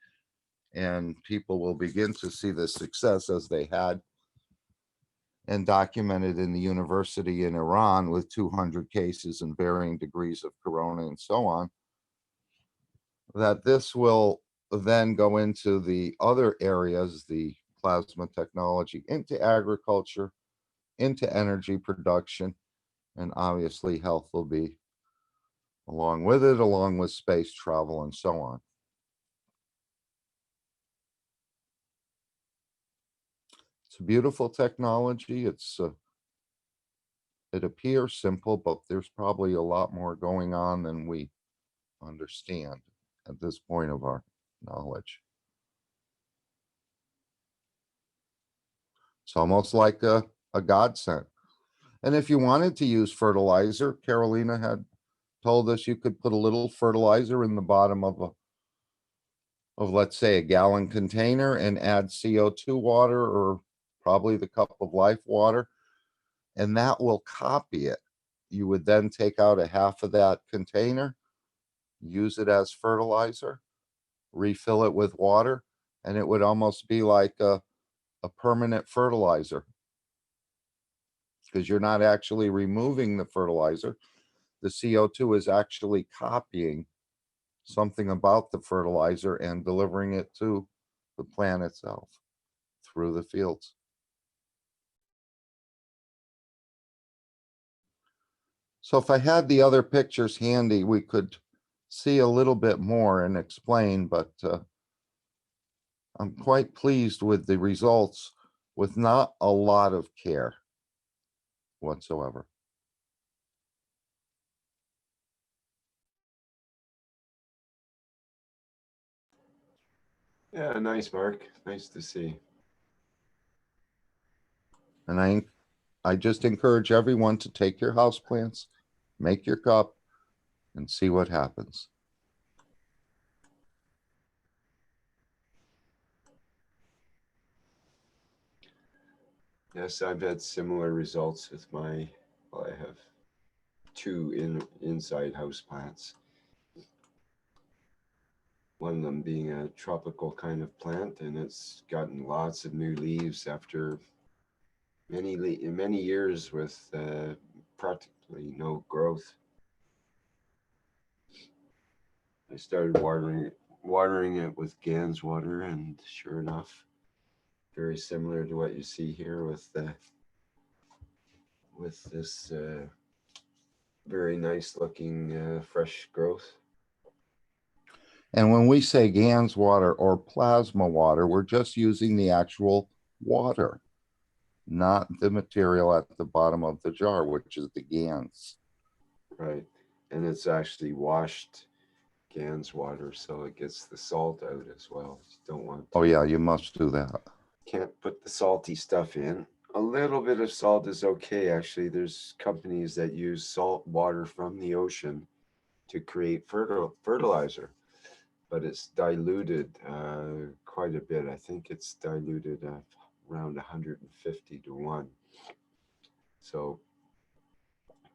and people will begin to see the success as they had and documented in the university in Iran with 200 cases and varying degrees of corona and so on, that this will then go into the other areas, the plasma technology, into agriculture, into energy production, and obviously health will be along with it, along with space travel and so on. It's a beautiful technology. It appears simple, but there's probably a lot more going on than we understand at this point of our knowledge. It's almost like a godsend. And if you wanted to use fertilizer, Carolina had told us you could put a little fertilizer in the bottom of let's say a gallon container and add CO2 water or probably the cup of life water, and that will copy it. You would then take out a half of that container, use it as fertilizer, refill it with water, and it would almost be like a permanent fertilizer, because you're not actually removing the fertilizer. The CO2 is actually copying something about the fertilizer and delivering it to the plant itself through the fields. So if I had the other pictures handy, we could see a little bit more and explain, but I'm quite pleased with the results with not a lot of care whatsoever. Yeah, nice, Mark. Nice to see. And I just encourage everyone to take your houseplants, make your cup, and see what happens. Yes, I've had similar results with my, well, I have two inside house plants. One of them being a tropical kind of plant, and it's gotten lots of new leaves after many years with practically no growth. I started watering it with Gans water, and sure enough, very similar to what you see here with this very nice looking fresh growth. And when we say GANS water or plasma water, we're just using the actual water, not the material at the bottom of the jar, which is the GANS. Right. And it's actually washed GANS water, so it gets the salt out as well. You don't want to, Oh yeah, you must do that. can't put the salty stuff in. A little bit of salt is okay, actually. There's companies that use salt water from the ocean to create fertilizer, but it's diluted quite a bit. I think it's diluted around 150 to 1. So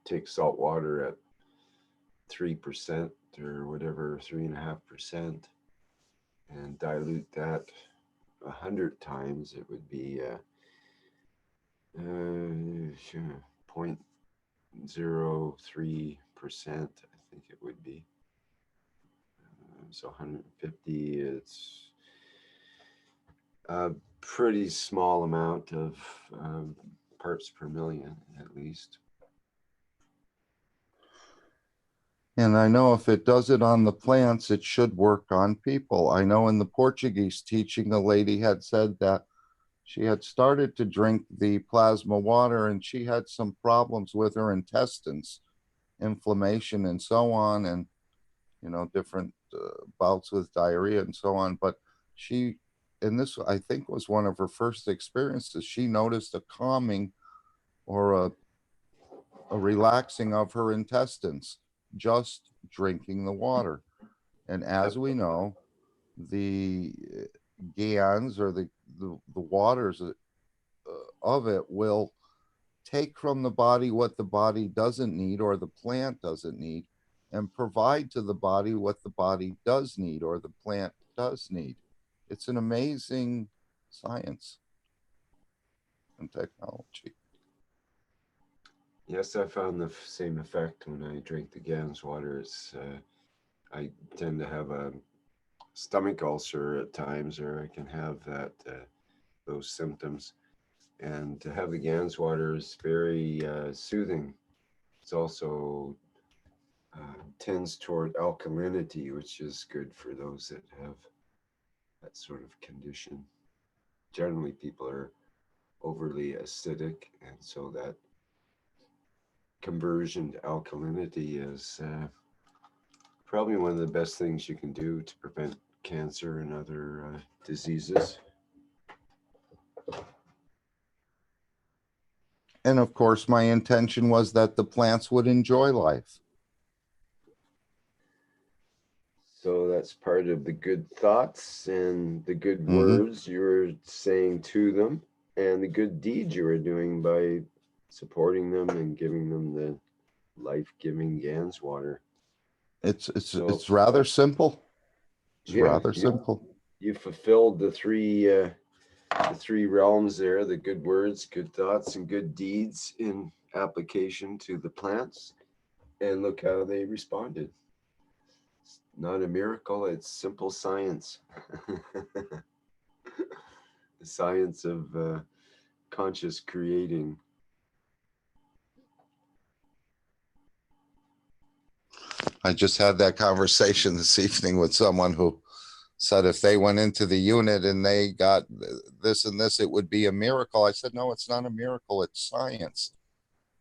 take salt water at 3% or whatever, 3.5%, and dilute that 100 times, it would be 0.03%, I think it would be. So 150, it's a pretty small amount of parts per million, at least. And I know if it does it on the plants, it should work on people. I know in the Portuguese teaching, a lady had said that she had started to drink the plasma water and she had some problems with her intestines, inflammation and so on, and, you know, different bouts with diarrhea and so on. But she, and this I think was one of her first experiences, she noticed a calming or a relaxing of her intestines just drinking the water. And as we know, the GANs or the waters of it will take from the body what the body doesn't need or the plant doesn't need, and provide to the body what the body does need or the plant does need. It's an amazing science and technology. Yes, I found the same effect when I drink the GANS water. It's I tend to have a stomach ulcer at times, or I can have that those symptoms. And to have the GANS water is very soothing. It's also tends toward alkalinity, which is good for those that have that sort of condition. Generally, people are overly acidic, and so that conversion to alkalinity is probably one of the best things you can do to prevent cancer and other diseases. And of course, my intention was that the plants would enjoy life. So that's part of the good thoughts and the good words you were saying to them, and the good deeds you were doing by supporting them and giving them the life-giving GANS water. It's rather simple. It's rather simple. You fulfilled the three realms there: the good words, good thoughts, and good deeds in application to the plants. And look how they responded. It's not a miracle, it's simple science. The science of conscious creating. I just had that conversation this evening with someone who said if they went into the unit and they got this and this, it would be a miracle. I said, no, it's not a miracle, it's science.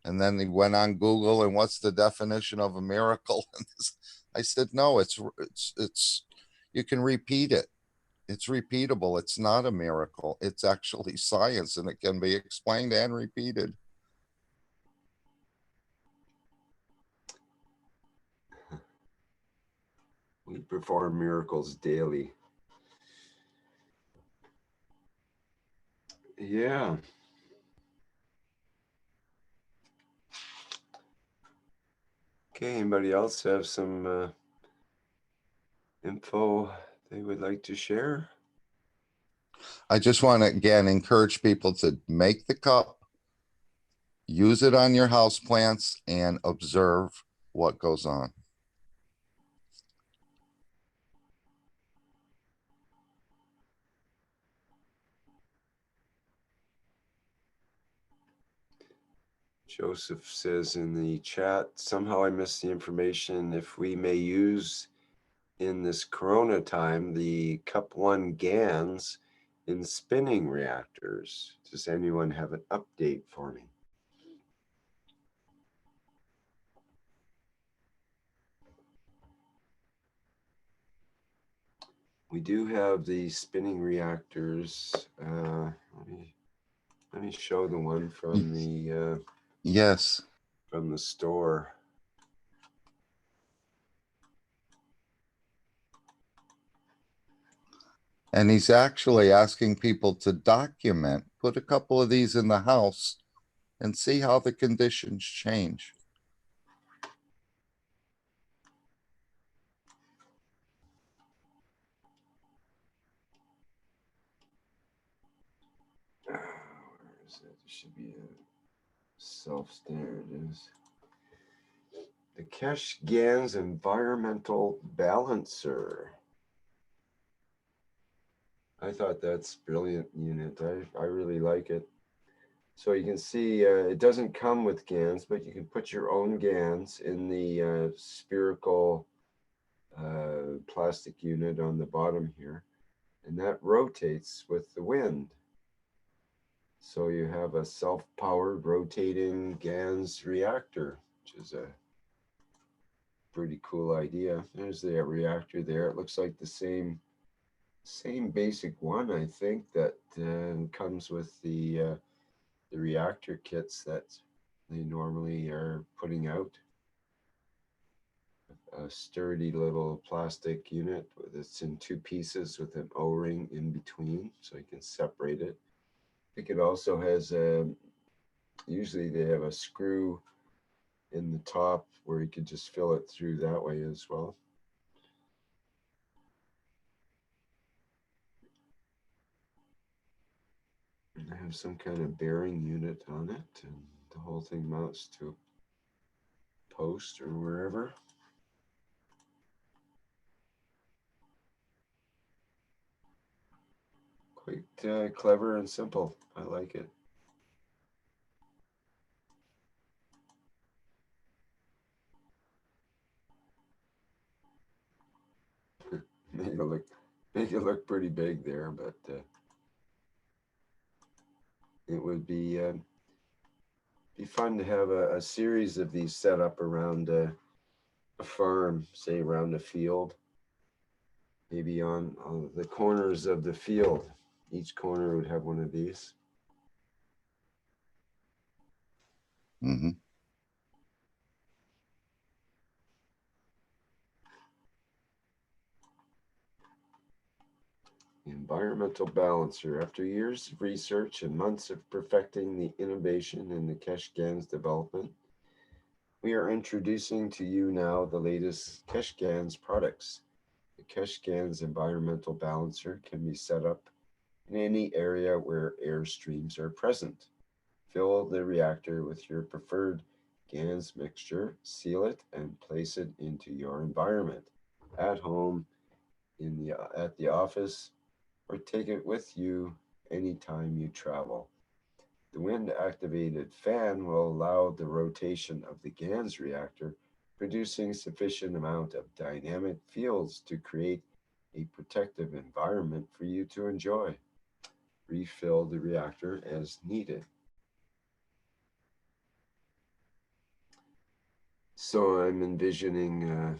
And then they went on Google and what's the definition of a miracle? And I said, no, it's you can repeat it. It's repeatable. It's not a miracle. It's actually science, and it can be explained and repeated. We perform miracles daily. Yeah. Okay, anybody else have some info they would like to share? I just want to, again, encourage people to make the cup, use it on your house plants, and observe what goes on. Joseph says in the chat, somehow I missed the information if we may use in this Corona time the Cup 1 GANs in spinning reactors. Does anyone have an update for me? We do have the spinning reactors. Let me show the one from the Yes. from the store. And he's actually asking people to document, put a couple of these in the house and see how the conditions change. Where is it? There should be a self-standard. Is the Keshe GANs Environmental Balancer. I thought that's brilliant unit. I really like it. So you can see it doesn't come with GANs, but you can put your own GANs in the spherical plastic unit on the bottom here, and that rotates with the wind. So you have a self-powered rotating GANs reactor, which is a pretty cool idea. There's the reactor there. It looks like the same basic one, I think, that comes with the reactor kits that they normally are putting out. A sturdy little plastic unit that's in two pieces with an O-ring in between, so you can separate it. I think it also has usually they have a screw in the top where you could just fill it through that way as well. And I have some kind of bearing unit on it, and the whole thing mounts to a post or wherever. Quite clever and simple. I like it. Make it look pretty big there, but it would be fun to have a series of these set up around a farm, say around a field, maybe on the corners of the field. Each corner would have one of these. Mm-hmm. Environmental balancer. After years of research and months of perfecting the innovation in the Keshe GANs development, we are introducing to you now the latest Keshe GANs products. The Keshe GANs environmental balancer can be set up in any area where air streams are present. Fill the reactor with your preferred GANs mixture, seal it, and place it into your environment, at home, at the office, or take it with you anytime you travel. The wind-activated fan will allow the rotation of the GANs reactor, producing sufficient amount of dynamic fields to create a protective environment for you to enjoy. Refill the reactor as needed. So I'm envisioning,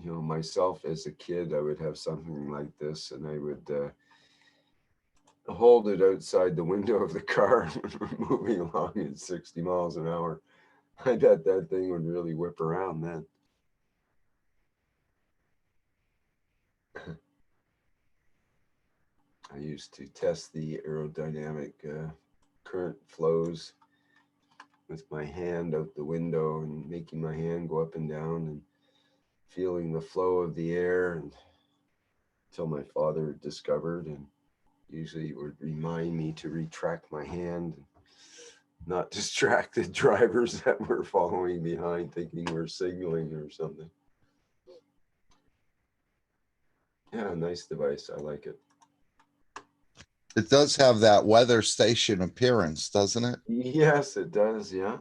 myself as a kid, I would have something like this, and I would hold it outside the window of the car moving along at 60 miles an hour. I bet that thing would really whip around then. I used to test the aerodynamic current flows with my hand out the window and making my hand go up and down and feeling the flow of the air, and until my father discovered, and usually it would remind me to retract my hand and not distract the drivers that were following behind thinking we're signaling or something. Yeah, nice device. I like it. It does have that weather station appearance, doesn't it? Yes, it does. Yeah.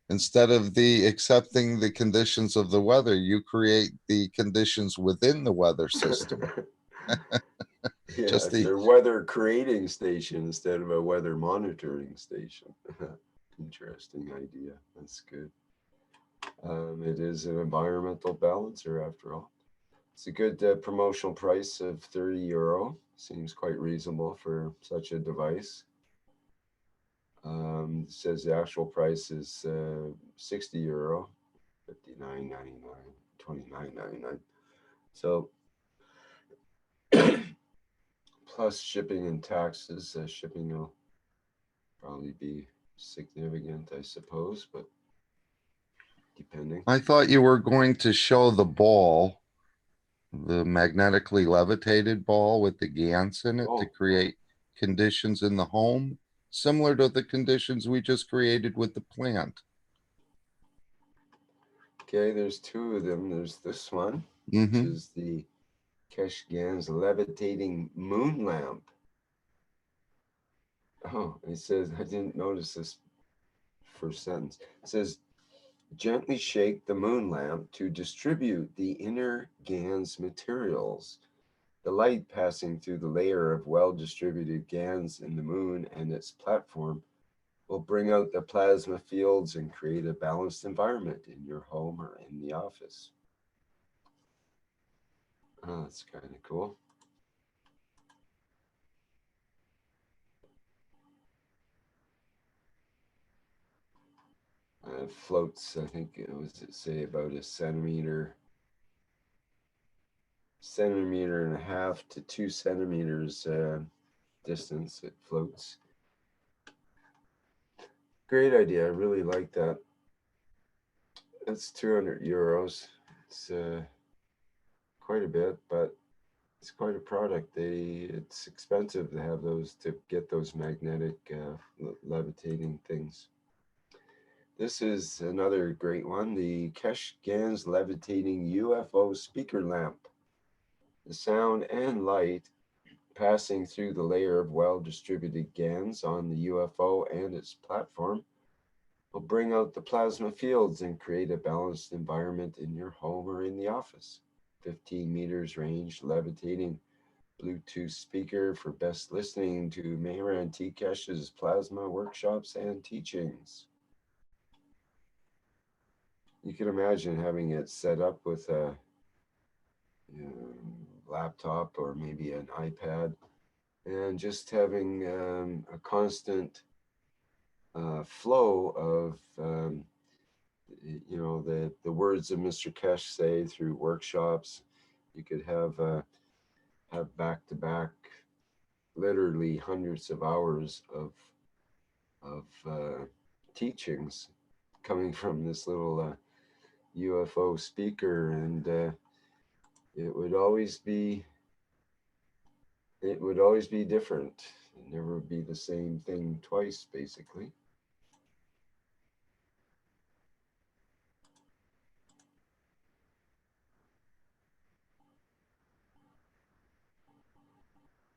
Instead of the accepting the conditions of the weather, you create the conditions within the weather system. Yeah, Just it's the, a weather creating station instead of a weather monitoring station. Interesting idea. That's good. It is an environmental balancer after all. It's a good promotional price of €30. Seems quite reasonable for such a device. It says the actual price is €60, 59.99, 29.99. So plus shipping and taxes, shipping will probably be significant, I suppose, but depending. I thought you were going to show the ball, the magnetically levitated ball with the GANs in it to Oh, create conditions in the home, similar to the conditions we just created with the plant. okay, there's two of them. There's this one, which Mm-hmm. is the Keshe Gans levitating moon lamp. Oh, it says, I didn't notice this first sentence. It says, gently shake the moon lamp to distribute the inner GANs materials. The light passing through the layer of well-distributed GANs in the moon and its platform will bring out the plasma fields and create a balanced environment in your home or in the office. Oh, that's kind of cool. Floats, I think it was say about a centimeter and a half to 2 centimeters distance. It floats. Great idea. I really like that. That's €200. It's quite a bit, but it's quite a product. It's expensive to have those, to get those magnetic levitating things. This is another great one, the Keshe Gans levitating UFO speaker lamp. The sound and light passing through the layer of well-distributed GANs on the UFO and its platform will bring out the plasma fields and create a balanced environment in your home or in the office. 15 meters range, levitating Bluetooth speaker for best listening to Mehran T. Keshe's plasma workshops and teachings. You can imagine having it set up with a laptop or maybe an iPad, and just having a constant flow of the words of Mr. Keshe say through workshops. You could have back to back, literally hundreds of hours of teachings coming from this little UFO speaker, and it would always be different. It never be the same thing twice, basically.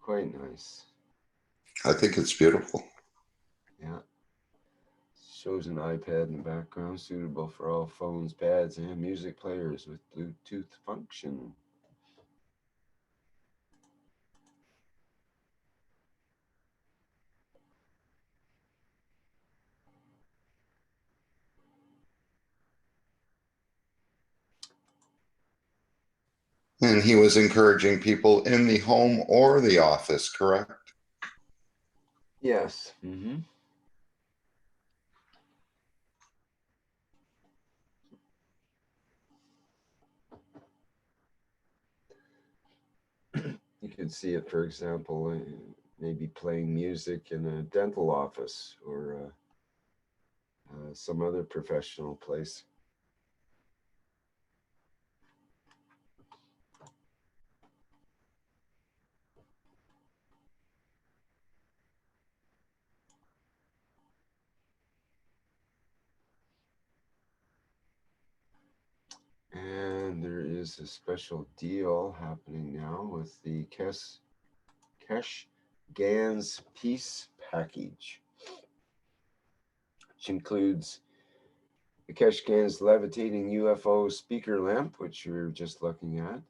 Quite nice. I think it's beautiful. Yeah. Shows an iPad in the background, suitable for all phones, pads, and music players with Bluetooth function. And he was encouraging people in the home or the office, correct? Yes. Mm-hmm. You could see it, for example, maybe playing music in a dental office or some other professional place. And there is a special deal happening now with the Keshe GAN's Peace Package, which includes the Keshe GAN's levitating UFO speaker lamp, which we were just looking at,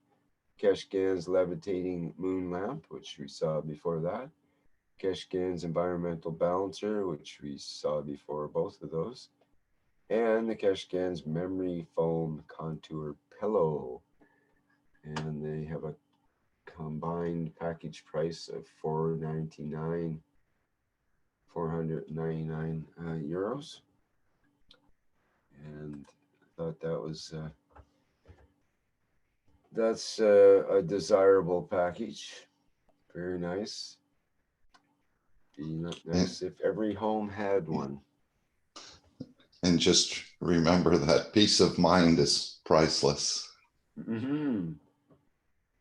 Keshe GAN's levitating moon lamp, which we saw before that, Keshe GAN's environmental balancer, which we saw before both of those, and the Keshe GAN's memory foam contour pillow. And they have a combined package price of €499. Euros. And I thought that was that's a desirable package. Very nice. Be nice if every home had one. And just remember that peace of mind is priceless. Mm-hmm.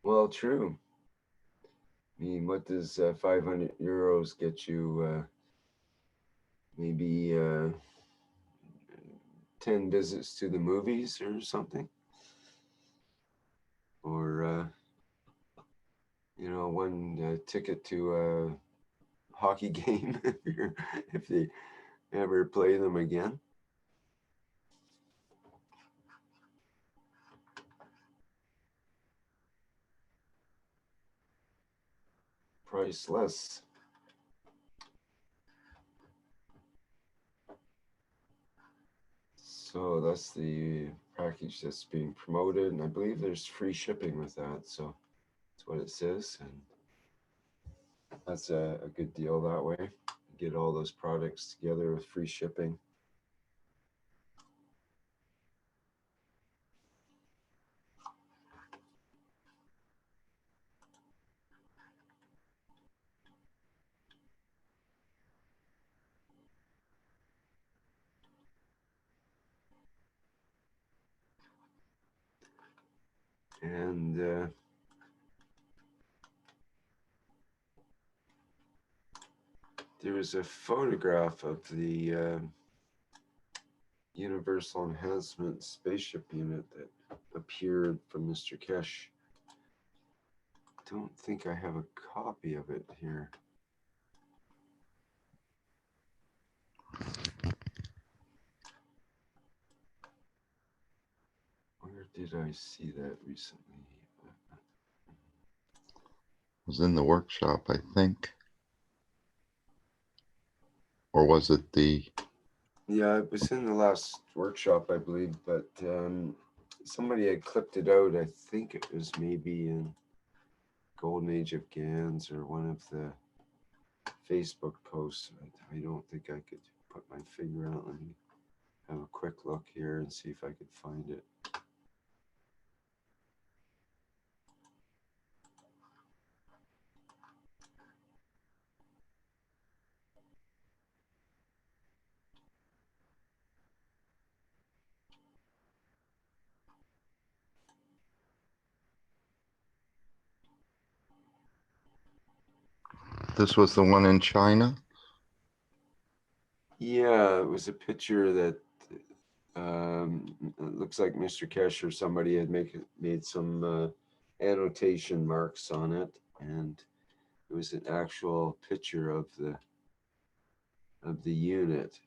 Well, true. I mean, what does 500 euros get you? Maybe 10 visits to the movies or something? Or, you know, one ticket to a hockey game if they ever play them again. Priceless. So that's the package that's being promoted, and I believe there's free shipping with that. So that's what it says, and that's a good deal that way. Get all those products together with free shipping. And there was a photograph of the Universal Enhancement Spaceship unit that appeared from Mr. Keshe. Don't think I have a copy of it here. Where did I see that recently? It was in the workshop, I think. Or was it the... Yeah, it was in the last workshop, I believe, but somebody had clipped it out. I think it was maybe in Golden Age of GANs or one of the Facebook posts. I don't think I could put my finger out. Let me have a quick look here and see if I could find it. This was the one in China? Yeah, it was a picture that it looks like Mr. Keshe or somebody had made some annotation marks on it, and it was an actual picture of the unit.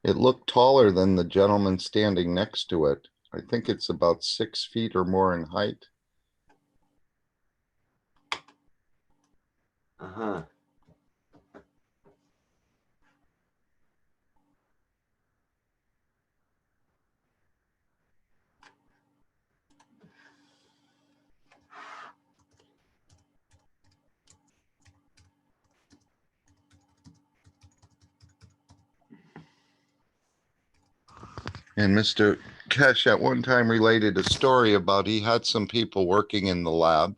It looked taller than the gentleman standing next to it. I think it's about 6 feet or more in height. Uh-huh. And Mr. Keshe at one time related a story about he had some people working in the lab,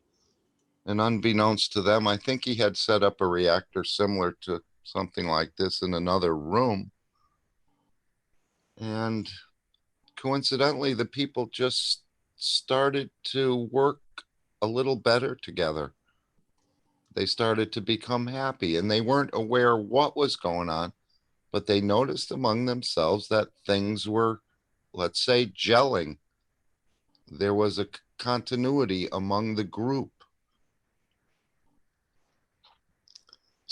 and unbeknownst to them, I think he had set up a reactor similar to something like this in another room. And coincidentally, the people just started to work a little better together. They started to become happy, and they weren't aware what was going on, but they noticed among themselves that things were, let's say, gelling. There was a continuity among the group.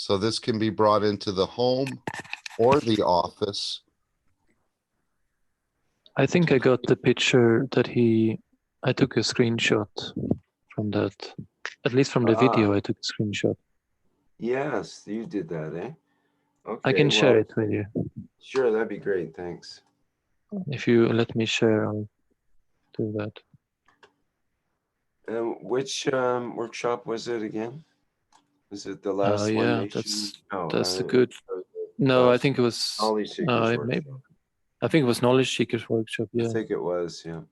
So this can be brought into the home or the office. I think I got the picture that I took a screenshot from that. At least from the video, I took a screenshot. Yes, you did that, eh? Okay. I can share it with you. Sure, that'd be great. Thanks. If you let me share, I'll do that. Which workshop was it again? Was it the last one? Yeah, that's a good. No, I think it was. Knowledge Seekers Maybe. Workshop. I think it was Knowledge Seekers Workshop. Yeah. I think it was. Yeah.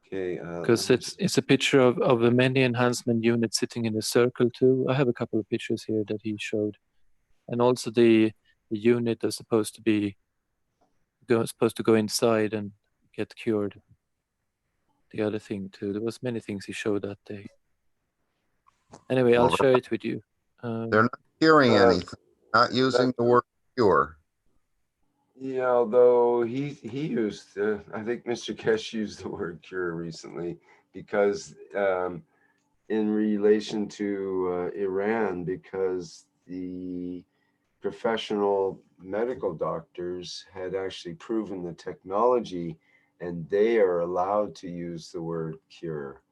Okay. Because it's a picture of a many enhancement unit sitting in a circle too. I have a couple of pictures here that he showed, and also the unit that's supposed to go inside and get cured. The other thing too. There was many things he showed that day. Anyway, I'll share it with you. They're not curing anything, not using the word cure. Yeah, although he used, I think Mr. Keshe used the word cure recently because in relation to Iran, because the professional medical doctors had actually proven the technology and they are allowed to use the word cure.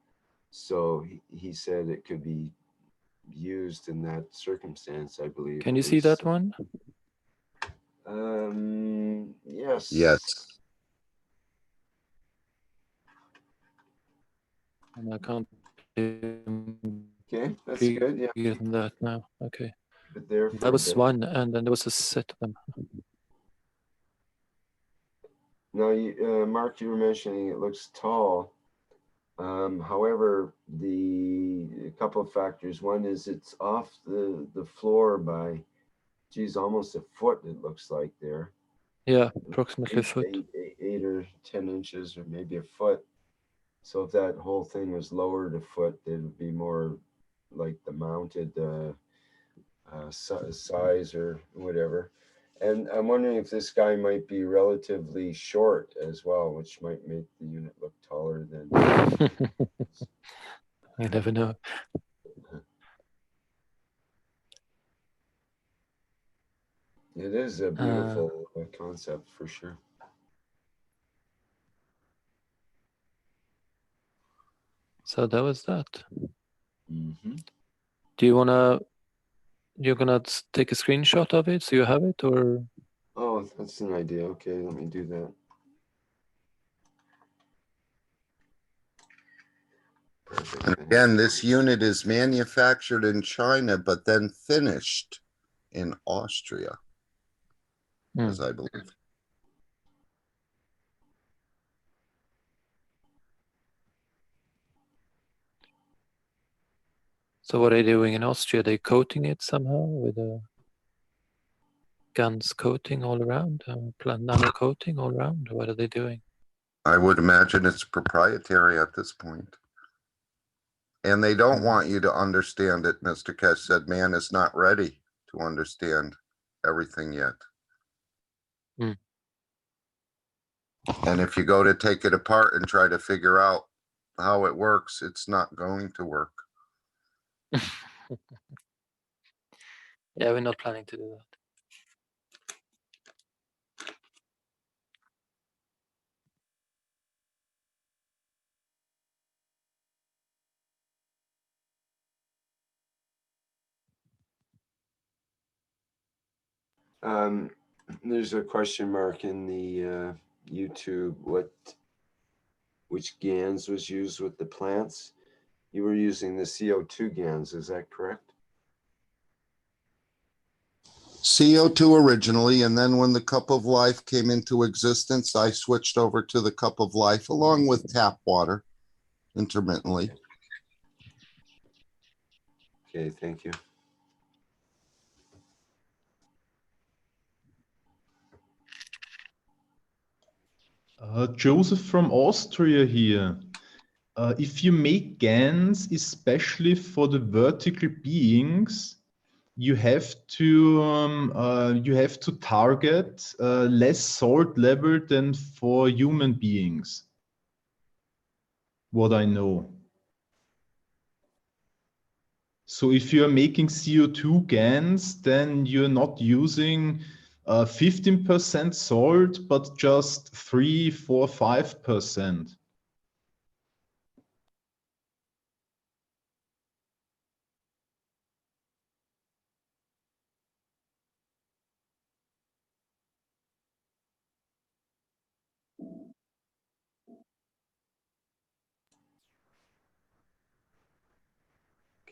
So he said it could be used in that circumstance, I believe. Can you see that one? Yes. Yes. And I can't. Okay, that's good. Yeah. Bigger than that now. Okay. But there That was one, and then there was a set of them. Now, Mark, you were mentioning it looks tall. However, a couple of factors. One is it's off the floor by, geez, almost a foot. It looks like there. Yeah, approximately a foot. 8 or 10 inches, or maybe a foot. So if that whole thing was lowered a foot, it would be more like the mounted size or whatever. And I'm wondering if this guy might be relatively short as well, which might make the unit look taller than. You never know. It is a beautiful concept for sure. So that was that. Mm-hmm. Do you're gonna take a screenshot of it so you have it, or? Oh, that's an idea. Okay, let me do that. Perfect. And again, this unit is manufactured in China, but then finished in Austria, as I believe. So what are they doing in Austria? Are they coating it somehow with a guns coating all around, nano coating all around? What are they doing? I would imagine it's proprietary at this point. And they don't want you to understand it. Mr. Keshe said, man is not ready to understand everything yet. And if you go to take it apart and try to figure out how it works, it's not going to work. Yeah, we're not planning to do that. There's a question mark in the YouTube. Which GANs was used with the plants? You were using the CO2 GANs, is that correct? CO2 originally, and then when the Cup of Life came into existence, I switched over to the Cup of Life along with tap water intermittently. Okay, thank you. Joseph from Austria here. If you make GANs, especially for the vertical beings, you have to target less salt level than for human beings. What I know. So if you're making CO2 GANs, then you're not using 15% salt, but just 3, 4, 5%.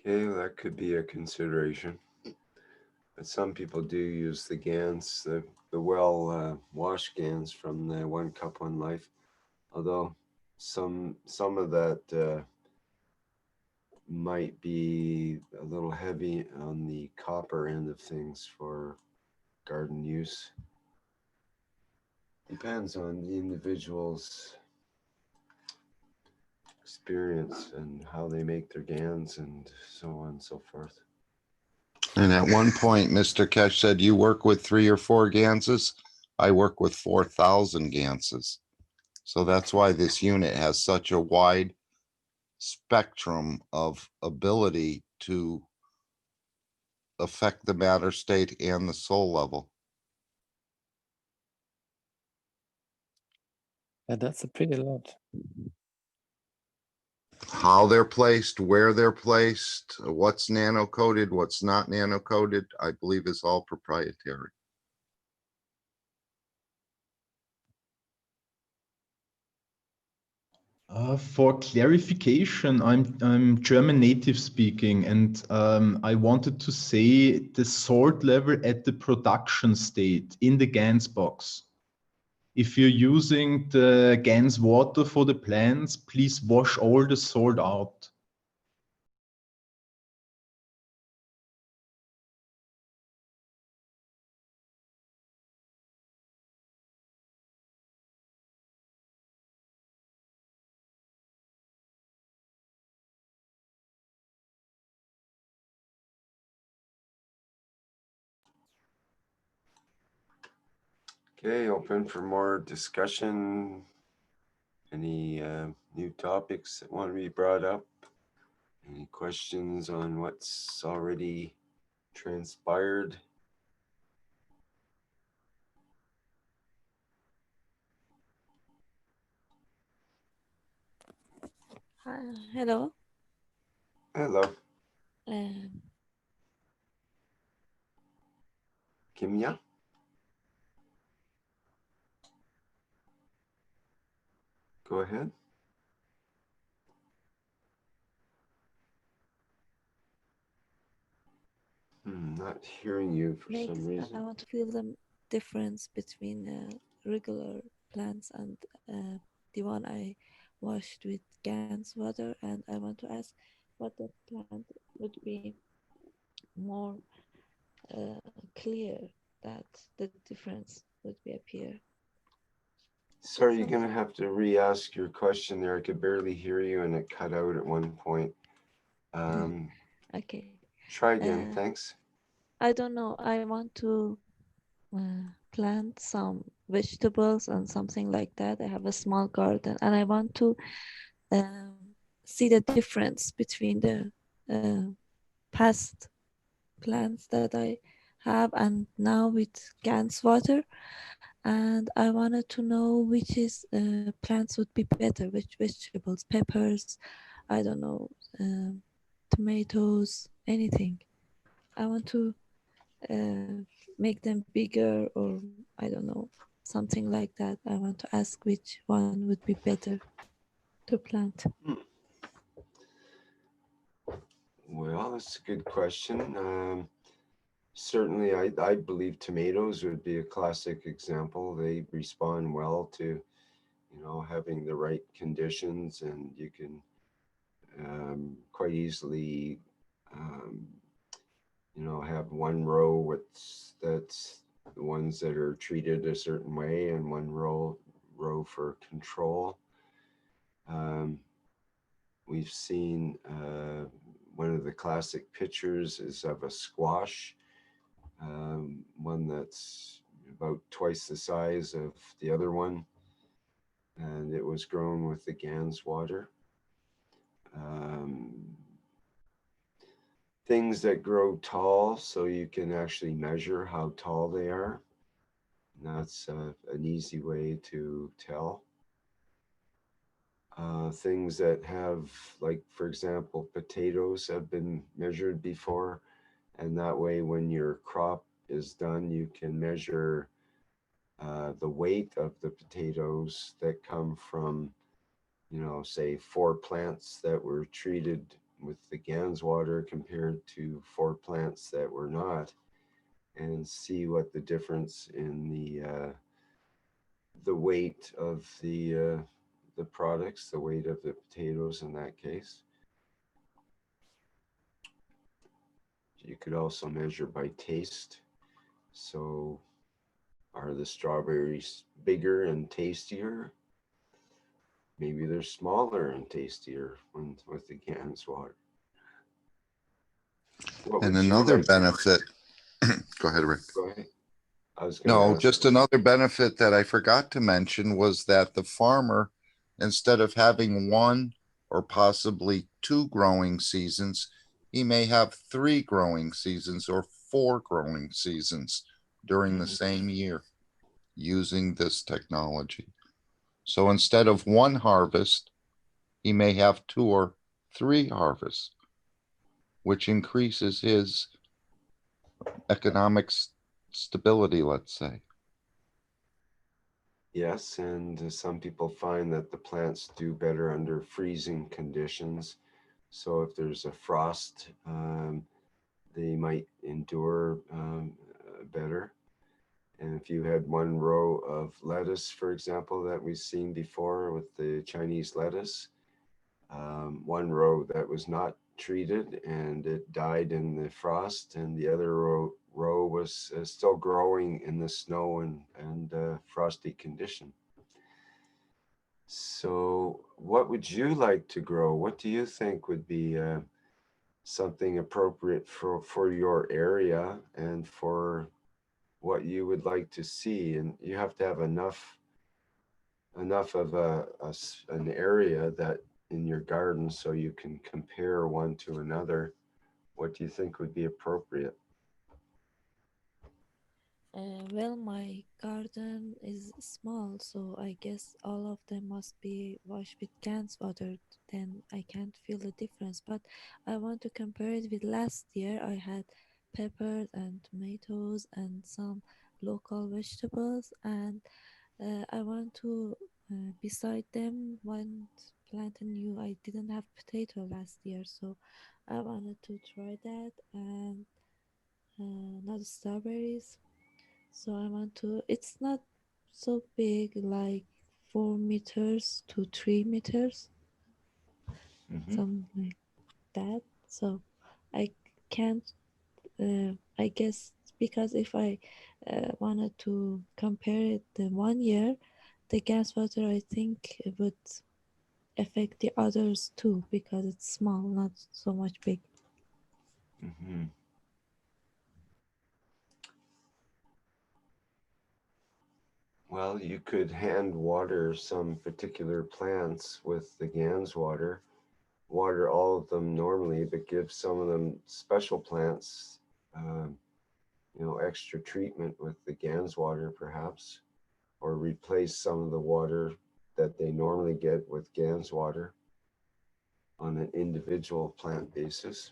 Okay, that could be a consideration. But some people do use the GANs, the well washed GANs from the One Cup One Life. Although some of that might be a little heavy on the copper end of things for garden use. Depends on the individual's experience and how they make their GANs and so on and so forth. And at one point, Mr. Keshe said, you work with 3 or 4 Ganses. I work with 4,000 Ganses. So that's why this unit has such a wide spectrum of ability to affect the matter state and the soul level. And that's a pretty lot. How they're placed, where they're placed, what's nano-coded, what's not nano-coded, I believe is all proprietary. For clarification, I'm German native speaking, and I wanted to say the salt level at the production state in the GANS box. If you're using the GANS water for the plants, please wash all the salt out. Okay, open for more discussion. Any new topics that want to be brought up? Any questions on what's already transpired? Hello. Hello, Um, Kimya. Go ahead. Not hearing you for makes some I reason. want to feel the difference between regular plants and the one I washed with GANS water, and I want to ask what the plant would be more clear that the difference would be appear. Sorry, you're going to have to re-ask your question there. I could barely hear you and it cut out at one point. Okay. Try again, thanks. I don't know. I want to plant some vegetables and something like that. I have a small garden and I want to see the difference between the past plants that I have and now with GANS water. And I wanted to know which is plants would be better, which vegetables, peppers, I don't know, tomatoes, anything. I want to make them bigger, or I don't know, something like that. I want to ask which one would be better to plant. Well, that's a good question. Certainly, I believe tomatoes would be a classic example. They respond well to, having the right conditions, and you can quite easily, have one row that's the ones that are treated a certain way, and one row for control. We've seen one of the classic pictures is of a squash, one that's about twice the size of the other one, and it was grown with the GANS water. things that grow tall so you can actually measure how tall they are. And that's an easy way to tell. Things that have, like, for example, potatoes have been measured before. And that way, when your crop is done, you can measure the weight of the potatoes that come from, say 4 plants that were treated with the GANS water compared to 4 plants that were not, and see what the difference in the weight of the products, the weight of the potatoes in that case. You could also measure by taste. So are the strawberries bigger and tastier? Maybe they're smaller and tastier with the GANS water. What And would you another like benefit, go ahead, Rick. Go ahead. I was going to No, ask. just another benefit that I forgot to mention was that the farmer, instead of having 1 or possibly 2 growing seasons, he may have 3 growing seasons or 4 growing seasons during the same year using this technology. So instead of 1 harvest, he may have 2 or 3 harvests, which increases his economic stability, let's say. Yes, and some people find that the plants do better under freezing conditions. So if there's a frost, they might endure better. And if you had 1 row of lettuce, for example, that we've seen before with the Chinese lettuce, 1 row that was not treated and it died in the frost, and the other row was still growing in the snow and frosty condition. So what would you like to grow? What do you think would be something appropriate for your area and for what you would like to see? And you have to have enough of an area that in your garden so you can compare one to another. What do you think would be appropriate? Well, my garden is small, so I guess all of them must be washed with cans water. Then I can't feel the difference. But I want to compare it with last year. I had peppers and tomatoes and some local vegetables, and I want to beside them plant a new. I didn't have potato last year, so I wanted to try that, and not strawberries. So I want to, it's not so big, like 4 meters to 3 meters, something like that. So I can't, I guess, because if I wanted to compare it the 1 year, the gas water, I think it would affect the others too, because it's small, not so much big. Mm-hmm. Well, you could hand water some particular plants with the GANS water. Water all of them normally, but give some of them special plants, extra treatment with the GANS water perhaps, or replace some of the water that they normally get with GANS water on an individual plant basis.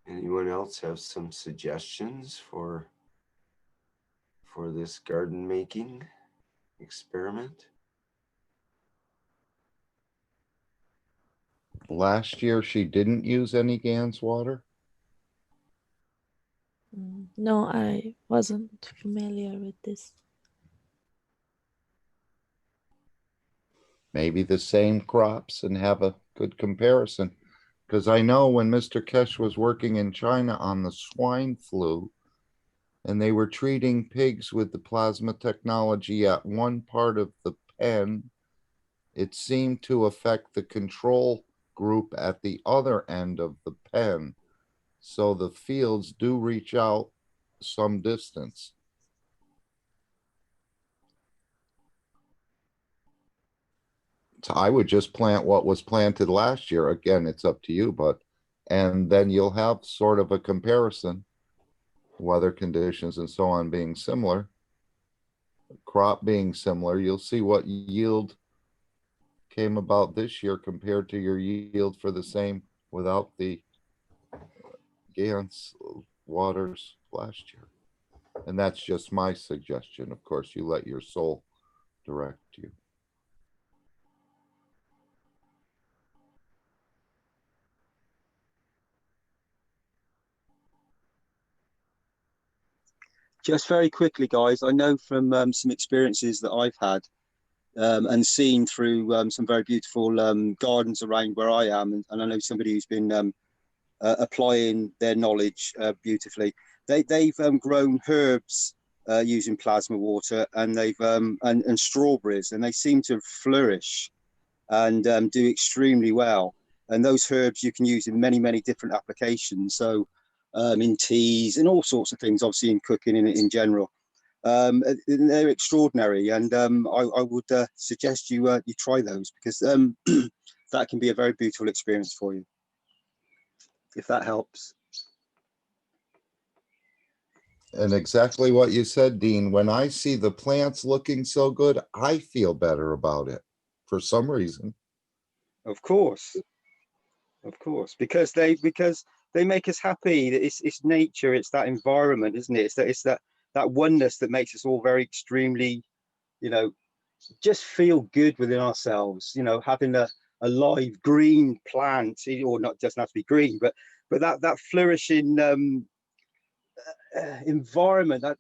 Anyone else have some suggestions for this garden making experiment? Last year, she didn't use any GANS water. No, I wasn't familiar with this. Maybe the same crops and have a good comparison. Because I know when Mr. Keshe was working in China on the swine flu, and they were treating pigs with the plasma technology at one part of the pen, it seemed to affect the control group at the other end of the pen. So the fields do reach out some distance. So I would just plant what was planted last year. Again, it's up to you, but, and then you'll have sort of a comparison, weather conditions and so on being similar, crop being similar. You'll see what yield came about this year compared to your yield for the same without the Gans waters last year. And that's just my suggestion. Of course, you let your soul direct you. Just very quickly, guys, I know from some experiences that I've had and seen through some very beautiful gardens around where I am, and I know somebody who's been applying their knowledge beautifully. They've grown herbs using plasma water, and they've and strawberries, and they seem to flourish and do extremely well. And those herbs you can use in many different applications. So in teas and all sorts of things, obviously in cooking in general. They're extraordinary, and I would suggest you you try those, because that can be a very beautiful experience for you, if that helps. And exactly what you said, Dean, when I see the plants looking so good, I feel better about it for some reason. Of course, because they make us happy. It's nature, it's that environment, isn't it? It's that oneness that makes us all very extremely, you know, just feel good within ourselves. You know, having a live green plant, or not just have to be green, but that flourishing environment, that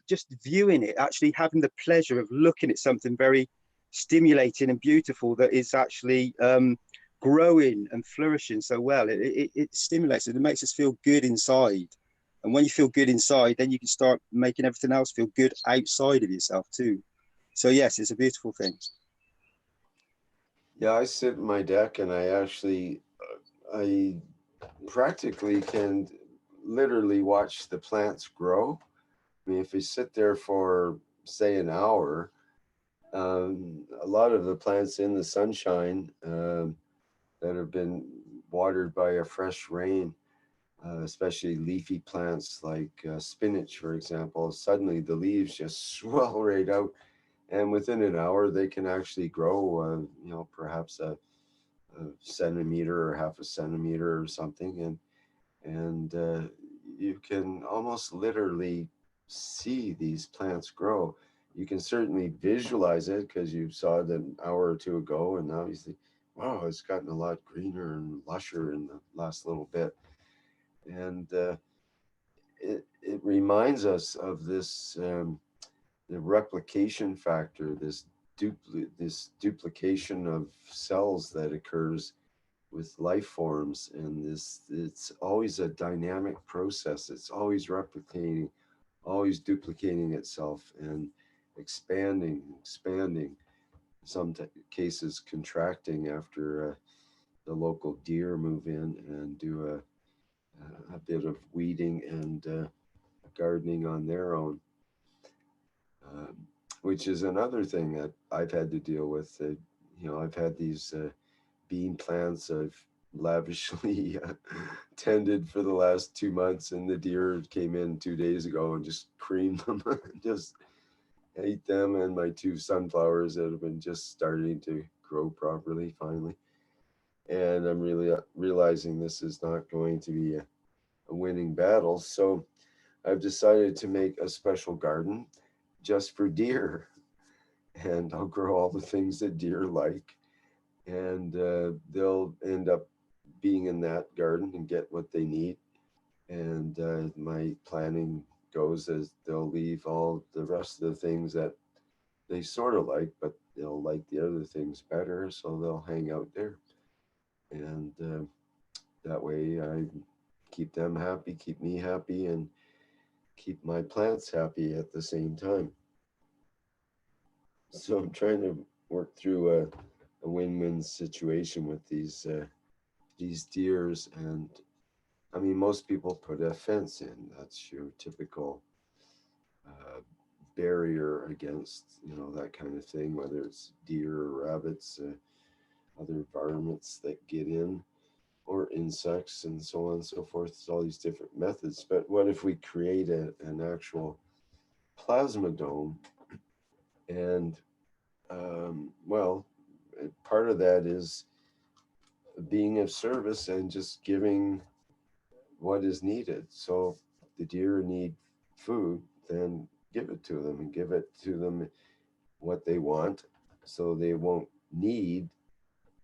just viewing it, actually having the pleasure of looking at something very stimulating and beautiful that is actually growing and flourishing so well. It stimulates it. It makes us feel good inside, and when you feel good inside, then you can start making everything else feel good outside of yourself too. So yes, it's a beautiful thing. Yeah, I sit in my deck and I actually, I practically can literally watch the plants grow. I mean, if we sit there for, say, an hour, a lot of the plants in the sunshine that have been watered by a fresh rain, especially leafy plants like spinach, for example, suddenly the leaves just swell right out. And within an hour, they can actually grow, you know, perhaps a centimeter or half a centimeter or something. And you can almost literally see these plants grow. You can certainly visualize it because you saw it an hour or two ago, and now you think, wow, it's gotten a lot greener and lusher in the last little bit. And it reminds us of this the replication factor, this duplication of cells that occurs with life forms, and this, it's always a dynamic process. It's always replicating, always duplicating itself and expanding, some cases contracting after the local deer move in and do a bit of weeding and gardening on their own, um, which is another thing that I've had to deal with. You know, I've had these bean plants I've lavishly tended for the last 2 months, and the deer came in 2 days ago and just creamed them, just ate them, and my two sunflowers that have been just starting to grow properly finally. And I'm really realizing this is not going to be a winning battle. So I've decided to make a special garden just for deer, and I'll grow all the things that deer like, and they'll end up being in that garden and get what they need. And my planning goes as they'll leave all the rest of the things that they sort of like, but they'll like the other things better, so they'll hang out there. And that way I keep them happy, keep me happy, and keep my plants happy at the same time. So I'm trying to work through a win-win situation with these deers. And I mean, most people put a fence in. That's your typical uh, barrier against, you know, that kind of thing, whether it's deer or rabbits. other environments that get in, or insects and so on and so forth. It's all these different methods. But what if we create an actual plasma dome? And well, part of that is being of service and just giving what is needed. So the deer need food, then give it to them, and give it to them what they want, so they won't need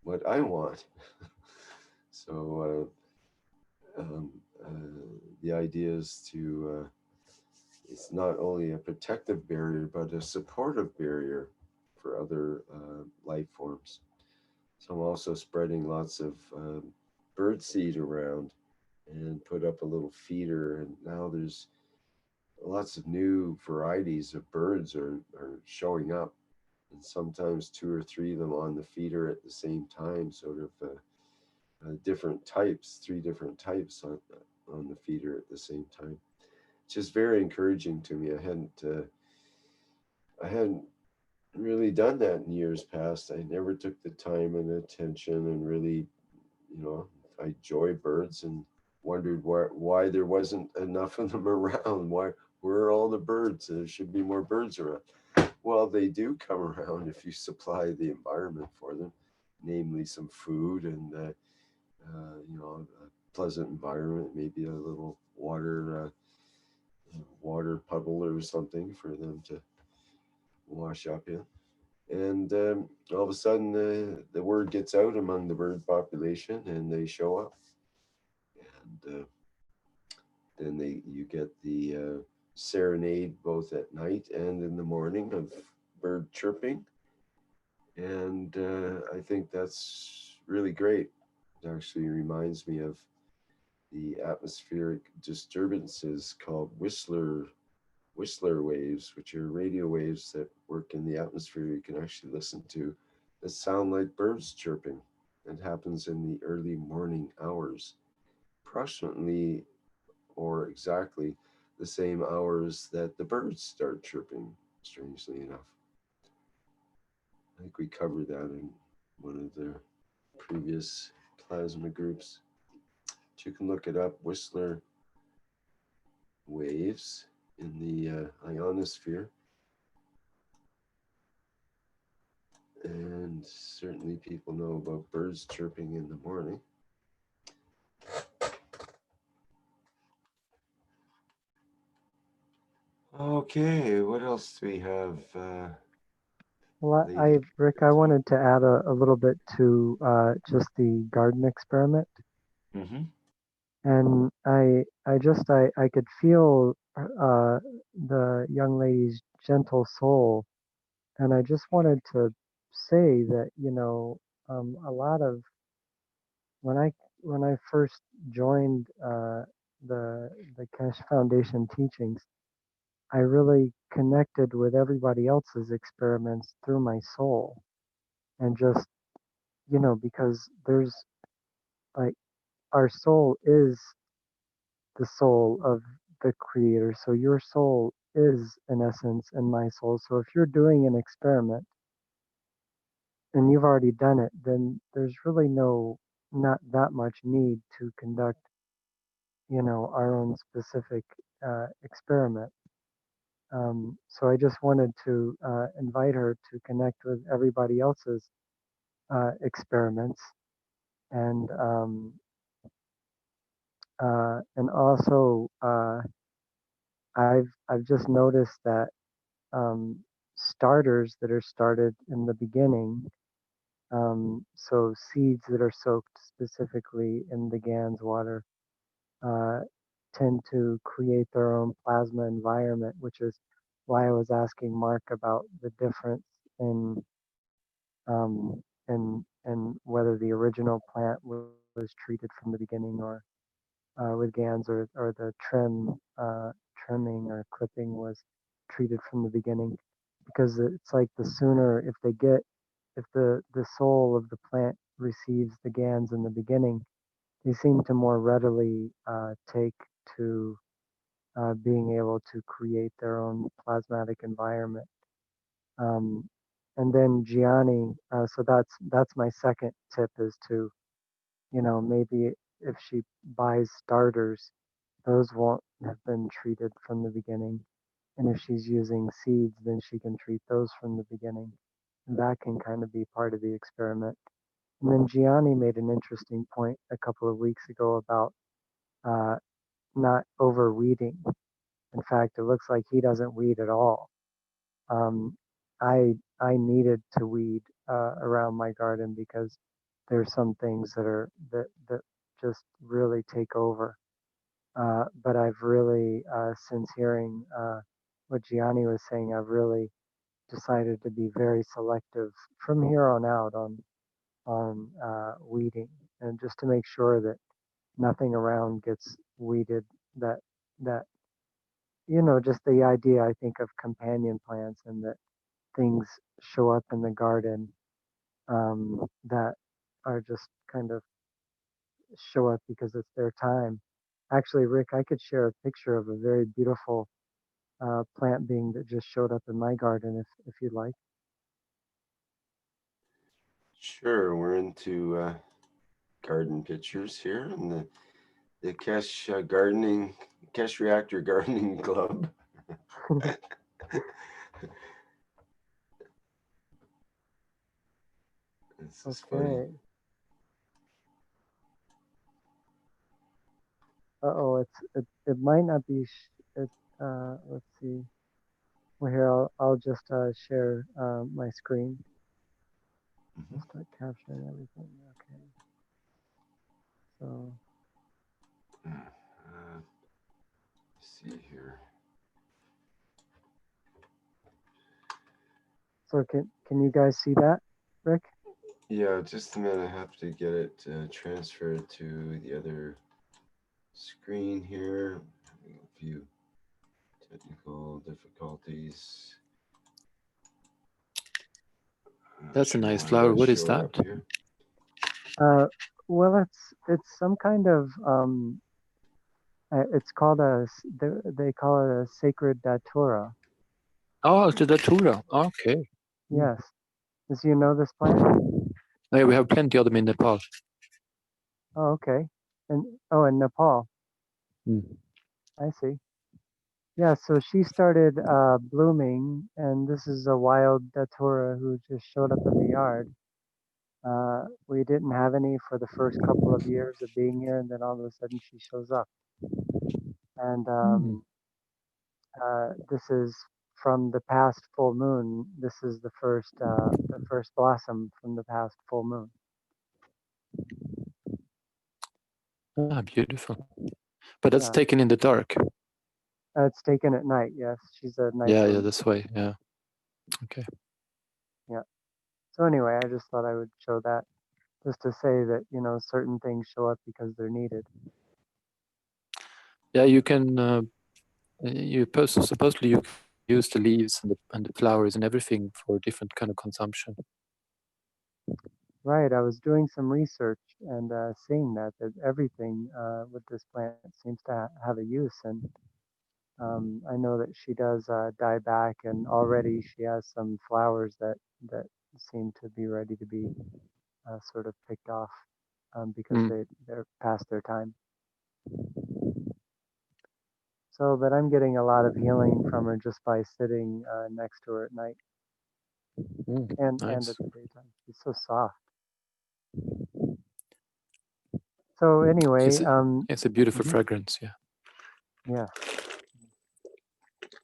what I want. So the idea is to it's not only a protective barrier, but a supportive barrier for other life forms. So I'm also spreading lots of bird seed around and put up a little feeder. And now there's lots of new varieties of birds are showing up. And sometimes two or three of them on the feeder at the same time, sort of different types, three different types on the feeder at the same time. It's just very encouraging to me. I hadn't really done that in years past. I never took the time and attention and really, I enjoy birds and wondered why there wasn't enough of them around. Where are all the birds? There should be more birds around. Well, they do come around if you supply the environment for them, namely some food and a pleasant environment, maybe a little water puddle or something for them to wash up in. And all of a sudden, the word gets out among the bird population, and they show up. And then you get the serenade both at night and in the morning of bird chirping. And I think that's really great. It actually reminds me of the atmospheric disturbances called Whistler waves, which are radio waves that work in the atmosphere you can actually listen to, that sound like birds chirping. It happens in the early morning hours, approximately or exactly the same hours that the birds start chirping, strangely enough. I think we covered that in one of the previous plasma groups. But you can look it up, Whistler waves in the ionosphere. And certainly people know about birds chirping in the morning. Okay, what else do we have? Well, Lady? Rick, I wanted to add a little bit to just the garden experiment. Mm-hmm. And I could feel the young lady's gentle soul. And I just wanted to say that, a lot of when I first joined the Keshe Foundation teachings, I really connected with everybody else's experiments through my soul, and just because there's like our soul is the soul of the creator. So your soul is in essence in my soul. So if you're doing an experiment and you've already done it, then there's really not that much need to conduct, our own specific experiment. So I just wanted to invite her to connect with everybody else's experiments, and also I've just noticed that starters that are started in the beginning, so seeds that are soaked specifically in the GANS water, uh, tend to create their own plasma environment, which is why I was asking Mark about the difference in whether the original plant was treated from the beginning, or with GANS, or the trimming or clipping was treated from the beginning, because it's like the sooner if the soul of the plant receives the GANS in the beginning, they seem to more readily take to being able to create their own plasmatic environment. Um, And then Gianni, so that's my second tip is to, maybe if she buys starters, those won't have been treated from the beginning. And if she's using seeds, then she can treat those from the beginning. And that can kind of be part of the experiment. And then Gianni made an interesting point a couple of weeks ago about not over weeding. In fact, it looks like he doesn't weed at all. Um, I needed to weed around my garden because there's some things that just really take over. But I've really, since hearing what Gianni was saying, I've really decided to be very selective from here on out on weeding, and just to make sure that nothing around gets weeded. That just the idea I think of companion plants and that things show up in the garden that are just kind of show up because it's their time. Actually, Rick, I could share a picture of a very beautiful plant being that just showed up in my garden if you'd like. Sure, we're into garden pictures here in the Keshe Keshe Reactor Gardening Club. This is funny. Okay. Uh-oh, it might not be. Let's see. Well, here I'll just share my screen. Mhm. I'll start capturing everything. Okay. So See here. so can you guys see that, Rick? Yeah, just a minute. I have to get it transferred to the other screen here. Having a few technical difficulties. Not That's a sure nice why flower. that What is showed that? up here. Well, it's some kind of it's called they call it a sacred datura. Oh, it's the datura. Okay. Yes. Does you know this plant? Yeah, we have plenty of them in Nepal. Oh, okay. And in Nepal. Mm. I see. Yeah, so she started blooming, and this is a wild datura who just showed up in the yard. We didn't have any for the first couple of years of being here, and then all of a sudden she shows up. And this is from the past full moon. This is the first blossom from the past full moon. Ah, beautiful. But that's Yeah, taken in the dark. it's taken at night. Yes, she's a night Yeah, bloom. this way. Yeah. Okay. Yeah. So anyway, I just thought I would show that, just to say that certain things show up because they're needed. Yeah, you can. Supposedly you can use the leaves and the flowers and everything for different kind of consumption. Right. I was doing some research and seeing that everything with this plant seems to have a use, and I know that she does die back, and already she has some flowers that seem to be ready to be sort of picked off because they're past their time. So, but I'm getting a lot of healing from her just by sitting next to her at night and Nice. at the daytime. She's so soft. So anyway, It's a beautiful fragrance. Yeah. yeah.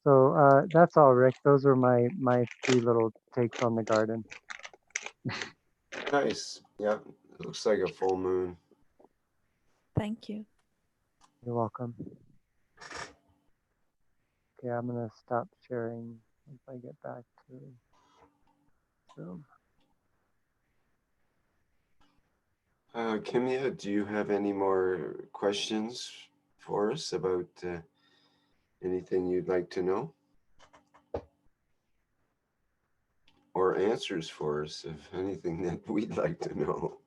So that's all, Rick. Those are my three little takes on the garden. Nice. Yeah, it looks like a full moon. Thank you. You're welcome. Okay, I'm gonna stop sharing once I get back to Zoom. Kimia, do you have any more questions for us about anything you'd like to know? Or answers for us of anything that we'd like to know?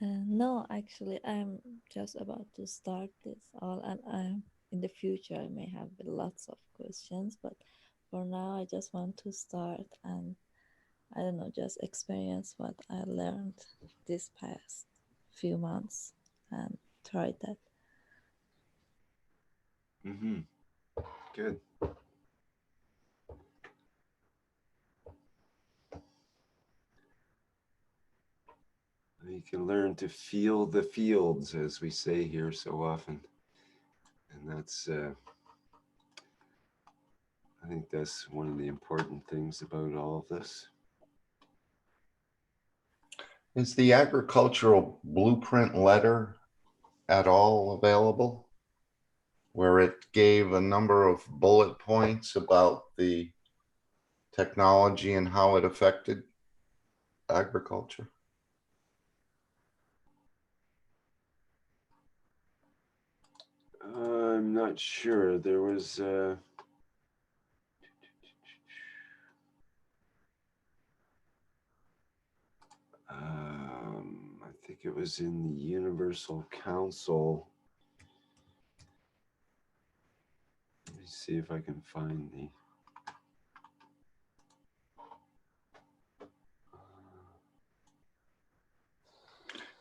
No, actually, I'm just about to start this all, and in the future I may have lots of questions, but for now I just want to start and I don't know, just experience what I learned this past few months and try that. Mm-hmm. Good. You can learn to feel the fields, as we say here so often. And that's, I think that's one of the important things about all of this. Is the agricultural blueprint letter at all available? Where it gave a number of bullet points about the technology and how it affected agriculture? I'm not sure. There was I think it was in the Universal Council. Let me see if I can find the.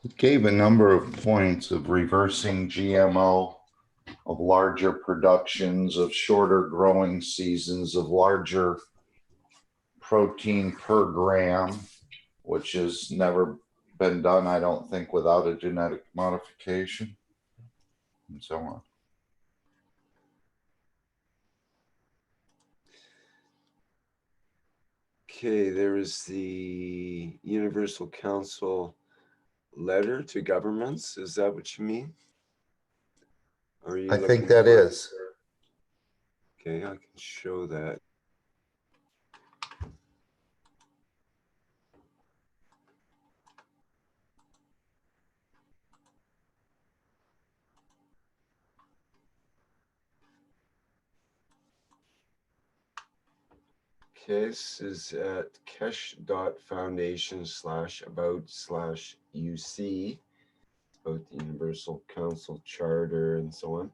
It gave a number of points of reversing GMO, of larger productions, of shorter growing seasons, of larger protein per gram, which has never been done, I don't think, without a genetic modification, and so on. Okay, there is the Universal Council letter to governments. Is that what you mean? Or are you I think looking that for- is. Okay, I can show that. Okay, this is at keshe.foundation/about/UC, about the Universal Council Charter and so on.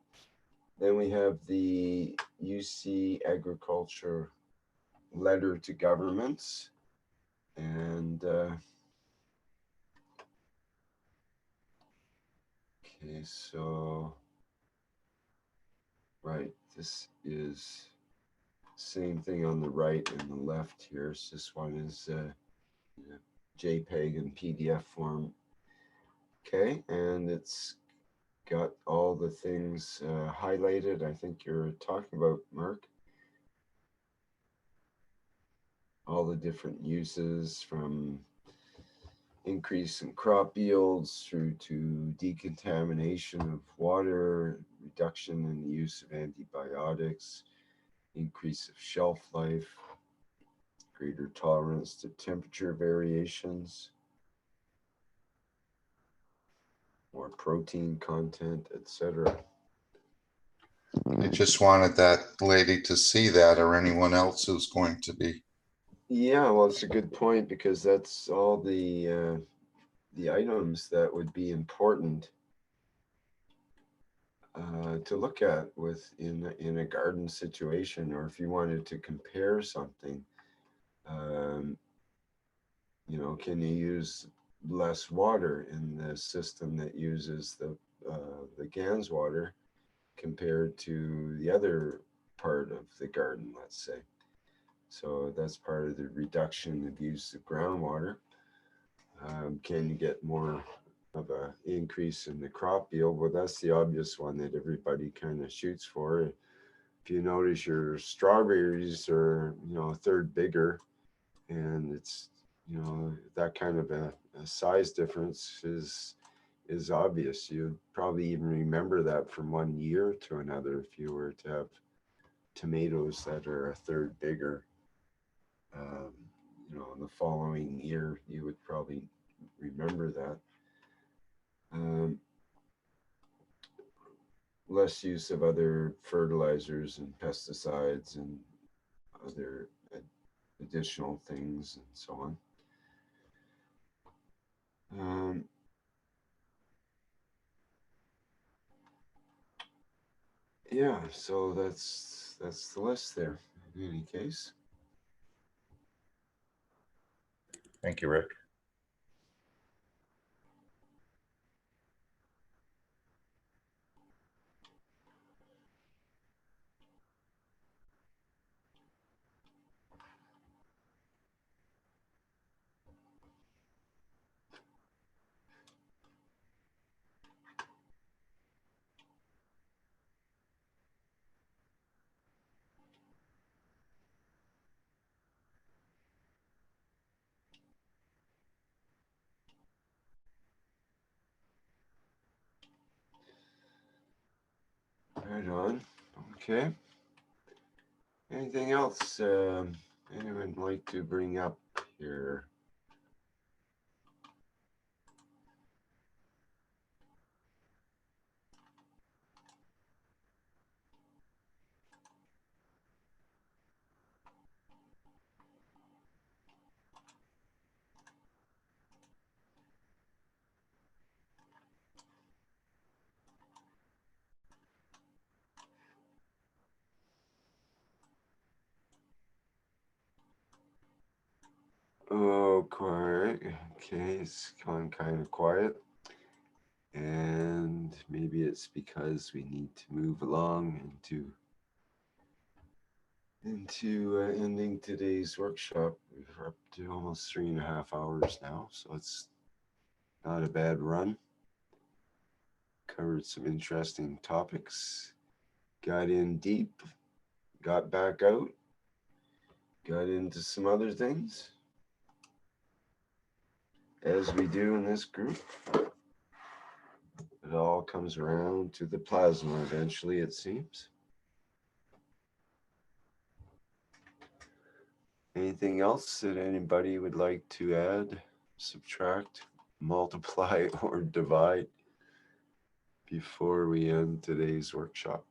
Then we have the UC Agriculture letter to governments. And okay, so, right, this is same thing on the right and the left here. So this one is JPEG and PDF form. Okay, and it's got all the things highlighted. I think you're talking about, Mark. All the different uses, from increase in crop yields through to decontamination of water, reduction in the use of antibiotics, increase of shelf life, greater tolerance to temperature variations, more protein content, etc. I just wanted that lady to see that, or anyone else who's going to be. Yeah, well, it's a good point, because that's all the items that would be important to look at in a garden situation, or if you wanted to compare something. You know, can you use less water in the system that uses the GANS water compared to the other part of the garden, let's say? So that's part of the reduction of use of groundwater. Can you get more of an increase in the crop yield? Well, that's the obvious one that everybody kind of shoots for. If you notice, your strawberries are, you know, a third bigger, and it's, you know, that kind of a size difference is obvious. You'd probably even remember that from one year to another if you were to have tomatoes that are a third bigger. You know, the following year, you would probably remember that. Less use of other fertilizers and pesticides and other additional things and so on. Yeah, so that's the list there. In any case. Thank you, Rick. Right on. Okay. Anything else anyone would like to bring up here? Oh, quiet. Okay, it's gone kind of quiet. And maybe it's because we need to move along into ending today's workshop. We're up to almost 3.5 hours now, so it's not a bad run. Covered some interesting topics, got in deep, got back out, got into some other things, as we do in this group. It all comes around to the plasma eventually, it seems. Anything else that anybody would like to add, subtract, multiply, or divide before we end today's workshop?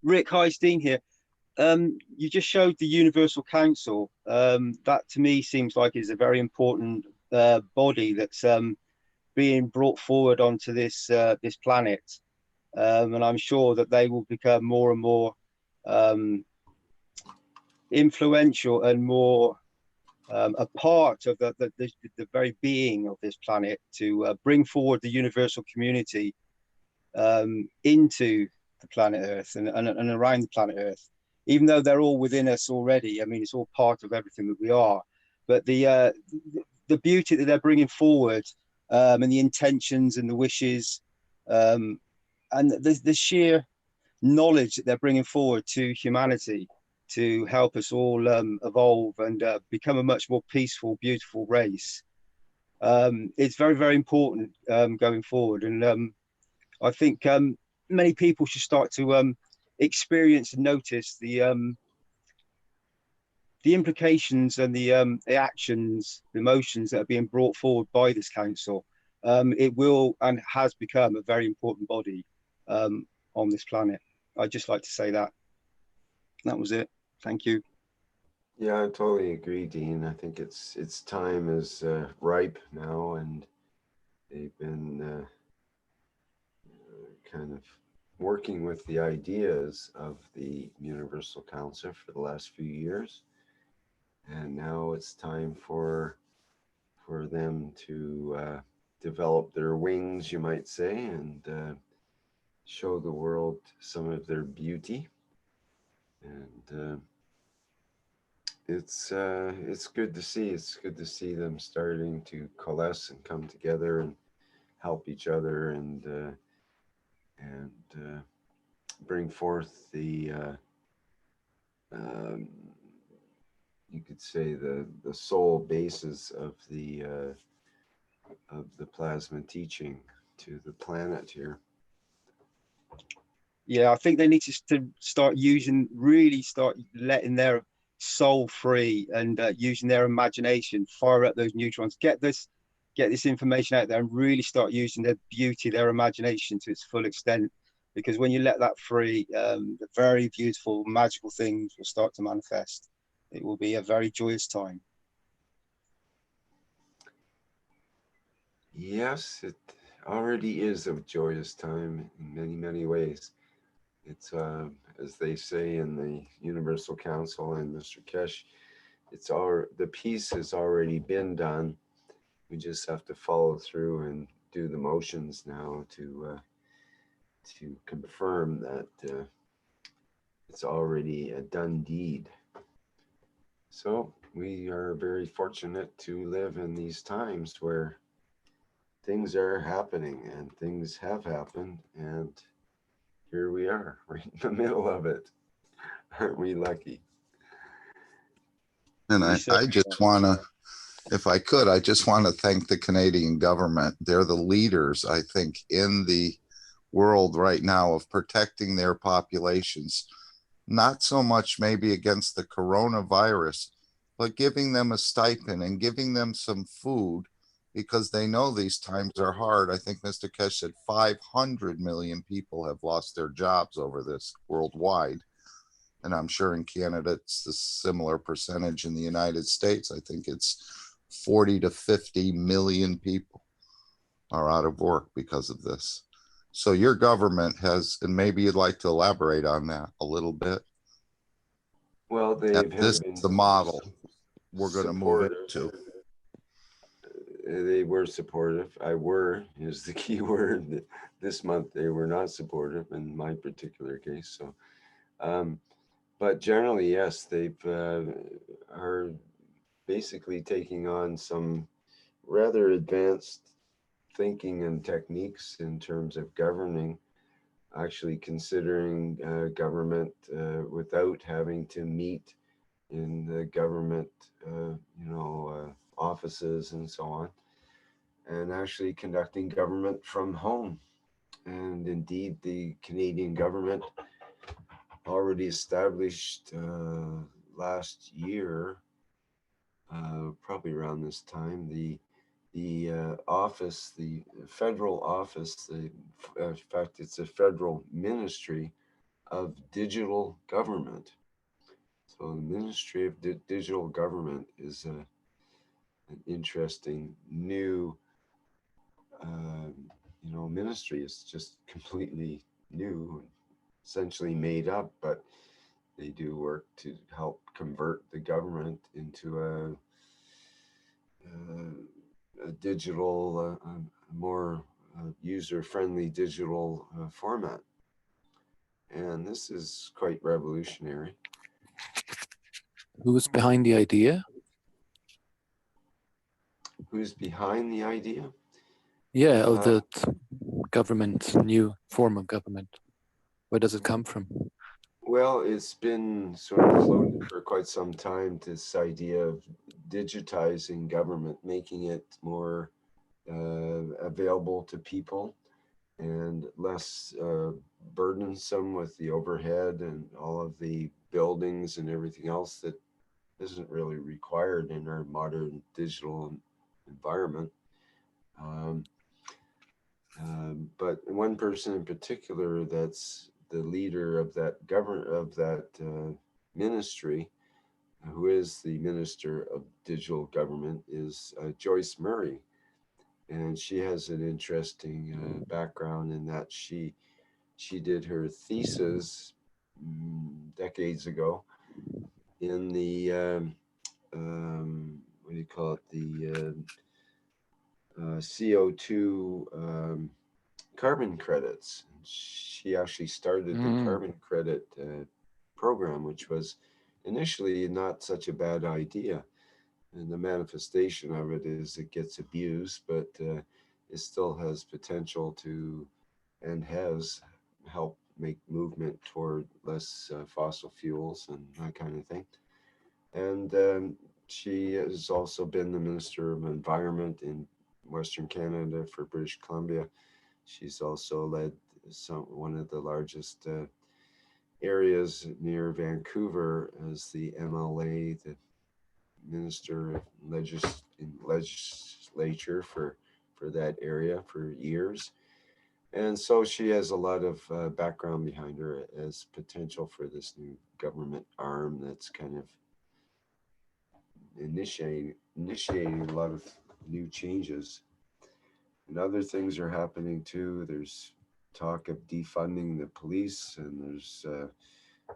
Rick, hi, Steen here. You just showed the Universal Council. That to me seems like is a very important body that's being brought forward onto this this planet, and I'm sure that they will become more and more influential and more a part of the very being of this planet to bring forward the universal community into the planet Earth and around the planet Earth. Even though they're all within us already, I mean, it's all part of everything that we are. But the beauty that they're bringing forward and the intentions and the wishes and the sheer knowledge that they're bringing forward to humanity to help us all evolve and become a much more peaceful, beautiful race. It's very, very important going forward. And I think many people should start to experience and notice the implications and the actions, the emotions that are being brought forward by this council. It will and has become a very important body on this planet. I'd just like to say that. That was it. Thank you. Yeah, I totally agree, Dean. I think its time is ripe now, and they've been kind of working with the ideas of the Universal Council for the last few years, and now it's time for them to develop their wings, you might say, and show the world some of their beauty. And it's good to see. It's good to see them starting to coalesce and come together and help each other and bring forth the you could say the sole basis of the plasma teaching to the planet here. Yeah, I think they need to start using, really start letting their soul free and using their imagination, fire up those neutrons, get this information out there and really start using their beauty, their imagination to its full extent. Because when you let that free, the very beautiful, magical things will start to manifest. It will be a very joyous time. Yes, already is a joyous time in many, many ways. It's, as they say in the Universal Council and Mr. Keshe, the piece has already been done. We just have to follow through and do the motions now to confirm that it's already a done deed. So we are very fortunate to live in these times where things are happening and things have happened, and here we are right in the middle of it. Aren't we lucky? And You I, said, I just want to, if I could, I just want to thank the Canadian government. They're the leaders, I think, in the world right now of protecting their populations, not so much maybe against the coronavirus, but giving them a stipend and giving them some food because they know these times are hard. I think Mr. Keshe said 500 million people have lost their jobs over this worldwide. And I'm sure in Canada, it's a similar percentage. In the United States, I think it's 40 to 50 million people are out of work because of this. So your government has, and maybe you'd like to elaborate on that a little bit. Well, they have This been is the model we're going to move into. They were supportive. Is the key word. This month they were not supportive in my particular case. So, but generally, yes, they've are basically taking on some rather advanced thinking and techniques in terms of governing, actually considering government without having to meet in the government, offices and so on, and actually conducting government from home. And indeed, the Canadian government already established last year, probably around this time, the office, the federal office, in fact, it's a federal ministry of digital government. So the Ministry of Digital Government is an interesting new, ministry. It's just completely new, essentially made up, but they do work to help convert the government into a digital, more user-friendly digital format. And this is quite revolutionary. Who's behind the idea? Who's behind the idea? Yeah, of the government, new form of government. Where does it come from? Well, it's been sort of floated for quite some time, this idea of digitizing government, making it more available to people and less burdensome with the overhead and all of the buildings and everything else that isn't really required in our modern digital environment. But one person in particular that's the leader of that ministry, who is the Minister of Digital Government, is Joyce Murray. And she has an interesting background in that she did her thesis decades ago in the what do you call it, the CO2 carbon credits. She actually started the carbon credit program, which was initially not such a bad idea. And the manifestation of it is it gets abused, but it still has potential to, and has helped make movement toward less fossil fuels and that kind of thing. And she has also been the Minister of Environment in Western Canada for British Columbia. She's also led one of the largest areas near Vancouver as the MLA, the Minister of Legislature for that area for years. And so she has a lot of background behind her as potential for this new government arm that's kind of initiating a lot of new changes. And other things are happening too. There's talk of defunding the police, and there's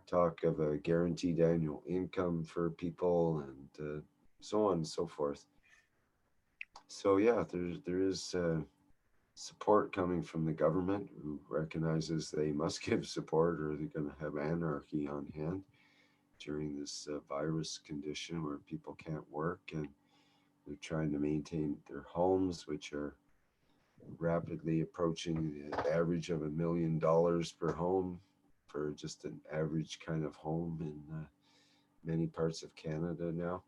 talk of a guaranteed annual income for people, and so on and so forth. So yeah, there is support coming from the government, who recognizes they must give support or they're going to have anarchy on hand during this virus condition where people can't work, and they're trying to maintain their homes, which are rapidly approaching the average of $1 million per home for just an average kind of home in many parts of Canada now.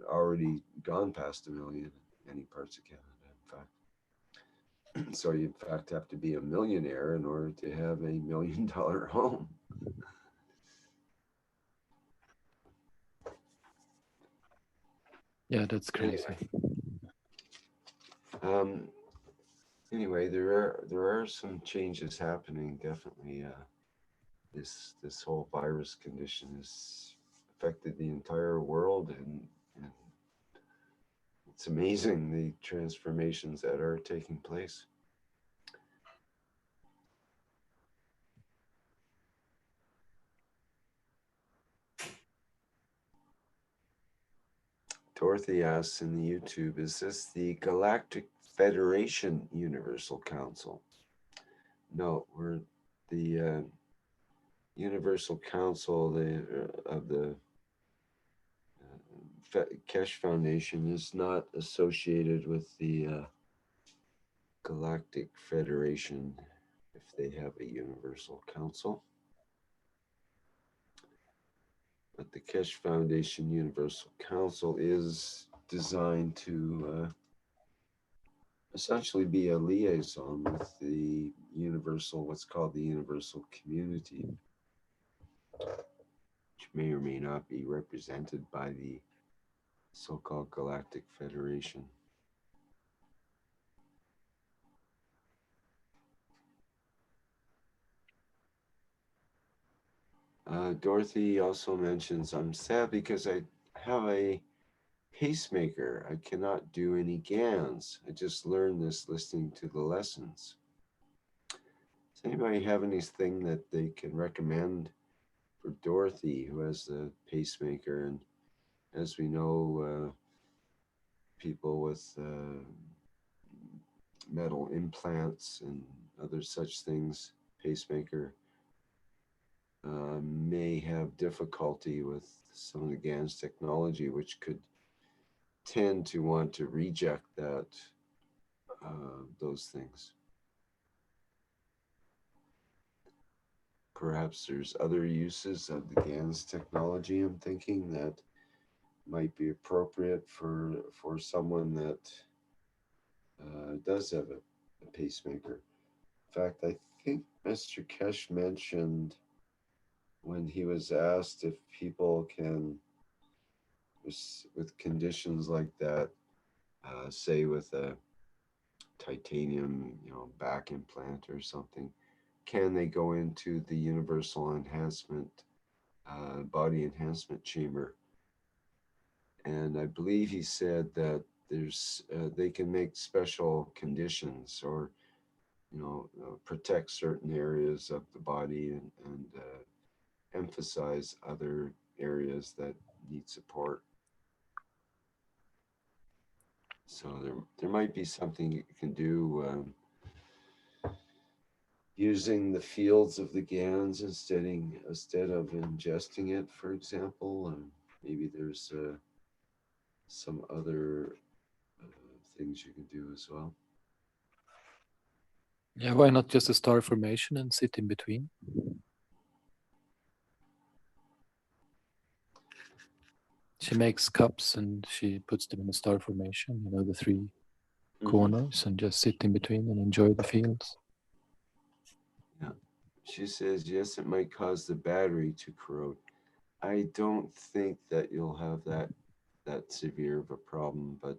Already gone past 1 million in many parts of Canada, in fact. So you, in fact, have to be a millionaire in order to have $1 million home. Yeah, that's crazy. Anyway, there are some changes happening. Definitely, this whole virus condition has affected the entire world, and it's amazing the transformations that are taking place. Dorothy asks in the YouTube, is this the Galactic Federation Universal Council? No, we're the Universal Council of the Keshe Foundation is not associated with the Galactic Federation if they have a Universal Council. But the Keshe Foundation Universal Council is designed to essentially be a liaison with the universal, what's called the universal community, which may or may not be represented by the so-called Galactic Federation. Dorothy also mentions, I'm sad because I have a pacemaker. I cannot do any GANs. I just learned this listening to the lessons. Does anybody have anything that they can recommend for Dorothy, who has the pacemaker? And as we know, people with metal implants and other such things, pacemaker, may have difficulty with some of the GANs technology, which could tend to want to reject that those things. Perhaps there's other uses of the GANs technology, I'm thinking, that might be appropriate for someone that does have a pacemaker. In fact, I think Mr. Keshe mentioned when he was asked if people can, with conditions like that, say with a titanium, back implant or something, can they go into the universal enhancement, body enhancement chamber? And I believe he said that there's they can make special conditions, or protect certain areas of the body, and emphasize other areas that need support. So there might be something you can do using the fields of the GANs instead of ingesting it, for example. Maybe there's some other things you can do as well. Yeah, why not just a star formation and sit in between? She makes cups and she puts them in a star formation, the three corners, and just sit in between and enjoy the fields. Yeah. She says, yes, it might cause the battery to corrode. I don't think that you'll have that severe of a problem, but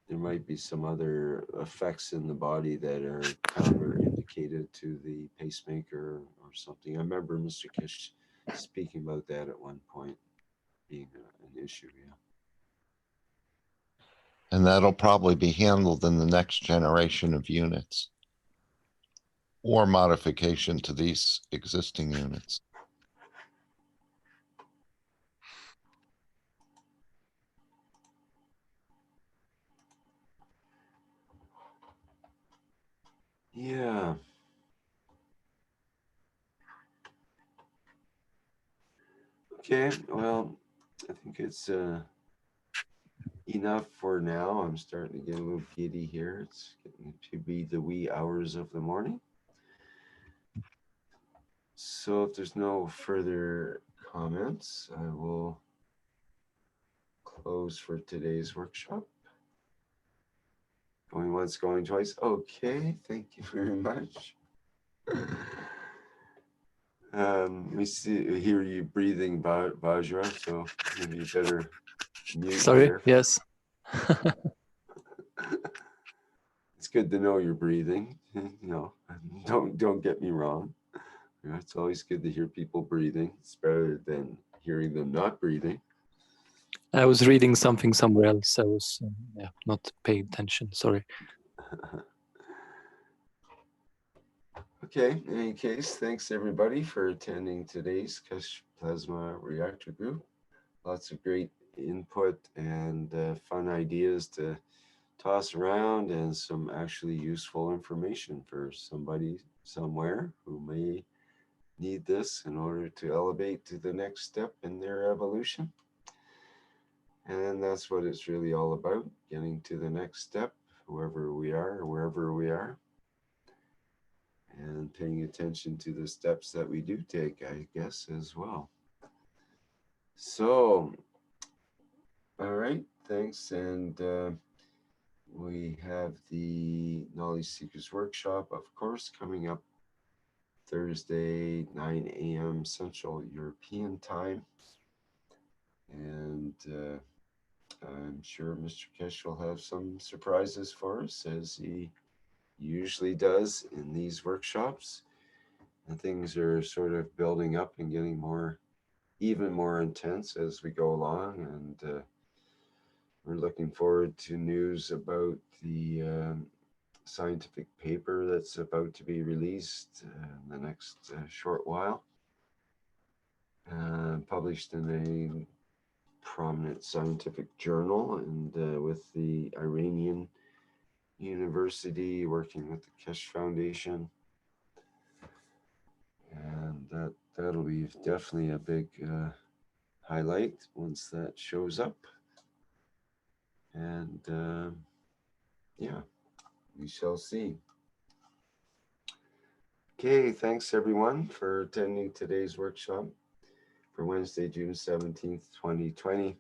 there might be some other effects in the body that are counterindicated to the pacemaker or something. I remember Mr. Keshe speaking about that at one point being an issue. Yeah. And that'll probably be handled in the next generation of units or modification to these existing units. Yeah. Okay, well, I think it's enough for now. I'm starting to get a little giddy here. It's getting to be the wee hours of the morning. So if there's no further comments, I will close for today's workshop. Going once, going twice. Okay, thank you very much. We hear you breathing, Bajra, so maybe you better mute Sorry, there. yes. It's good to know you're breathing. Don't get me wrong. It's always good to hear people breathing. It's better than hearing them not breathing. I was reading something somewhere else. I was not paying attention. Sorry. Okay, in any case, thanks everybody for attending today's Keshe Plasma Reactor Group. Lots of great input and fun ideas to toss around, and some actually useful information for somebody somewhere who may need this in order to elevate to the next step in their evolution. And that's what it's really all about, getting to the next step, whoever we are, or wherever we are, and paying attention to the steps that we do take, I guess, as well. So, all right, thanks. And we have the Knowledge Seekers Workshop, of course, coming up Thursday, 9 a.m. Central European Time. And I'm sure Mr. Keshe will have some surprises for us, as he usually does in these workshops. And things are sort of building up and getting even more intense as we go along. And we're looking forward to news about the scientific paper that's about to be released in the next short while, published in a prominent scientific journal, and with the Iranian University working with the Keshe Foundation. And that'll be definitely a big highlight once that shows up. And yeah, we shall see. Okay, thanks everyone for attending today's workshop for Wednesday, June 17th, 2020.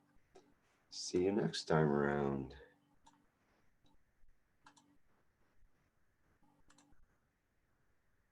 See you next time around.